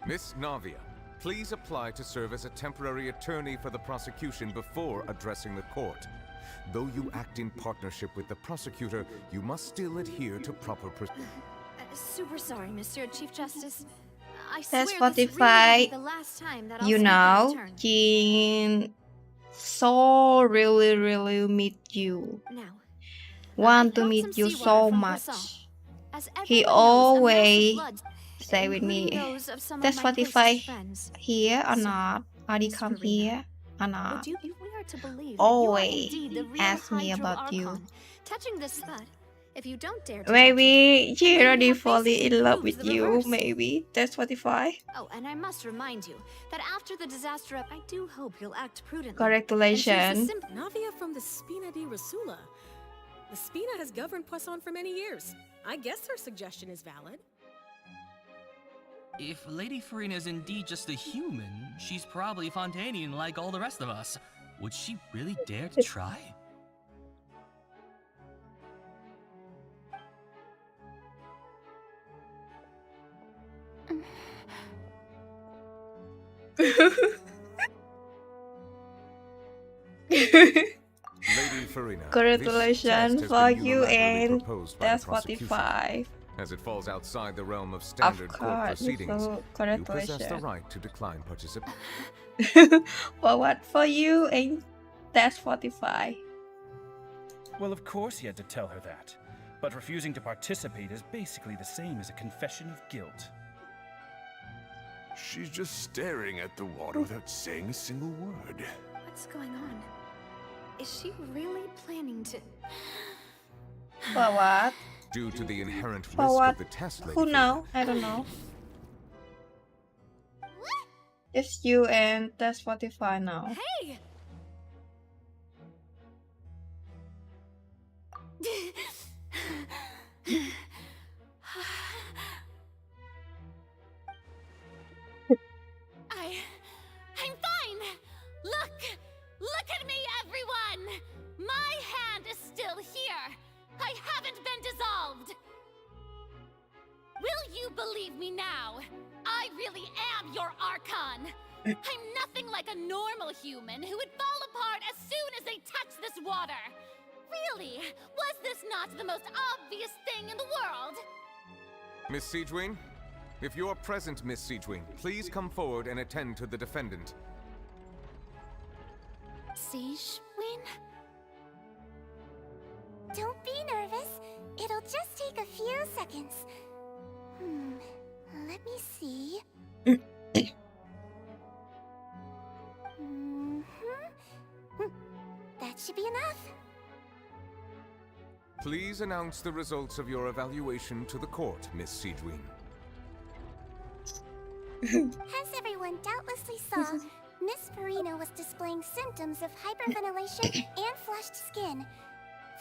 Speaker 7: Miss Navia, please apply to serve as a temporary attorney for the prosecution before addressing the court. Though you act in partnership with the prosecutor, you must still adhere to proper
Speaker 10: Super sorry, Monsieur Chief Justice. I
Speaker 1: That's
Speaker 10: swear this really
Speaker 1: 45.
Speaker 10: won't be the last time that I'll
Speaker 1: You
Speaker 10: speak in
Speaker 1: know,
Speaker 10: return.
Speaker 1: Jin so really meet you.
Speaker 10: Now,
Speaker 1: Want to
Speaker 10: some
Speaker 1: meet you
Speaker 10: seawater
Speaker 1: so
Speaker 10: from
Speaker 1: much.
Speaker 10: Croissant. As
Speaker 1: He
Speaker 10: everyone knows, a
Speaker 1: always
Speaker 10: massive flood,
Speaker 1: stay with me.
Speaker 10: including those of some of
Speaker 1: That's
Speaker 10: my
Speaker 1: 45
Speaker 10: closest friends.
Speaker 1: here or
Speaker 10: So,
Speaker 1: not? Or he come here or not?
Speaker 10: Would you be weird to believe that
Speaker 1: Always
Speaker 10: you are indeed the real
Speaker 1: ask me
Speaker 10: Hydro
Speaker 1: about you.
Speaker 10: Archon? Touching this spot, if you don't dare to
Speaker 1: Maybe she
Speaker 10: then
Speaker 1: already
Speaker 10: you have
Speaker 1: falling
Speaker 10: basically
Speaker 1: in love
Speaker 10: proved
Speaker 1: with
Speaker 10: the
Speaker 1: you.
Speaker 10: reverse.
Speaker 1: Maybe that's 45.
Speaker 10: Oh, and I must remind you that after the disaster, I do hope you'll act prudently.
Speaker 1: Congratulations.
Speaker 15: Navia from the Spina di Rasula. The Spina has governed Poisson for many years. I guess her suggestion is valid.
Speaker 18: If Lady Furina is indeed just a human, she's probably Fontanian like all the rest of us. Would she really dare to try?
Speaker 7: Lady Furina,
Speaker 1: Congratulations
Speaker 7: this test
Speaker 1: for
Speaker 7: has been
Speaker 1: you
Speaker 7: unilaterally
Speaker 1: and
Speaker 7: proposed by the
Speaker 1: that's
Speaker 7: prosecution.
Speaker 1: 45.
Speaker 7: As it falls outside the realm of standard court
Speaker 1: course,
Speaker 7: proceedings,
Speaker 1: so
Speaker 7: you possess the
Speaker 1: congratulations.
Speaker 7: right to decline participation.
Speaker 1: For what? For you and that's 45.
Speaker 19: Well, of course he had to tell her that. But refusing to participate is basically the same as a confession of guilt.
Speaker 2: She's just staring at the water without saying a single word.
Speaker 10: What's going on? Is she really planning to...
Speaker 1: For what?
Speaker 7: Due to the inherent
Speaker 1: For
Speaker 7: risk
Speaker 1: what?
Speaker 7: of the test, Lady
Speaker 1: Who know? I don't know. It's you and that's 45 now.
Speaker 10: Hey!
Speaker 8: My hand is still here. I haven't been dissolved. Will you believe me now? I really am your Archon. I'm nothing like a normal human who would fall apart as soon as they touch this water. Really, was this not the most obvious thing in the world?
Speaker 7: Miss Siegewing? If you're present, Miss Siegewing, please come forward and attend to the defendant.
Speaker 4: Siegewing?
Speaker 5: Don't be nervous. It'll just take a few seconds. Let me see. That should be enough.
Speaker 7: Please announce the results of your evaluation to the court, Miss Siegewing.
Speaker 5: As everyone doubtlessly saw, Miss Farina was displaying symptoms of hyperventilation and flushed skin.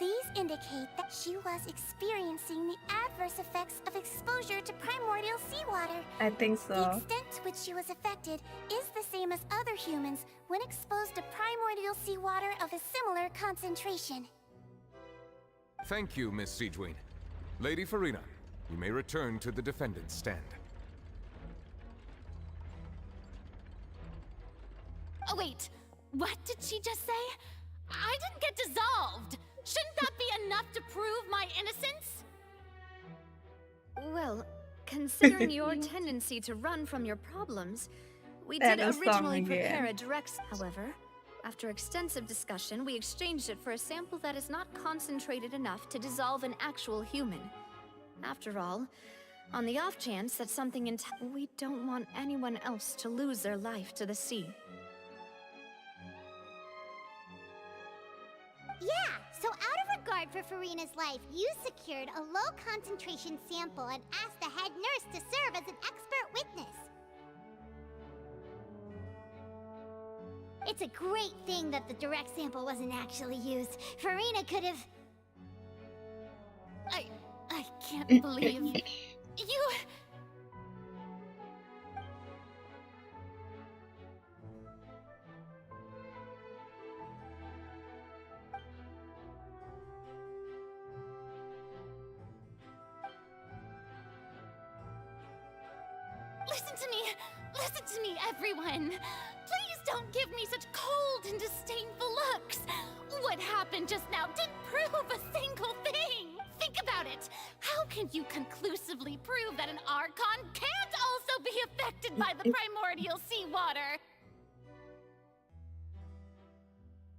Speaker 5: These indicate that she was experiencing the adverse effects of exposure to primordial seawater.
Speaker 1: I think so.
Speaker 5: The extent to which she was affected is the same as other humans when exposed to primordial seawater of a similar concentration.
Speaker 7: Thank you, Miss Siegewing. Lady Farina, you may return to the defendant's stand.
Speaker 8: Oh wait, what did she just say? I didn't get dissolved. Shouldn't that be enough to prove my innocence?
Speaker 10: Well, considering your tendency to run from your problems, we
Speaker 1: That
Speaker 10: did
Speaker 1: was
Speaker 10: originally
Speaker 1: song again.
Speaker 10: prepare a direct. However, after extensive discussion, we exchanged it for a sample that is not concentrated enough to dissolve an actual human. After all, on the off chance that something we don't want anyone else to lose their life to the sea.
Speaker 5: Yeah, so out of regard for Farina's life, you secured a low-concentration sample and asked the head nurse to serve as an expert witness. It's a great thing that the direct sample wasn't actually used. Farina could have...
Speaker 8: I can't believe... You... Listen to me, everyone. Please don't give me such cold and disdainful looks. What happened just now didn't prove a single thing. Think about it. How can you conclusively prove that an Archon can't also be affected by the primordial seawater?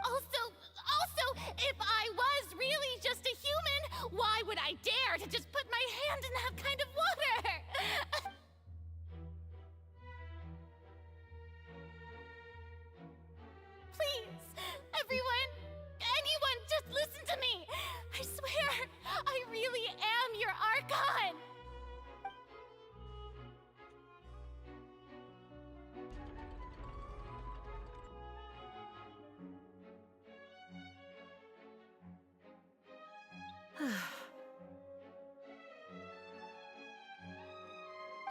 Speaker 8: Also, if I was really just a human, why would I dare to just put my hand in that kind of water? Please, everyone, anyone, just listen to me. I swear, I really am your Archon.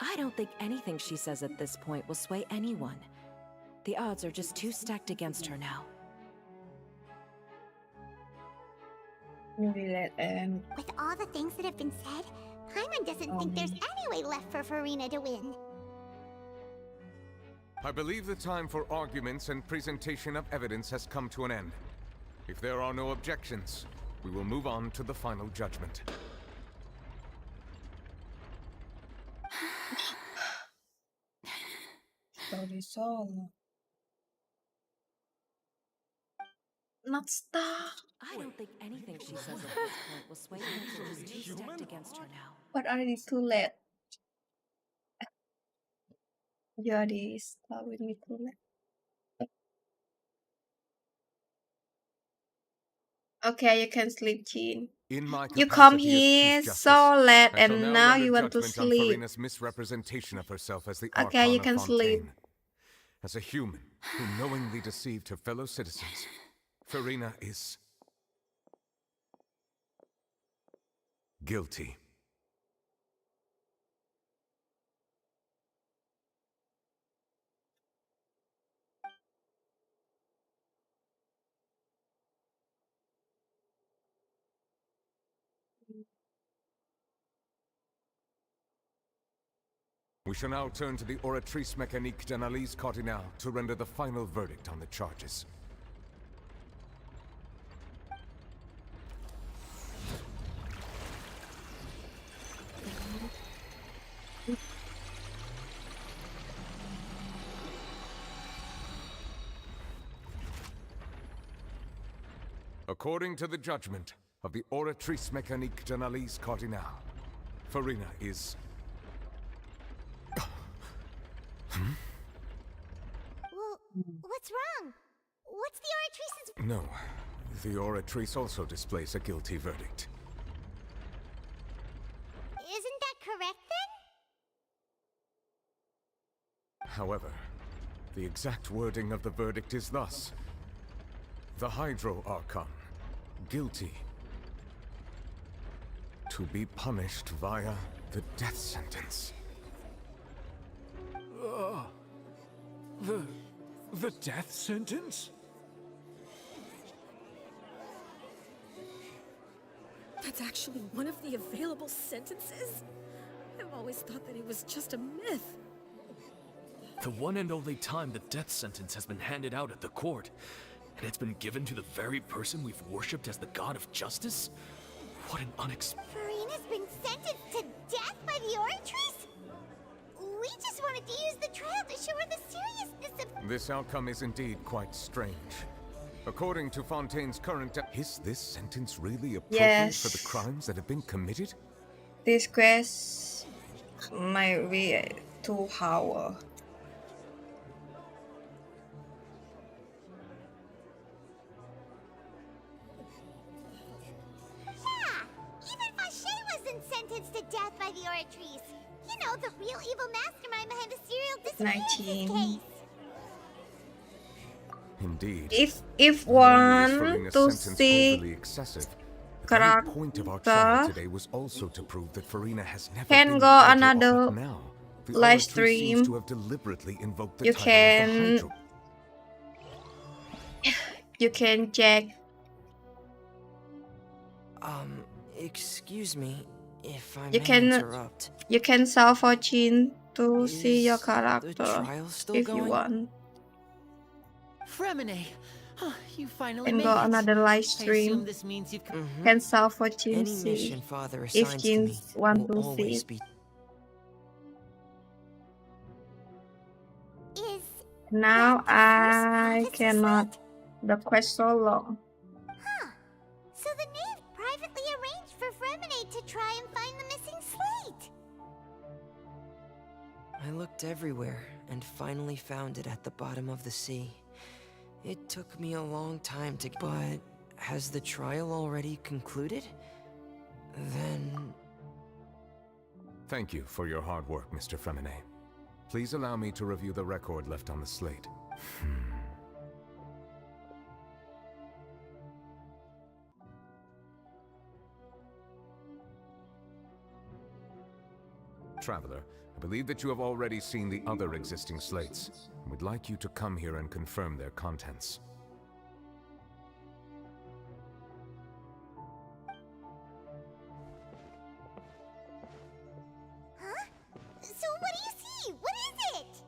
Speaker 20: I don't think anything she says at this point will sway anyone. The odds are just too stacked against her now.
Speaker 1: Maybe let end.
Speaker 5: With all the things that have been said, Paimon doesn't think there's any way left for Farina to win.
Speaker 7: I believe the time for arguments and presentation of evidence has come to an end. If there are no objections, we will move on to the final judgment.
Speaker 1: Sorry, solo. Not star.
Speaker 20: I don't think anything she says at this point will sway her. She's too stacked against her now.
Speaker 1: But already too late. You already start with me too late. Okay, you can sleep, Chin.
Speaker 7: In my
Speaker 1: You come
Speaker 7: capacity as
Speaker 1: here
Speaker 7: Chief
Speaker 1: so late
Speaker 7: Justice, I shall
Speaker 1: and now
Speaker 7: render
Speaker 1: you want to
Speaker 7: judgment on
Speaker 1: sleep.
Speaker 7: Farina's misrepresentation of herself as the
Speaker 1: Okay,
Speaker 7: Archon
Speaker 1: you
Speaker 7: of
Speaker 1: can sleep.
Speaker 7: Fontaine. As a human who knowingly deceived her fellow citizens, Farina is guilty. We shall now turn to the oratrice mécanique d'analyse cardinale to render the final verdict on the charges. According to the judgment of the oratrice mécanique d'analyse cardinale, Furina is...
Speaker 5: Well, what's wrong? What's the oratrice's...
Speaker 7: No, the oratrice also displays a guilty verdict.
Speaker 5: Isn't that correct then?
Speaker 7: However, the exact wording of the verdict is thus. The Hydro Archon, guilty, to be punished via the death sentence.
Speaker 16: The death sentence?
Speaker 15: That's actually one of the available sentences? I've always thought that it was just a myth.
Speaker 16: The one and only time the death sentence has been handed out at the court, and it's been given to the very person we've worshipped as the god of justice? What an unexpected...
Speaker 5: Furina's been sentenced to death by the oratrice? We just wanted to use the trial to show her the seriousness of...
Speaker 7: This outcome is indeed quite strange. According to Fontaine's current... Is this sentence really appropriate for the crimes that have been committed?
Speaker 1: This quest might be too hard.
Speaker 5: Sentenced to death by the oratrice. You know, the real evil mastermind behind the serial disappearance
Speaker 1: 19.
Speaker 5: case.
Speaker 7: Indeed.
Speaker 1: If one to see character
Speaker 7: point of our trial today was also to prove that Furina has never
Speaker 1: can
Speaker 7: been
Speaker 1: go
Speaker 7: guilty
Speaker 1: another
Speaker 7: up now. The
Speaker 1: live
Speaker 7: oratrice seems
Speaker 1: stream.
Speaker 7: to have deliberately invoked the
Speaker 1: You
Speaker 7: title
Speaker 1: can
Speaker 7: of the Hydro.
Speaker 1: you can check.
Speaker 21: Excuse me if I
Speaker 1: You
Speaker 21: may
Speaker 1: can
Speaker 21: interrupt.
Speaker 1: you can sell fortune to see your
Speaker 21: The
Speaker 1: character
Speaker 21: trial still
Speaker 1: if
Speaker 21: going?
Speaker 1: you want.
Speaker 6: Fremine, you finally
Speaker 1: And
Speaker 6: made
Speaker 1: go
Speaker 6: it.
Speaker 1: another live
Speaker 6: I
Speaker 1: stream.
Speaker 6: assume this means you've
Speaker 1: Can sell fortune
Speaker 21: Any
Speaker 1: see
Speaker 21: mission Father
Speaker 1: if
Speaker 21: assigns to me
Speaker 1: teens want
Speaker 21: will
Speaker 1: to
Speaker 21: always
Speaker 1: see.
Speaker 21: be.
Speaker 1: Now I cannot. The quest so long.
Speaker 5: Huh. So the knave privately arranged for Fremine to try and find the missing slate.
Speaker 21: I looked everywhere and finally found it at the bottom of the sea. It took me a long time to... But has the trial already concluded? Then...
Speaker 7: Thank you for your hard work, Mr. Fremine. Please allow me to review the record left on the slate. Traveler, I believe that you have already seen the other existing slates. I would like you to come here and confirm their contents.
Speaker 5: Huh? So what do you see? What is it?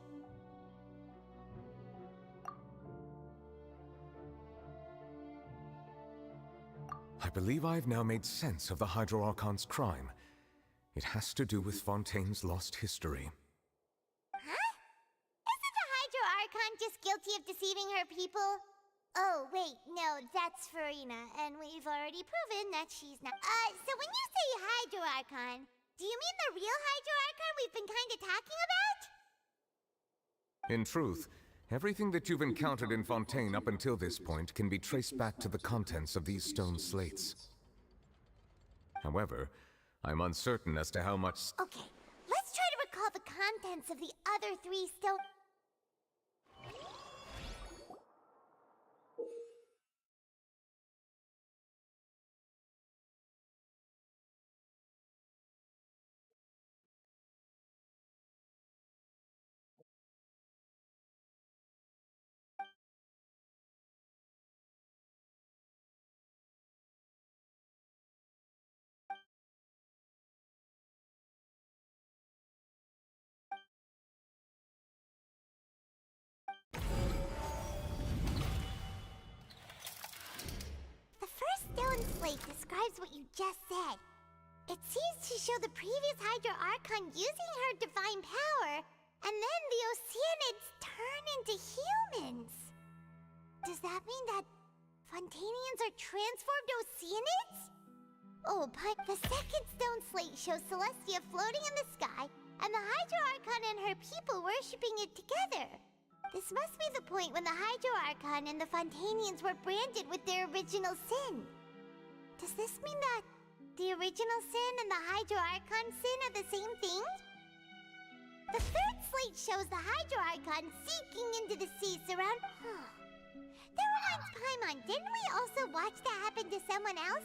Speaker 7: I believe I have now made sense of the Hydro Archon's crime. It has to do with Fontaine's lost history.
Speaker 5: Huh? Isn't the Hydro Archon just guilty of deceiving her people? Oh, wait, no, that's Furina, and we've already proven that she's not. So when you say Hydro Archon, do you mean the real Hydro Archon we've been kinda talking about?
Speaker 7: In truth, everything that you've encountered in Fontaine up until this point can be traced back to the contents of these stone slates. However, I'm uncertain as to how much...
Speaker 5: Okay, let's try to recall the contents of the other 3 stone... slate describes what you just said. It seems to show the previous Hydro Archon using her divine power, and then the Oceanids turn into humans. Does that mean that Fontanians are transformed Oceanids? Oh, but the second stone slate shows Celestia floating in the sky, and the Hydro Archon and her people worshipping it together. This must be the point when the Hydro Archon and the Fontanians were branded with their original sin. Does this mean that the original sin and the Hydro Archon sin are the same thing? The third slate shows the Hydro Archon seeking into the sea surround... That reminds Paimon, didn't we also watch that happen to someone else?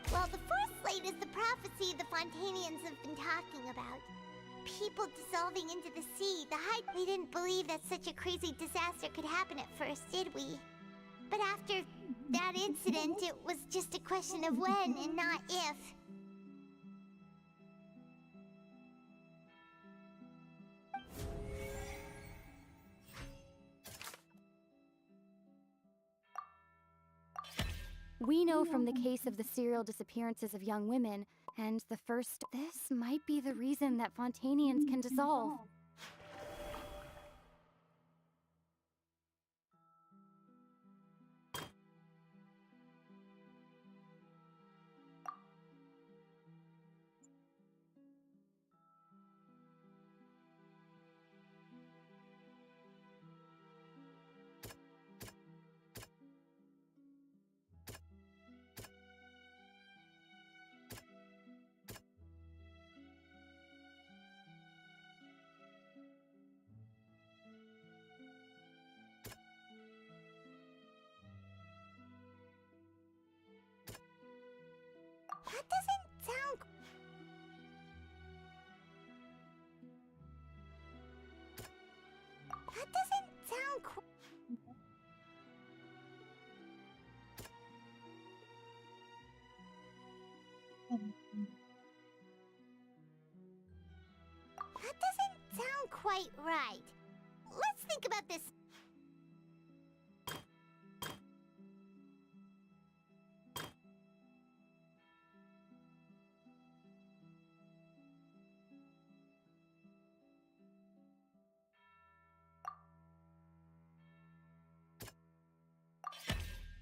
Speaker 5: Well, the fourth slate is the prophecy the Fontanians have been talking about. People dissolving into the sea. We didn't believe that such a crazy disaster could happen at first, did we? But after that incident, it was just a question of when and not if.
Speaker 14: We know from the case of the serial disappearances of young women, and the first... This might be the reason that Fontanians can dissolve.
Speaker 5: That doesn't sound... That doesn't sound That doesn't sound quite right. Let's think about this.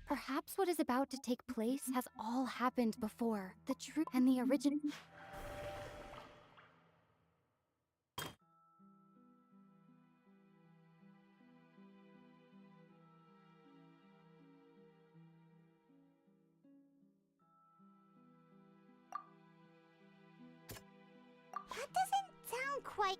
Speaker 14: Perhaps what is about to take place has all happened before. The truth and the original.
Speaker 5: That doesn't sound quite...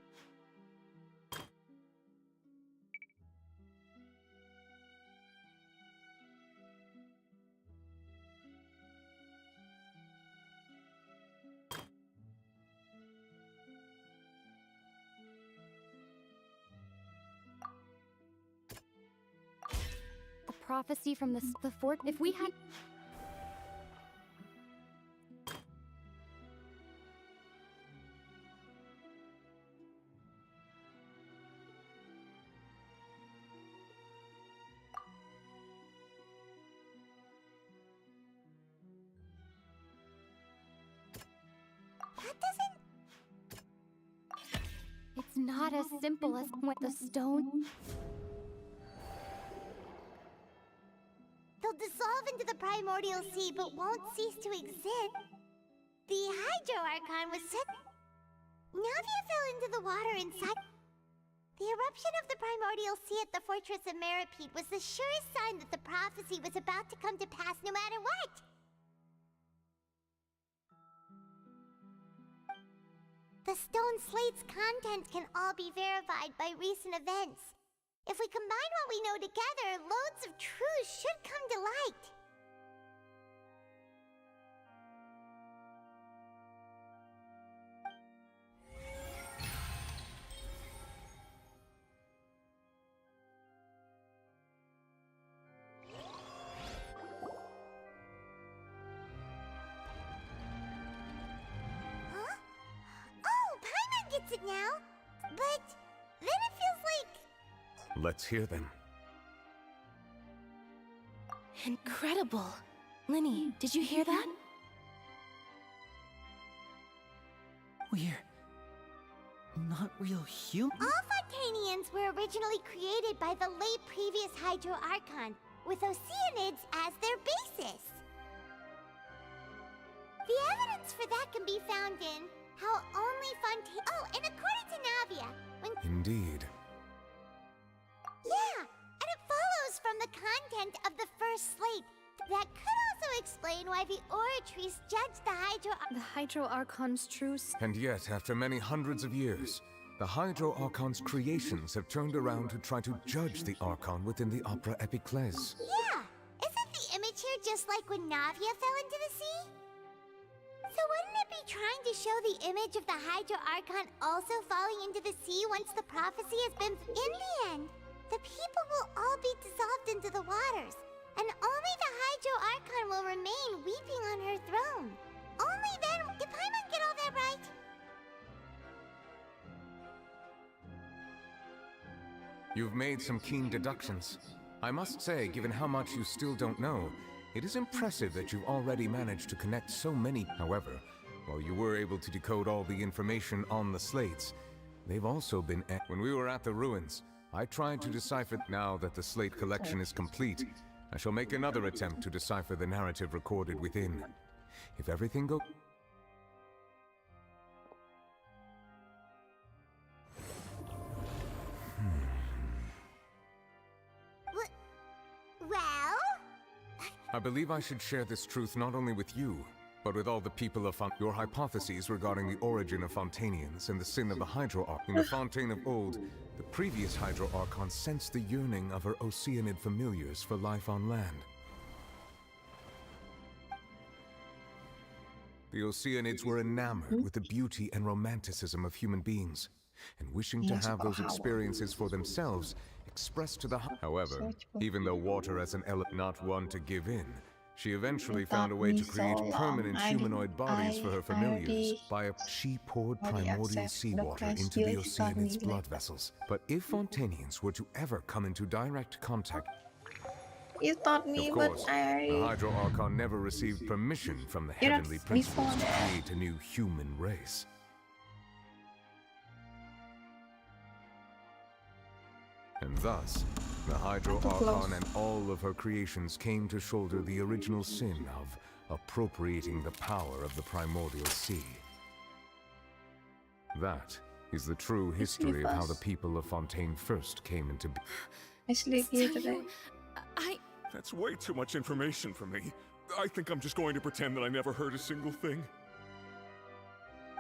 Speaker 14: The prophecy from the fort. If we had.
Speaker 5: That doesn't...
Speaker 14: It's not as simple as what the stone.
Speaker 5: They'll dissolve into the primordial sea, but won't cease to exist. The Hydro Archon was set... Navia fell into the water inside... The eruption of the primordial sea at the fortress of Meripede was the surest sign that the prophecy was about to come to pass no matter what. The stone slate's contents can all be verified by recent events. If we combine what we know together, loads of truths should come to light. Huh? Oh, Paimon gets it now! But then it feels like...
Speaker 7: Let's hear them.
Speaker 12: Incredible. Linny, did you hear that?
Speaker 6: We're not real human.
Speaker 5: All Fontanians were originally created by the late previous Hydro Archon, with Oceanids as their basis. The evidence for that can be found in how only Oh, and according to Navia, when...
Speaker 7: Indeed.
Speaker 5: Yeah, and it follows from the content of the first slate. That could also explain why the Oratries judged
Speaker 10: The Hydro Archon's truce.
Speaker 7: And yet, after many hundreds of years, the Hydro Archon's creations have turned around to try to judge the Archon within the Opera Epiclese.
Speaker 5: Yeah, isn't the image here just like when Navia fell into the sea? So wouldn't it be trying to show the image of the Hydro Archon also falling into the sea once the prophecy has been... In the end, the people will all be dissolved into the waters, and only the Hydro Archon will remain weeping on her throne. Only then... Did Paimon get all that right?
Speaker 7: You've made some keen deductions. I must say, given how much you still don't know, it is impressive that you've already managed to connect so many. However, while you were able to decode all the information on the slates, they've also been... When we were at the ruins, I tried to decipher... Now that the slate collection is complete, I shall make another attempt to decipher the narrative recorded within. If everything goes...
Speaker 5: Well?
Speaker 7: I believe I should share this truth not only with you, but with all the people of Your hypotheses regarding the origin of Fontanians and the sin of the Hydro Archon. In the Fontaine of old, the previous Hydro Archon sensed the yearning of her Oceanid familiars for life on land. The Oceanids were enamored with the beauty and romanticism of human beings, and wishing to have those experiences for themselves expressed to the... However, even though water as an element not one to give in, she eventually found a way to create permanent humanoid bodies for her familiars she poured primordial seawater into the Oceanids' blood vessels. But if Fontanians were to ever come into direct contact...
Speaker 1: You taught me,
Speaker 7: of course,
Speaker 1: but I...
Speaker 7: the Hydro Archon never received permission from the heavenly principles to create a new human race. And thus, the Hydro Archon and all of her creations came to shoulder the original sin of appropriating the power of the primordial sea. That is the true history of how the people of Fontaine first came into being.
Speaker 1: I sleep here today.
Speaker 2: That's way too much information for me. I think I'm just going to pretend that I never heard a single thing.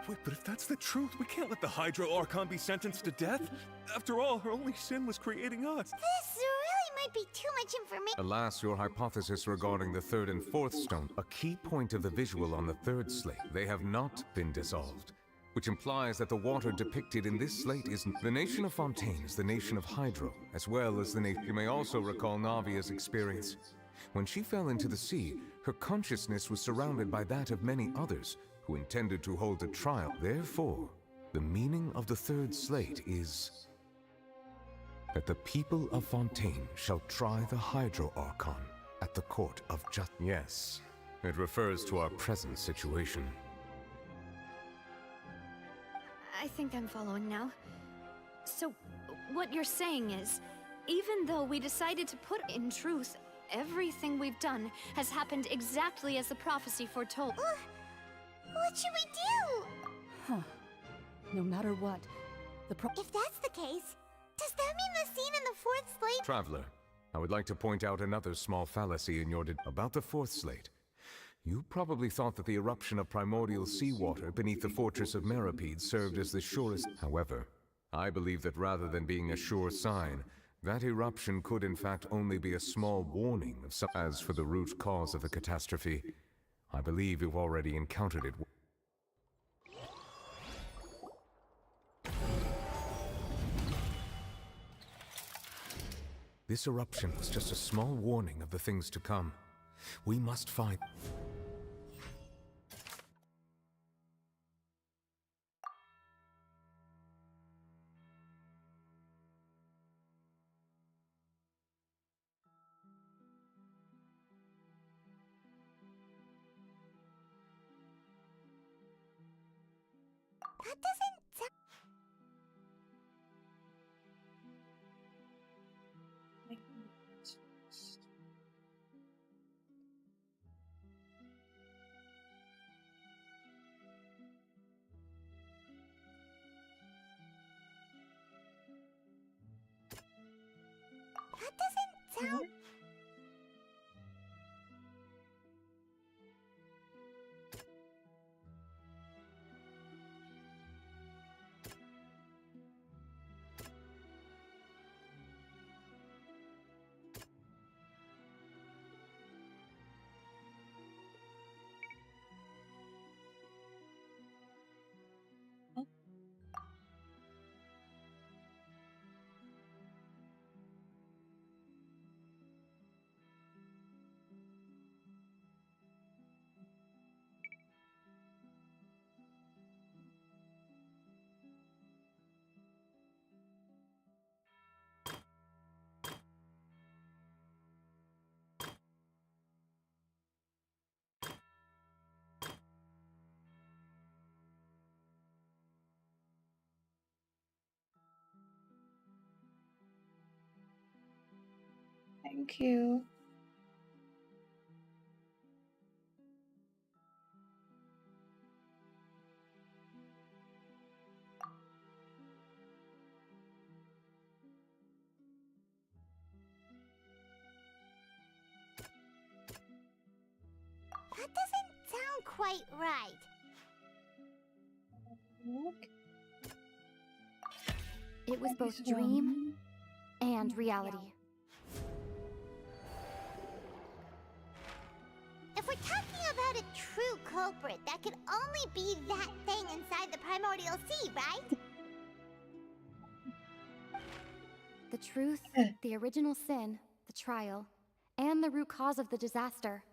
Speaker 2: Wait, but if that's the truth, we can't let the Hydro Archon be sentenced to death. After all, her only sin was creating us.
Speaker 5: This really might be too much information.
Speaker 7: Alas, your hypothesis regarding the third and fourth stone, a key point of the visual on the third slate, they have not been dissolved, which implies that the water depicted in this slate is... The nation of Fontaine is the nation of Hydro, as well as the nation... You may also recall Navia's experience. When she fell into the sea, her consciousness was surrounded by that of many others who intended to hold a trial. Therefore, the meaning of the third slate is that the people of Fontaine shall try the Hydro Archon at the court of justice. Yes, it refers to our present situation.
Speaker 10: I think I'm following now. So, what you're saying is, even though we decided to put in truth, everything we've done has happened exactly as the prophecy foretold.
Speaker 5: What should we do?
Speaker 9: Huh. No matter what,
Speaker 5: If that's the case, does that mean the scene in the fourth slate?
Speaker 7: Traveler, I would like to point out another small fallacy in your about the fourth slate. You probably thought that the eruption of primordial seawater beneath the fortress of Meripede served as the surest. However, I believe that rather than being a sure sign, that eruption could in fact only be a small warning of some... As for the root cause of the catastrophe, I believe you've already encountered it. This eruption was just a small warning of the things to come. We must find...
Speaker 5: That doesn't sound... That doesn't sound...
Speaker 1: Thank you.
Speaker 5: That doesn't sound quite right.
Speaker 14: It was both dream and reality.
Speaker 5: If we're talking about a true culprit, that could only be that thing inside the primordial sea, right?
Speaker 14: The truth, the original sin, the trial, and the root cause of the disaster.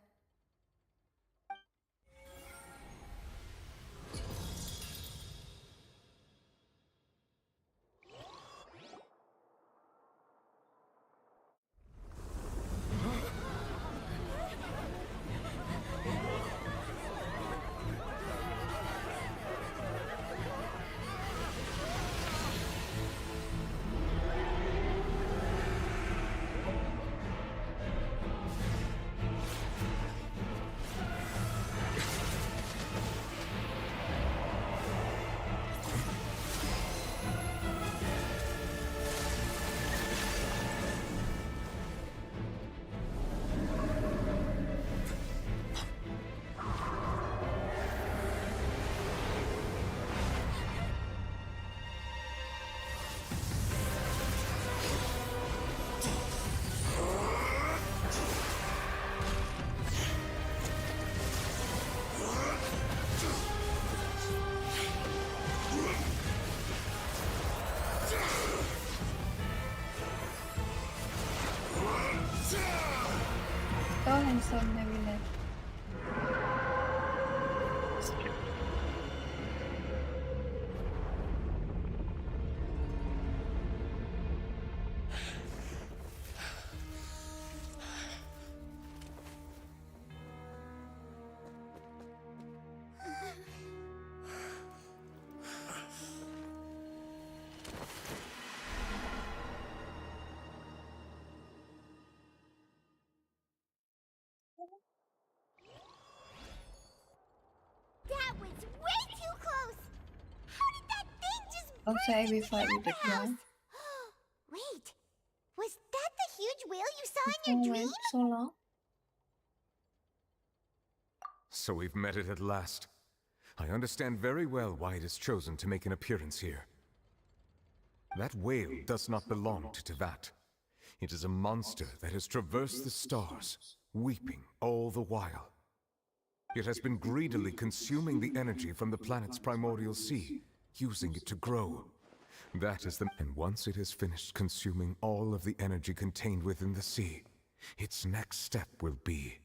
Speaker 1: Có handsome này lên.
Speaker 5: That was way too close! How did that thing just
Speaker 1: Don't say we fight with the ground.
Speaker 5: Wait, was that the huge whale you saw in your dream?
Speaker 1: So long.
Speaker 7: So we've met it at last. I understand very well why it has chosen to make an appearance here. That whale does not belong to Teyvat. It is a monster that has traversed the stars, weeping all the while. It has been greedily consuming the energy from the planet's primordial sea, using it to grow. That is the... And once it has finished consuming all of the energy contained within the sea, its next step will be...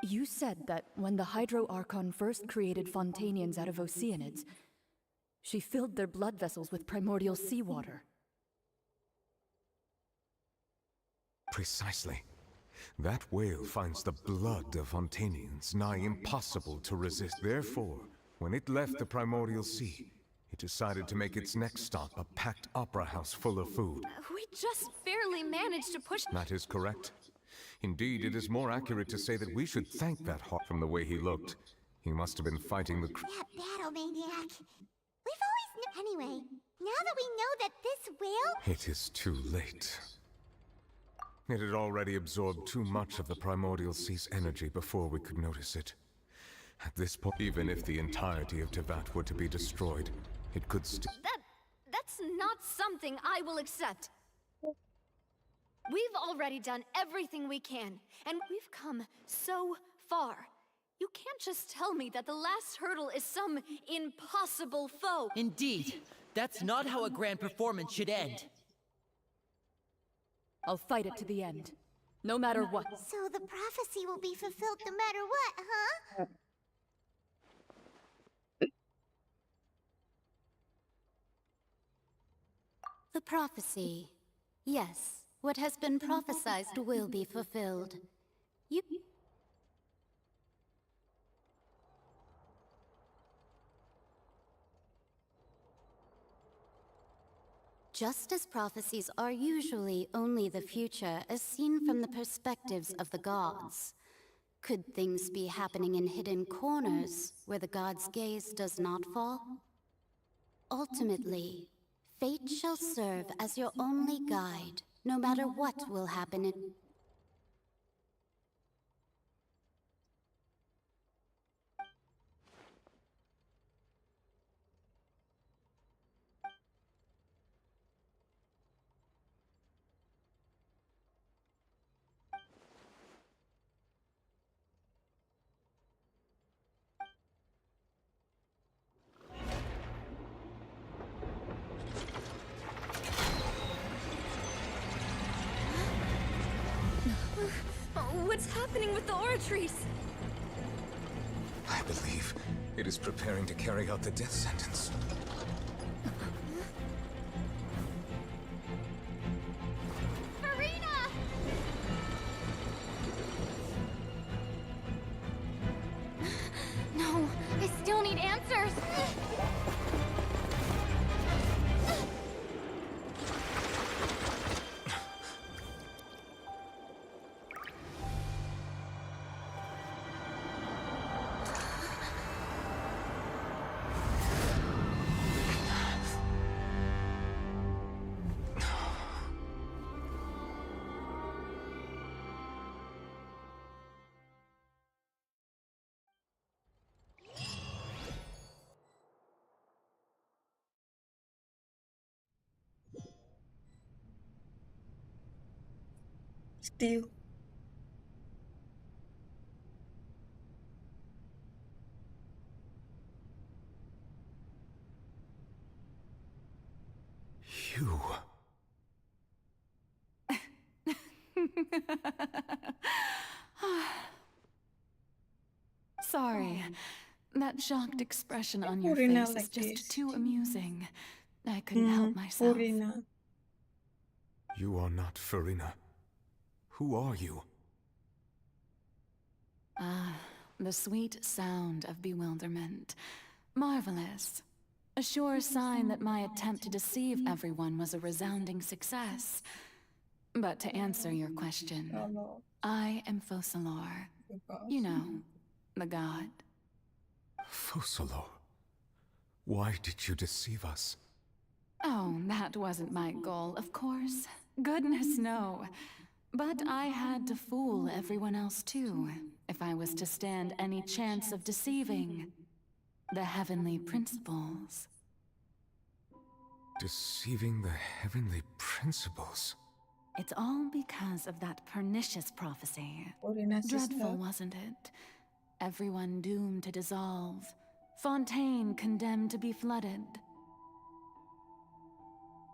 Speaker 9: You said that when the Hydro Archon first created Fontanians out of Oceanids, she filled their blood vessels with primordial seawater.
Speaker 7: Precisely. That whale finds the blood of Fontanians nigh impossible to resist. Therefore, when it left the primordial sea, it decided to make its next stop a packed opera house full of food.
Speaker 10: We just barely managed to push...
Speaker 7: That is correct. Indeed, it is more accurate to say that we should thank that hawk. From the way he looked, he must have been fighting the...
Speaker 5: That battle maniac. We've always known... Anyway, now that we know that this whale...
Speaker 7: It is too late. It had already absorbed too much of the primordial sea's energy before we could notice it. At this point, even if the entirety of Teyvat were to be destroyed, it could still...
Speaker 10: That's not something I will accept. We've already done everything we can, and we've come so far. You can't just tell me that the last hurdle is some impossible foe.
Speaker 6: Indeed, that's not how a grand performance should end.
Speaker 9: I'll fight it to the end, no matter what.
Speaker 5: So the prophecy will be fulfilled no matter what, huh?
Speaker 3: The prophecy. Yes, what has been prophesied will be fulfilled. You... Just as prophecies are usually only the future as seen from the perspectives of the gods, could things be happening in hidden corners where the gods' gaze does not fall? Ultimately, fate shall serve as your only guide, no matter what will happen in...
Speaker 13: What's happening with the oratories?
Speaker 7: I believe it is preparing to carry out the death sentence.
Speaker 8: Farina!
Speaker 14: No, I still need answers.
Speaker 1: Still.
Speaker 7: You.
Speaker 9: Sorry. That shocked expression on your
Speaker 1: Farina
Speaker 9: face is
Speaker 1: like
Speaker 9: just
Speaker 1: this.
Speaker 9: too amusing. I couldn't help myself.
Speaker 1: Farina.
Speaker 7: You are not Farina. Who are you?
Speaker 9: Ah, the sweet sound of bewilderment. Marvelous. A sure sign that my attempt to deceive everyone was a resounding success. But to answer your question, I am Focalor. You know, the god.
Speaker 7: Focalor. Why did you deceive us?
Speaker 9: Oh, that wasn't my goal, of course. Goodness, no. But I had to fool everyone else too, if I was to stand any chance of deceiving the heavenly principles.
Speaker 7: Deceiving the heavenly principles?
Speaker 9: It's all because of that pernicious prophecy.
Speaker 1: Farina's
Speaker 9: Dreadful,
Speaker 1: sister.
Speaker 9: wasn't it? Everyone doomed to dissolve. Fontaine condemned to be flooded.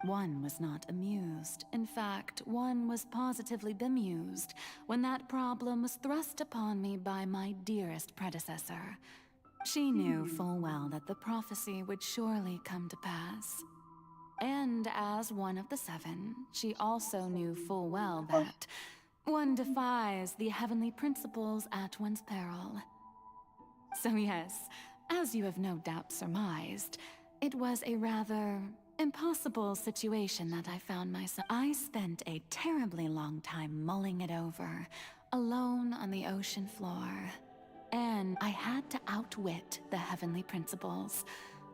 Speaker 9: One was not amused. In fact, one was positively bemused when that problem was thrust upon me by my dearest predecessor. She knew full well that the prophecy would surely come to pass. And as one of the seven, she also knew full well that one defies the heavenly principles at one's peril. So yes, as you have no doubt surmised, it was a rather impossible situation that I found myself. I spent a terribly long time mulling it over, alone on the ocean floor. And I had to outwit the heavenly principles,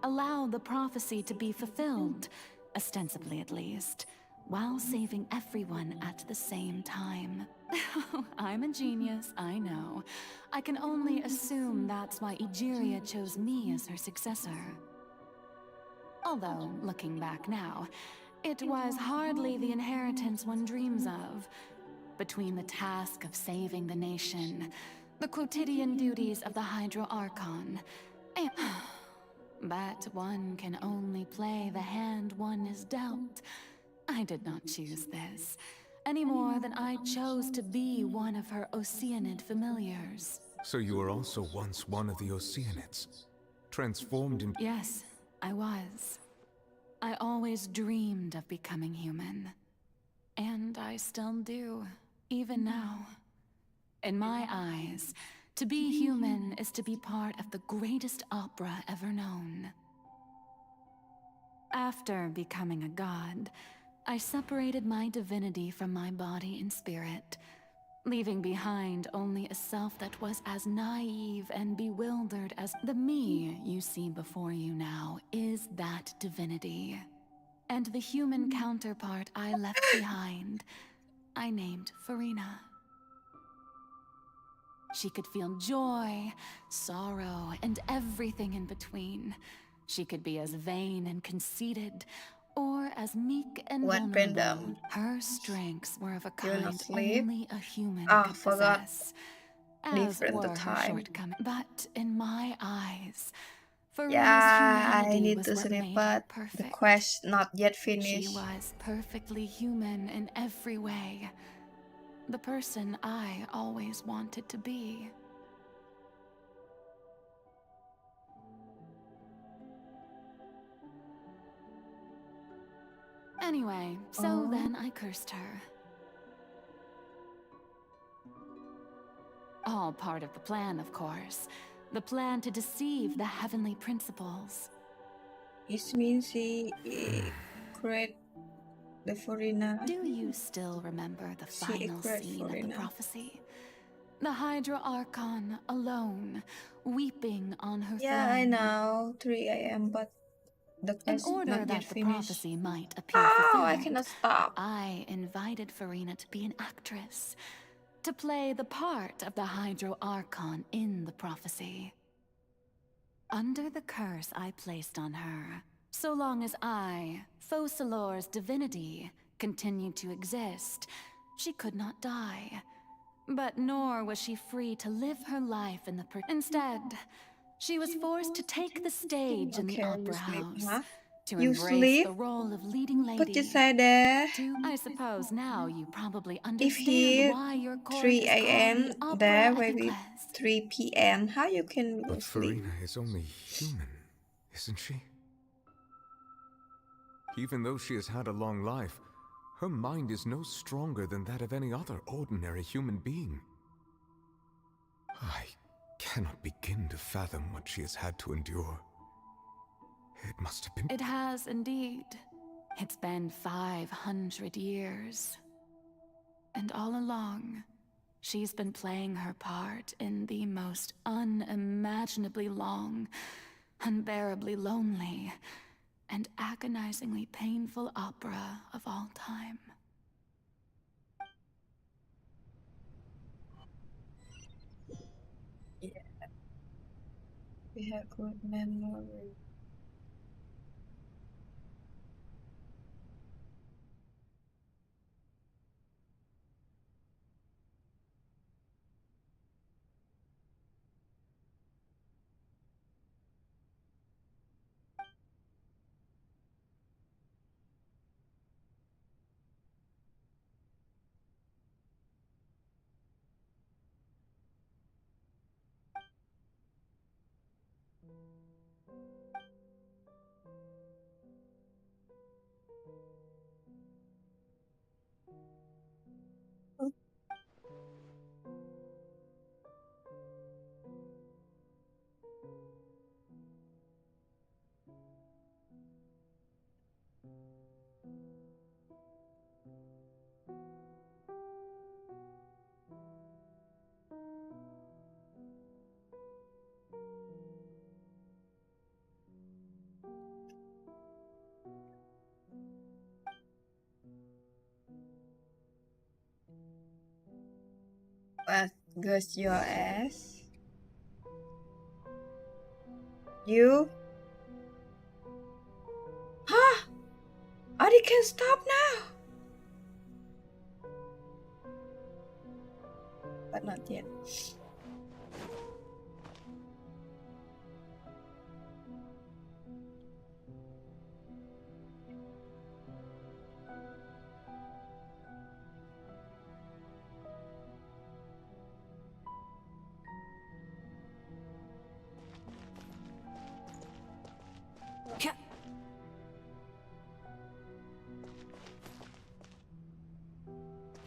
Speaker 9: allow the prophecy to be fulfilled, ostensibly at least, while saving everyone at the same time. I'm a genius, I know. I can only assume that's why Egeria chose me as her successor. Although, looking back now, it was hardly the inheritance one dreams of. Between the task of saving the nation, the quotidian duties of the Hydro Archon, and... But one can only play the hand one is dealt. I did not choose this, any more than I chose to be one of her Oceanid familiars.
Speaker 7: So you were also once one of the Oceanids, transformed into...
Speaker 9: Yes, I was. I always dreamed of becoming human. And I still do, even now. In my eyes, to be human is to be part of the greatest opera ever known. After becoming a god, I separated my divinity from my body and spirit, leaving behind only a self that was as naive and bewildered as the me you see before you now is that divinity. And the human counterpart I left behind, I named Farina. She could feel joy, sorrow, and everything in between. She could be as vain and conceited, or as meek and vulnerable. Her strengths were of a kind only a human could possess. As were her shortcomings. But in my eyes, Farina's
Speaker 1: I
Speaker 9: humanity
Speaker 1: need
Speaker 9: was
Speaker 1: to
Speaker 9: what
Speaker 1: sleep,
Speaker 9: made
Speaker 1: but
Speaker 9: her perfect.
Speaker 1: the quest not yet
Speaker 9: She
Speaker 1: finished.
Speaker 9: was perfectly human in every way. the person I always wanted to be. Anyway, so then I cursed her. All part of the plan, of course. The plan to deceive the heavenly principles.
Speaker 1: It means she create the foreigner.
Speaker 9: Do you still remember the final scene of the prophecy? The Hydra Archon alone, weeping on her throne.
Speaker 1: Yeah, I know. 3 a.m. but the
Speaker 9: In
Speaker 1: quest
Speaker 9: order
Speaker 1: not
Speaker 9: that
Speaker 1: yet
Speaker 9: the
Speaker 1: finished.
Speaker 9: prophecy might appear
Speaker 1: Oh,
Speaker 9: fulfilled,
Speaker 1: I cannot stop.
Speaker 9: I invited Farina to be an actress, to play the part of the Hydro Archon in the prophecy. Under the curse I placed on her, so long as I, Focalor's divinity, continued to exist, she could not die. But nor was she free to live her life in the Instead, she was forced to take the stage in the opera house, to embrace the role of leading lady.
Speaker 1: Could you say that?
Speaker 9: I suppose now you probably
Speaker 1: If
Speaker 9: understand
Speaker 1: here
Speaker 9: why your court
Speaker 1: 3
Speaker 9: is called
Speaker 1: a.m.
Speaker 9: the Opera
Speaker 1: there
Speaker 9: at
Speaker 1: maybe
Speaker 9: the
Speaker 1: 3 p.m. How you can go
Speaker 7: But
Speaker 1: sleep?
Speaker 7: Farina is only human, isn't she? Even though she has had a long life, her mind is no stronger than that of any other ordinary human being. I cannot begin to fathom what she has had to endure. It must have been...
Speaker 9: It has indeed. It's been 500 years. And all along, she's been playing her part in the most unimaginably long, unbearably lonely, and agonizingly painful opera of all time.
Speaker 1: Yeah. We have good memory. What goes your ass? You? Huh? Oh, they can stop now. But not yet.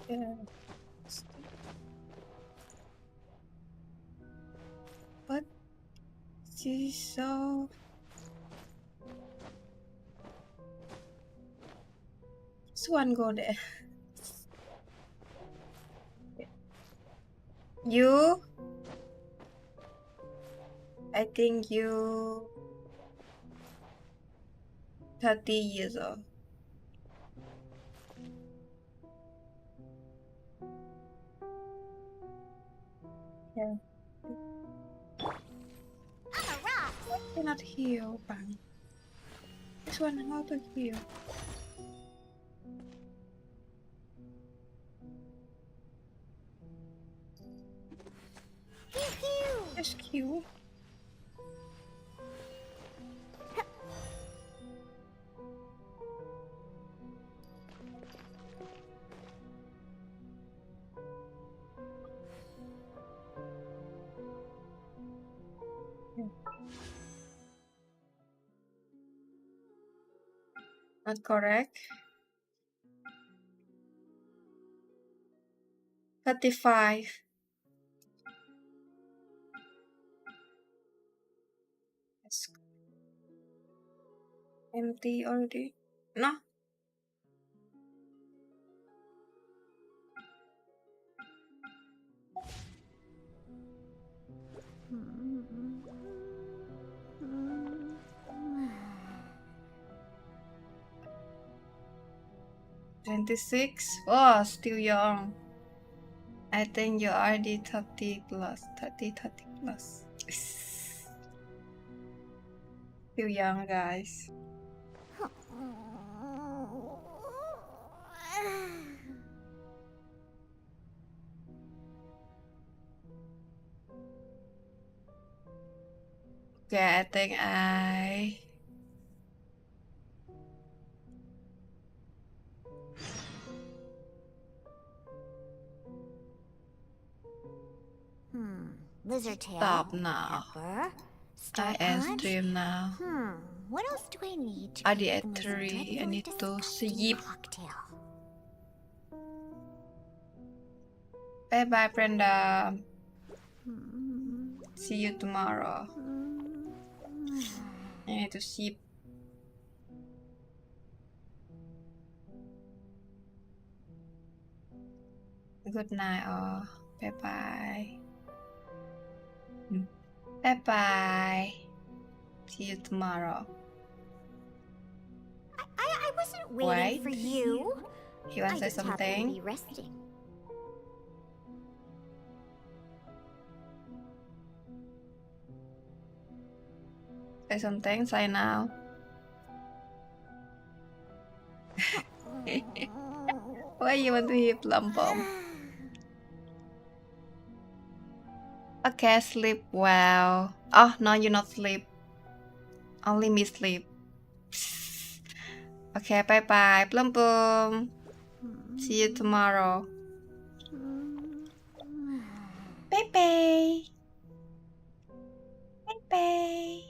Speaker 1: Yeah. But she's so... This one go there. You? I think you... 30 years old. Yeah. I cannot heal, bang. This one how to heal. Just Q. Not correct. 35. It's empty already. No. $26. Oh, still young. I think you're already 30 plus. 30 plus. Still young, guys. Okay, I think
Speaker 5: Lizard tail.
Speaker 1: Stop now.
Speaker 5: Pepper.
Speaker 1: I end stream now.
Speaker 5: What else do I need to
Speaker 1: Already
Speaker 5: keep
Speaker 1: at
Speaker 5: this
Speaker 1: 3. I need to
Speaker 5: disgusting
Speaker 1: sleep.
Speaker 5: cocktail?
Speaker 1: Bye bye, Brenda. See you tomorrow. I need to sleep. Good night, all. Bye bye. Bye bye. See you tomorrow.
Speaker 5: I wasn't waiting for you.
Speaker 1: You want to say
Speaker 5: I just happened to
Speaker 1: something?
Speaker 5: be resting.
Speaker 1: Say something, say now. Why you want to hear plum bomb? Okay, sleep well. Oh, no, you not sleep. Only me sleep. Okay, bye bye, plum boom. See you tomorrow. Bye bye. Bye bye.